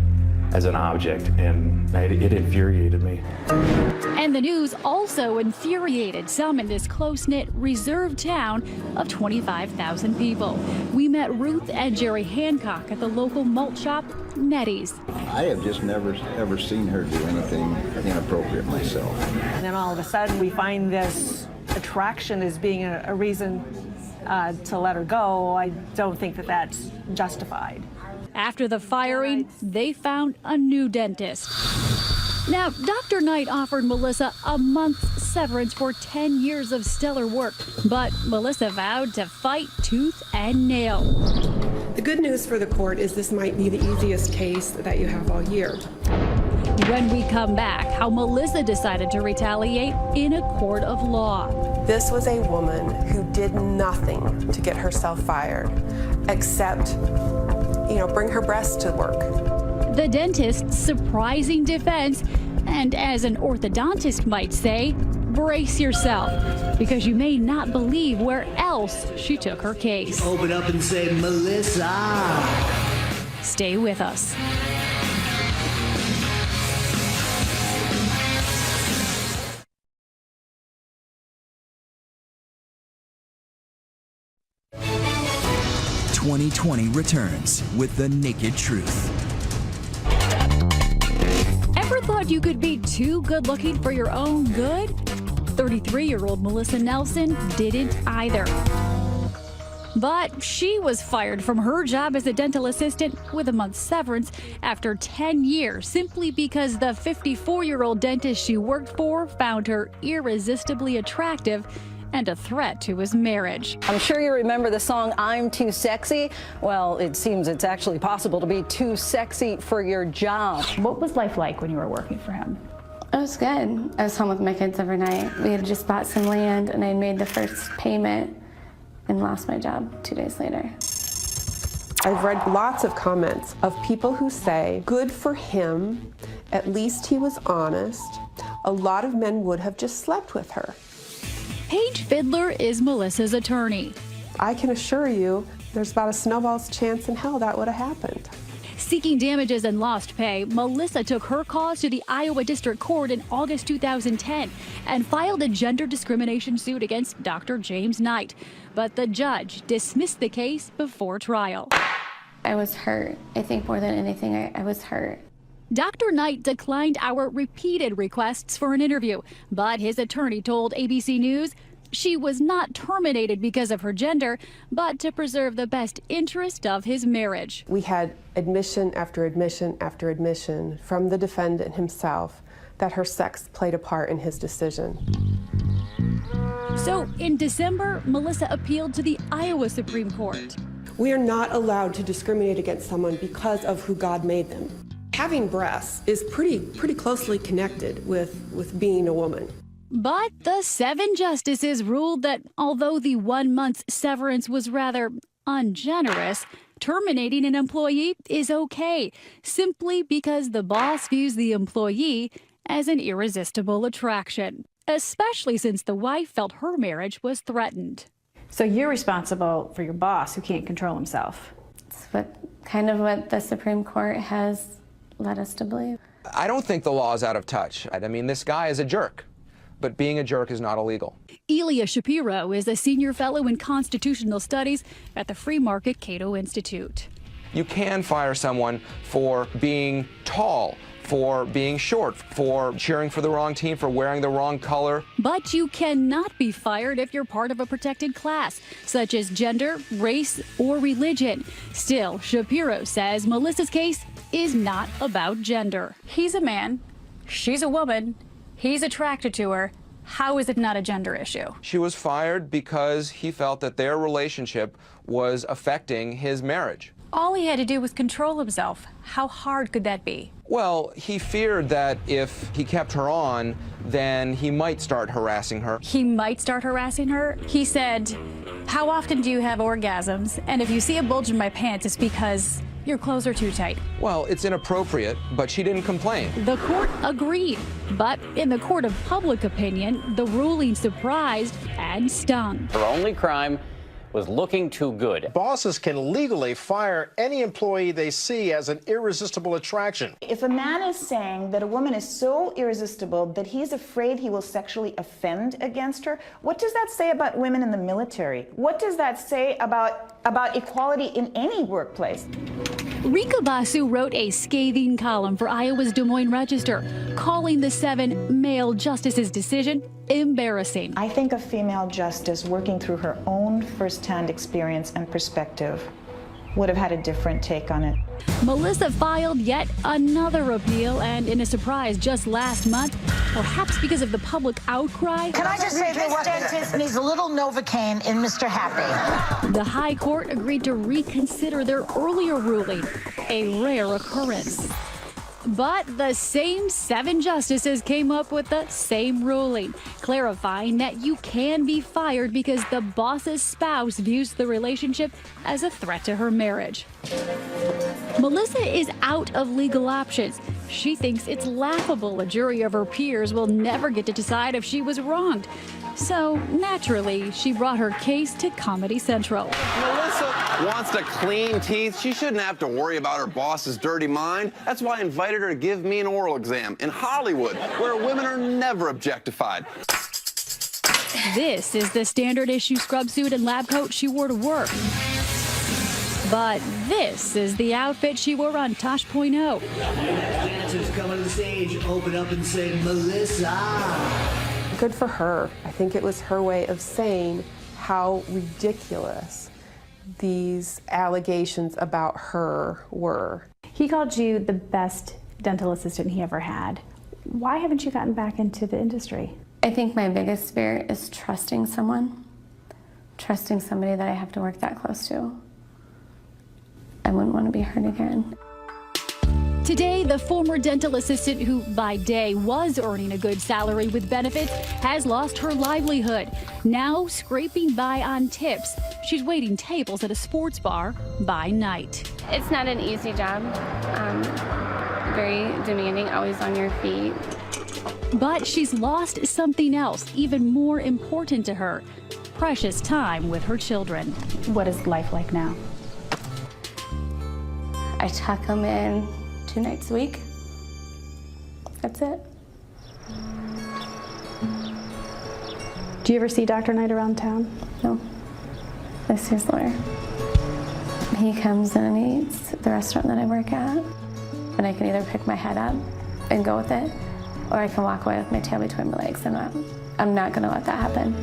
as an object, and it infuriated me. And the news also infuriated some in this close-knit, reserved town of 25,000 people. We met Ruth and Jerry Hancock at the local malt shop, Nettie's. I have just never, ever seen her do anything inappropriate myself. And then all of a sudden we find this attraction as being a reason to let her go. I don't think that that's justified. After the firing, they found a new dentist. Now, Dr. Knight offered Melissa a month's severance for 10 years of stellar work, but Melissa vowed to fight tooth and nail. The good news for the court is this might be the easiest case that you have all year. When we come back, how Melissa decided to retaliate in a court of law. This was a woman who did nothing to get herself fired, except, bring her breasts to work. The dentist's surprising defense, and as an orthodontist might say, brace yourself, because you may not believe where else she took her case. Open up and say, Melissa. Stay with us. "2020 returns with the naked truth." Ever thought you could be too good looking for your own good? 33-year-old Melissa Nelson didn't either. But she was fired from her job as a dental assistant with a month's severance after 10 years simply because the 54-year-old dentist she worked for found her irresistibly attractive and a threat to his marriage. I'm sure you remember the song I'm Too Sexy. Well, it seems it's actually possible to be too sexy for your job. What was life like when you were working for him? It was good. I was home with my kids every night. We had just bought some land and I made the first payment and lost my job 2 days later. I've read lots of comments of people who say, good for him, at least he was honest. A lot of men would have just slept with her. Paige Fiddler is Melissa's attorney. I can assure you, there's about a snowball's chance in hell that would have happened. Seeking damages and lost pay, Melissa took her cause to the Iowa District Court in August 2010 and filed a gender discrimination suit against Dr. James Knight. But the judge dismissed the case before trial. I was hurt. I think more than anything, I was hurt. Dr. Knight declined our repeated requests for an interview, but his attorney told ABC News she was not terminated because of her gender, but to preserve the best interest of his marriage. We had admission after admission after admission from the defendant himself that her sex played a part in his decision. So in December, Melissa appealed to the Iowa Supreme Court. We are not allowed to discriminate against someone because of who God made them. Having breasts is pretty closely connected with being a woman. But the 7 justices ruled that although the 1 month's severance was rather ungenerous, terminating an employee is okay, simply because the boss views the employee as an irresistible attraction, especially since the wife felt her marriage was threatened. So you're responsible for your boss who can't control himself. It's kind of what the Supreme Court has led us to believe. I don't think the law is out of touch. I mean, this guy is a jerk, but being a jerk is not illegal. Elia Shapiro is a senior fellow in constitutional studies at the Free Market Cato Institute. You can fire someone for being tall, for being short, for cheering for the wrong team, for wearing the wrong color. But you cannot be fired if you're part of a protected class, such as gender, race, or religion. Still, Shapiro says Melissa's case is not about gender. He's a man, she's a woman, he's attracted to her. How is it not a gender issue? She was fired because he felt that their relationship was affecting his marriage. All he had to do was control himself. How hard could that be? Well, he feared that if he kept her on, then he might start harassing her. He might start harassing her? He said, how often do you have orgasms? And if you see a bulge in my pants, it's because your clothes are too tight. Well, it's inappropriate, but she didn't complain. The court agreed, but in the court of public opinion, the ruling surprised and stung. Her only crime was looking too good. Bosses can legally fire any employee they see as an irresistible attraction. If a man is saying that a woman is so irresistible that he's afraid he will sexually offend against her, what does that say about women in the military? What does that say about equality in any workplace? Rika Basu wrote a scathing column for Iowa's Des Moines Register, calling the 7 male justices' decision embarrassing. I think a female justice working through her own firsthand experience and perspective would have had a different take on it. Melissa filed yet another appeal, and in a surprise just last month, perhaps because of the public outcry, Can I just say this dentist needs a little Novocaine in Mr. Happy? the High Court agreed to reconsider their earlier ruling, a rare occurrence. But the same 7 justices came up with the same ruling, clarifying that you can be fired because the boss's spouse views the relationship as a threat to her marriage. Melissa is out of legal options. She thinks it's laughable a jury of her peers will never get to decide if she was wronged. So, naturally, she brought her case to Comedy Central. Melissa wants to clean teeth. She shouldn't have to worry about her boss's dirty mind. That's why I invited her to give me an oral exam in Hollywood, where women are never objectified. This is the standard issue scrub suit and lab coat she wore to work. But this is the outfit she wore on Tosh.0. Dancers come on the stage, open up and say, Melissa. Good for her. I think it was her way of saying how ridiculous these allegations about her were. He called you the best dental assistant he ever had. Why haven't you gotten back into the industry? I think my biggest fear is trusting someone, trusting somebody that I have to work that close to. I wouldn't want to be hurt again. Today, the former dental assistant, who by day was earning a good salary with benefits, has lost her livelihood. Now scraping by on tips, she's waiting tables at a sports bar by night. It's not an easy job. Very demanding, always on your feet. But she's lost something else, even more important to her: precious time with her children. What is life like now? I tuck them in 2 nights a week. That's it. Do you ever see Dr. Knight around town? No. This is lawyer. He comes and he eats at the restaurant that I work at. And I can either pick my head up and go with it, or I can walk away with my tail between my legs. I'm not gonna let that happen.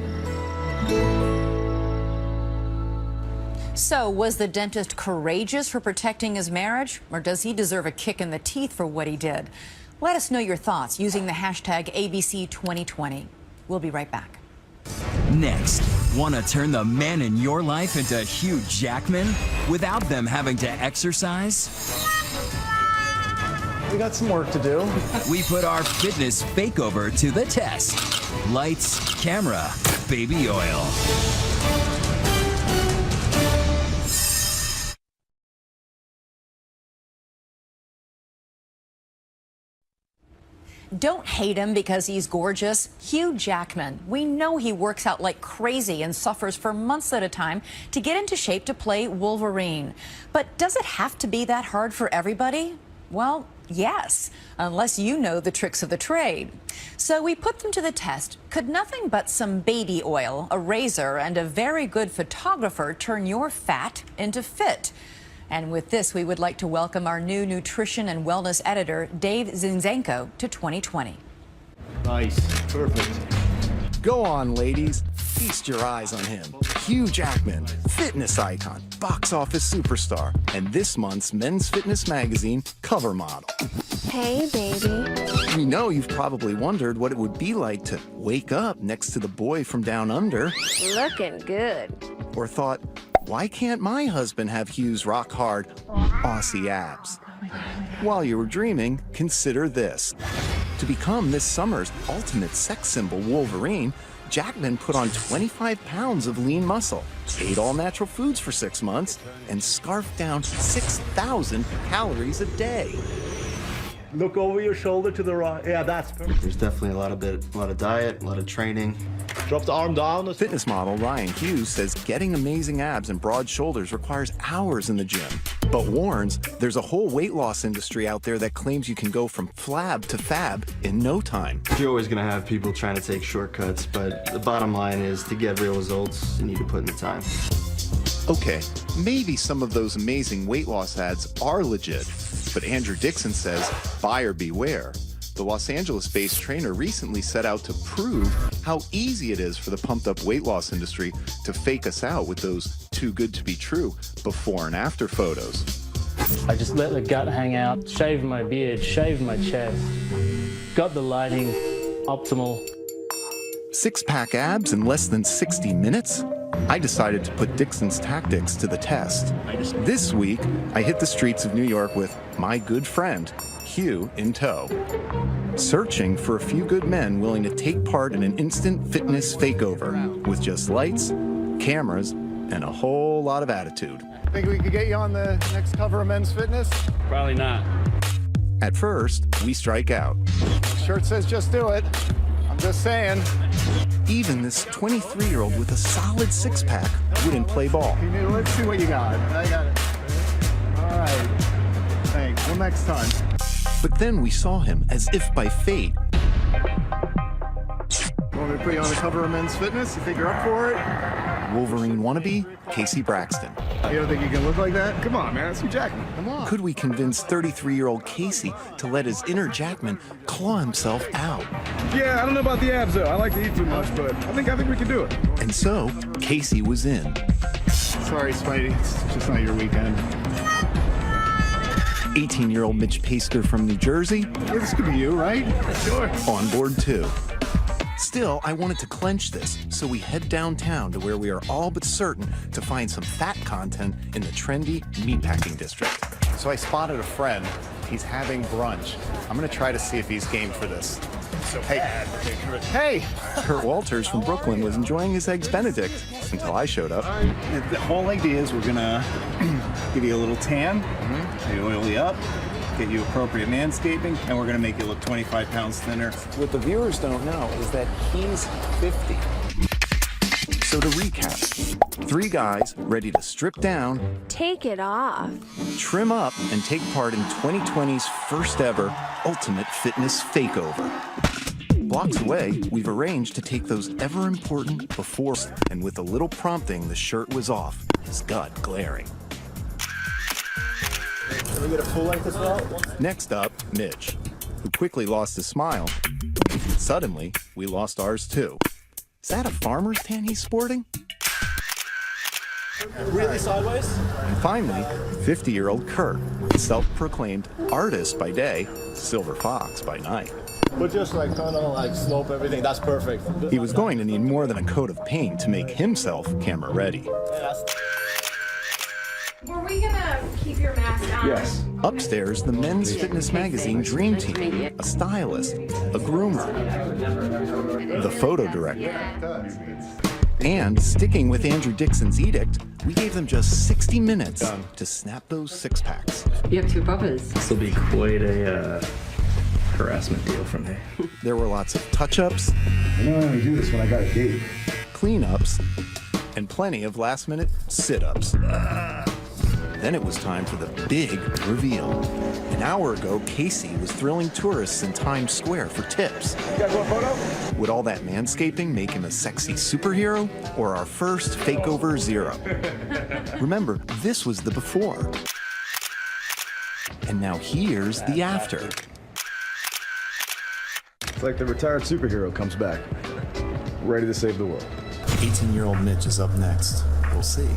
So, was the dentist courageous for protecting his marriage, or does he deserve a kick in the teeth for what he did? Let us know your thoughts using the hashtag ABC2020. We'll be right back. Next, want to turn the men in your life into Hugh Jackman without them having to exercise? We got some work to do. We put our fitness fakeover to the test. Lights, camera, baby oil. Don't hate him because he's gorgeous. Hugh Jackman. We know he works out like crazy and suffers for months at a time to get into shape to play Wolverine. But does it have to be that hard for everybody? Well, yes, unless you know the tricks of the trade. So we put them to the test. Could nothing but some baby oil, a razor, and a very good photographer turn your fat into fit? And with this, we would like to welcome our new nutrition and wellness editor, Dave Zinczenko, to 2020. Nice. Perfect. Go on, ladies. Feast your eyes on him. Hugh Jackman, fitness icon, box office superstar, and this month's Men's Fitness magazine cover model. Hey, baby. We know you've probably wondered what it would be like to wake up next to the boy from down under. Looking good. Or thought, why can't my husband have Hugh's rock hard Aussie abs? While you were dreaming, consider this. To become this summer's ultimate sex symbol, Wolverine, Jackman put on 25 pounds of lean muscle, ate all natural foods for 6 months, and scarfed down 6,000 calories a day. Look over your shoulder to the right. Yeah, that's perfect. There's definitely a lot of diet, a lot of training, Drop the arm down. Fitness model Ryan Hughes says getting amazing abs and broad shoulders requires hours in the gym, but warns there's a whole weight loss industry out there that claims you can go from flab to fab in no time. You're always going to have people trying to take shortcuts, but the bottom line is to get real results, you need to put in the time. Okay, maybe some of those amazing weight loss ads are legit, but Andrew Dixon says buyer beware. The Los Angeles-based trainer recently set out to prove how easy it is for the pumped-up weight loss industry to fake us out with those too good to be true before and after photos. I just let the gut hang out, shaved my beard, shaved my chest, got the lighting optimal. Six-pack abs in less than 60 minutes? I decided to put Dixon's tactics to the test. This week, I hit the streets of New York with my good friend, Hugh, in tow, searching for a few good men willing to take part in an instant fitness fakeover with just lights, cameras, and a whole lot of attitude. Think we could get you on the next cover of Men's Fitness? Probably not. At first, we strike out. Shirt says just do it. I'm just saying. Even this 23-year-old with a solid six-pack wouldn't play ball. Let's see what you got. I got it. All right. Thanks. Well, next time. But then we saw him, as if by fate. Want me to put you on the cover of Men's Fitness? You think you're up for it? Wolverine wannabe, Casey Braxton. You don't think you can look like that? Come on, man. That's Hugh Jackman. Come on. Could we convince 33-year-old Casey to let his inner Jackman claw himself out? Yeah, I don't know about the abs, though. I like to eat too much, but I think we can do it. And so, Casey was in. Sorry, Spidey. It's just not your weekend. 18-year-old Mitch Paster from New Jersey. Yeah, this could be you, right? Sure. On board too. Still, I wanted to clench this, so we head downtown to where we are all but certain to find some fat content in the trendy meatpacking district. So I spotted a friend. He's having brunch. I'm gonna try to see if he's game for this. So hey! Kurt Walters from Brooklyn was enjoying his Eggs Benedict until I showed up. The whole idea is we're gonna give you a little tan, maybe oil you up, get you appropriate manscaping, and we're gonna make you look 25 pounds thinner. What the viewers don't know is that he's 50. So to recap, 3 guys ready to strip down, Take it off. trim up, and take part in 2020's first ever Ultimate Fitness Fakeover. Blocks away, we've arranged to take those ever important before, and with a little prompting, the shirt was off, his gut glaring. Can we get a full length as well? Next up, Mitch, who quickly lost his smile. Suddenly, we lost ours too. Is that a farmer's tan he's sporting? Really sideways? And finally, 50-year-old Kurt, self-proclaimed artist by day, silver fox by night. But just like kind of like slope everything. That's perfect. He was going to need more than a coat of paint to make himself camera ready. Were we gonna keep your mask on? Yes. Upstairs, the men's fitness magazine Dream Team, a stylist, a groomer, the photo director. And sticking with Andrew Dixon's edict, we gave them just 60 minutes to snap those six-packs. You have 2 brothers. This will be quite a harassment deal for me. There were lots of touch-ups. I know I only do this when I got a date. Clean-ups, and plenty of last-minute sit-ups. Then it was time for the big reveal. An hour ago, Casey was thrilling tourists in Times Square for tips. You guys want a photo? Would all that manscaping make him a sexy superhero, or our first fakeover zero? Remember, this was the before. And now here's the after. It's like the retired superhero comes back, ready to save the world. 18-year-old Mitch is up next. We'll see.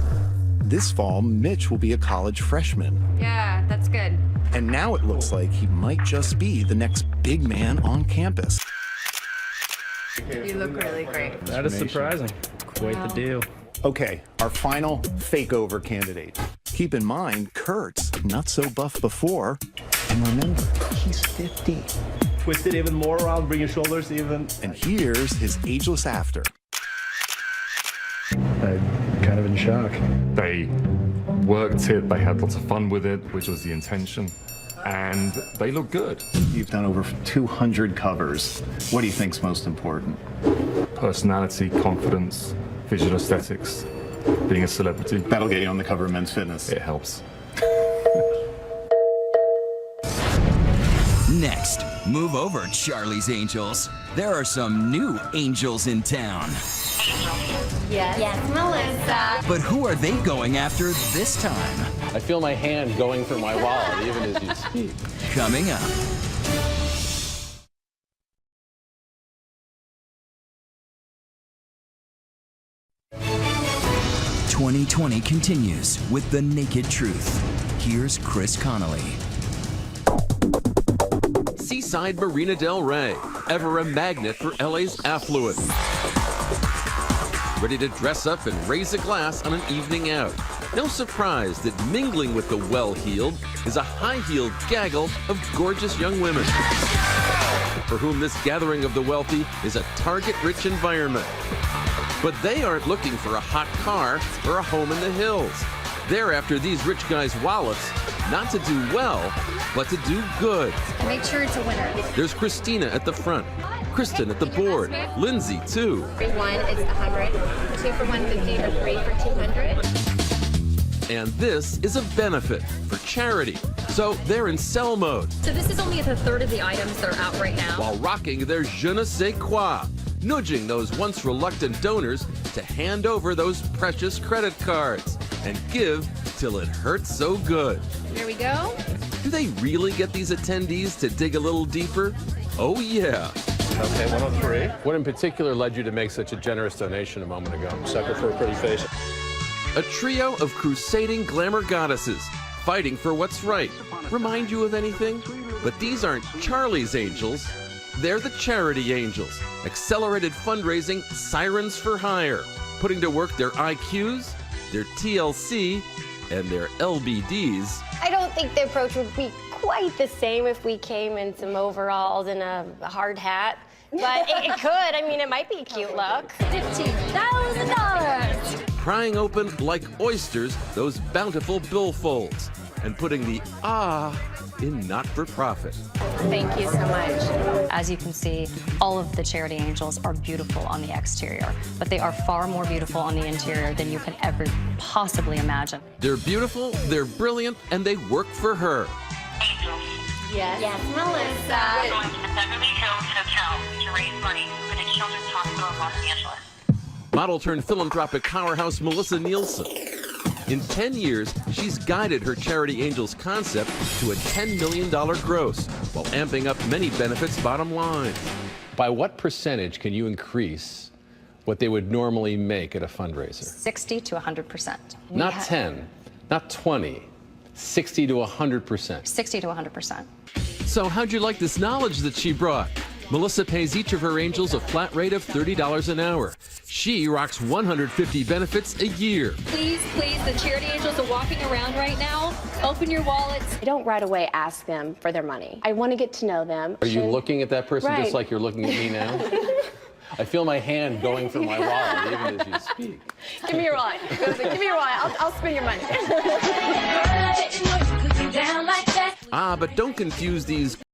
This fall, Mitch will be a college freshman. Yeah, that's good. And now it looks like he might just be the next big man on campus. You look really great. That is surprising. Quite the deal. Okay, our final fakeover candidate. Keep in mind, Kurt's not so buff before. And remember, he's 50. Twist it even more around, bring your shoulders even. And here's his ageless after. I'm kind of in shock. They worked it, they had lots of fun with it, which was the intention, and they look good. You've done over 200 covers. What do you think's most important? personality, confidence, visual aesthetics, being a celebrity. That'll get you on the cover of Men's Fitness. It helps. Next, move over, Charlie's Angels. There are some new angels in town. Yes, Melissa. But who are they going after this time? I feel my hand going for my wallet even as you speak. Coming up. "2020 continues with The Naked Truth. Here's Chris Connolly. Seaside Marina Del Rey, ever a magnet for LA's affluent. Ready to dress up and raise a glass on an evening out. No surprise that mingling with the well-heeled is a high-heeled gaggle of gorgeous young women, for whom this gathering of the wealthy is a target-rich environment. But they aren't looking for a hot car or a home in the hills. They're after these rich guys' wallets, not to do well, but to do good. Make sure it's a winner. There's Christina at the front, Kristen at the board, Lindsay too. 1 is 100, 2 for 150, or 3 for 200. And this is a benefit for charity. So they're in sell mode So this is only a third of the items that are out right now. while rocking their je ne sais quoi, nudging those once reluctant donors to hand over those precious credit cards and give till it hurts so good. Here we go. Do they really get these attendees to dig a little deeper? Oh yeah. Okay, 103. What in particular led you to make such a generous donation a moment ago? Sucker for a pretty face. A trio of crusading glamour goddesses fighting for what's right. Remind you of anything? But these aren't Charlie's Angels. They're the Charity Angels. Accelerated fundraising sirens for hire, putting to work their IQs, their TLC, and their LBDs. I don't think the approach would be quite the same if we came in some overalls and a hard hat. But it could. I mean, it might be a cute look. $15,000. Prying open like oysters those bountiful billfolds and putting the in not-for-profit. Thank you so much. As you can see, all of the Charity Angels are beautiful on the exterior, but they are far more beautiful on the interior than you can ever possibly imagine. They're beautiful, they're brilliant, and they work for her. Yes, Melissa. We're going to the Beverly Hills Hotel to raise money for the Children's Hospital of Los Angeles. Model-turned-philanthropic powerhouse Melissa Nielsen. In 10 years, she's guided her Charity Angels concept to a $10 million gross, while amping up many benefits' bottom line. By what percentage can you increase what they would normally make at a fundraiser? 60 to 100%. Not 10, not 20, 60 to 100%. 60 to 100%. So how'd you like this knowledge that she brought? Melissa pays each of her angels a flat rate of $30 an hour. She rocks 150 benefits a year. Please, the Charity Angels are walking around right now. Open your wallets. I don't right away ask them for their money. I want to get to know them. Are you looking at that person Right. just like you're looking at me now? I feel my hand going for my wallet even as you speak. Give me your wallet. Give me your wallet. I'll spend your money. But don't confuse these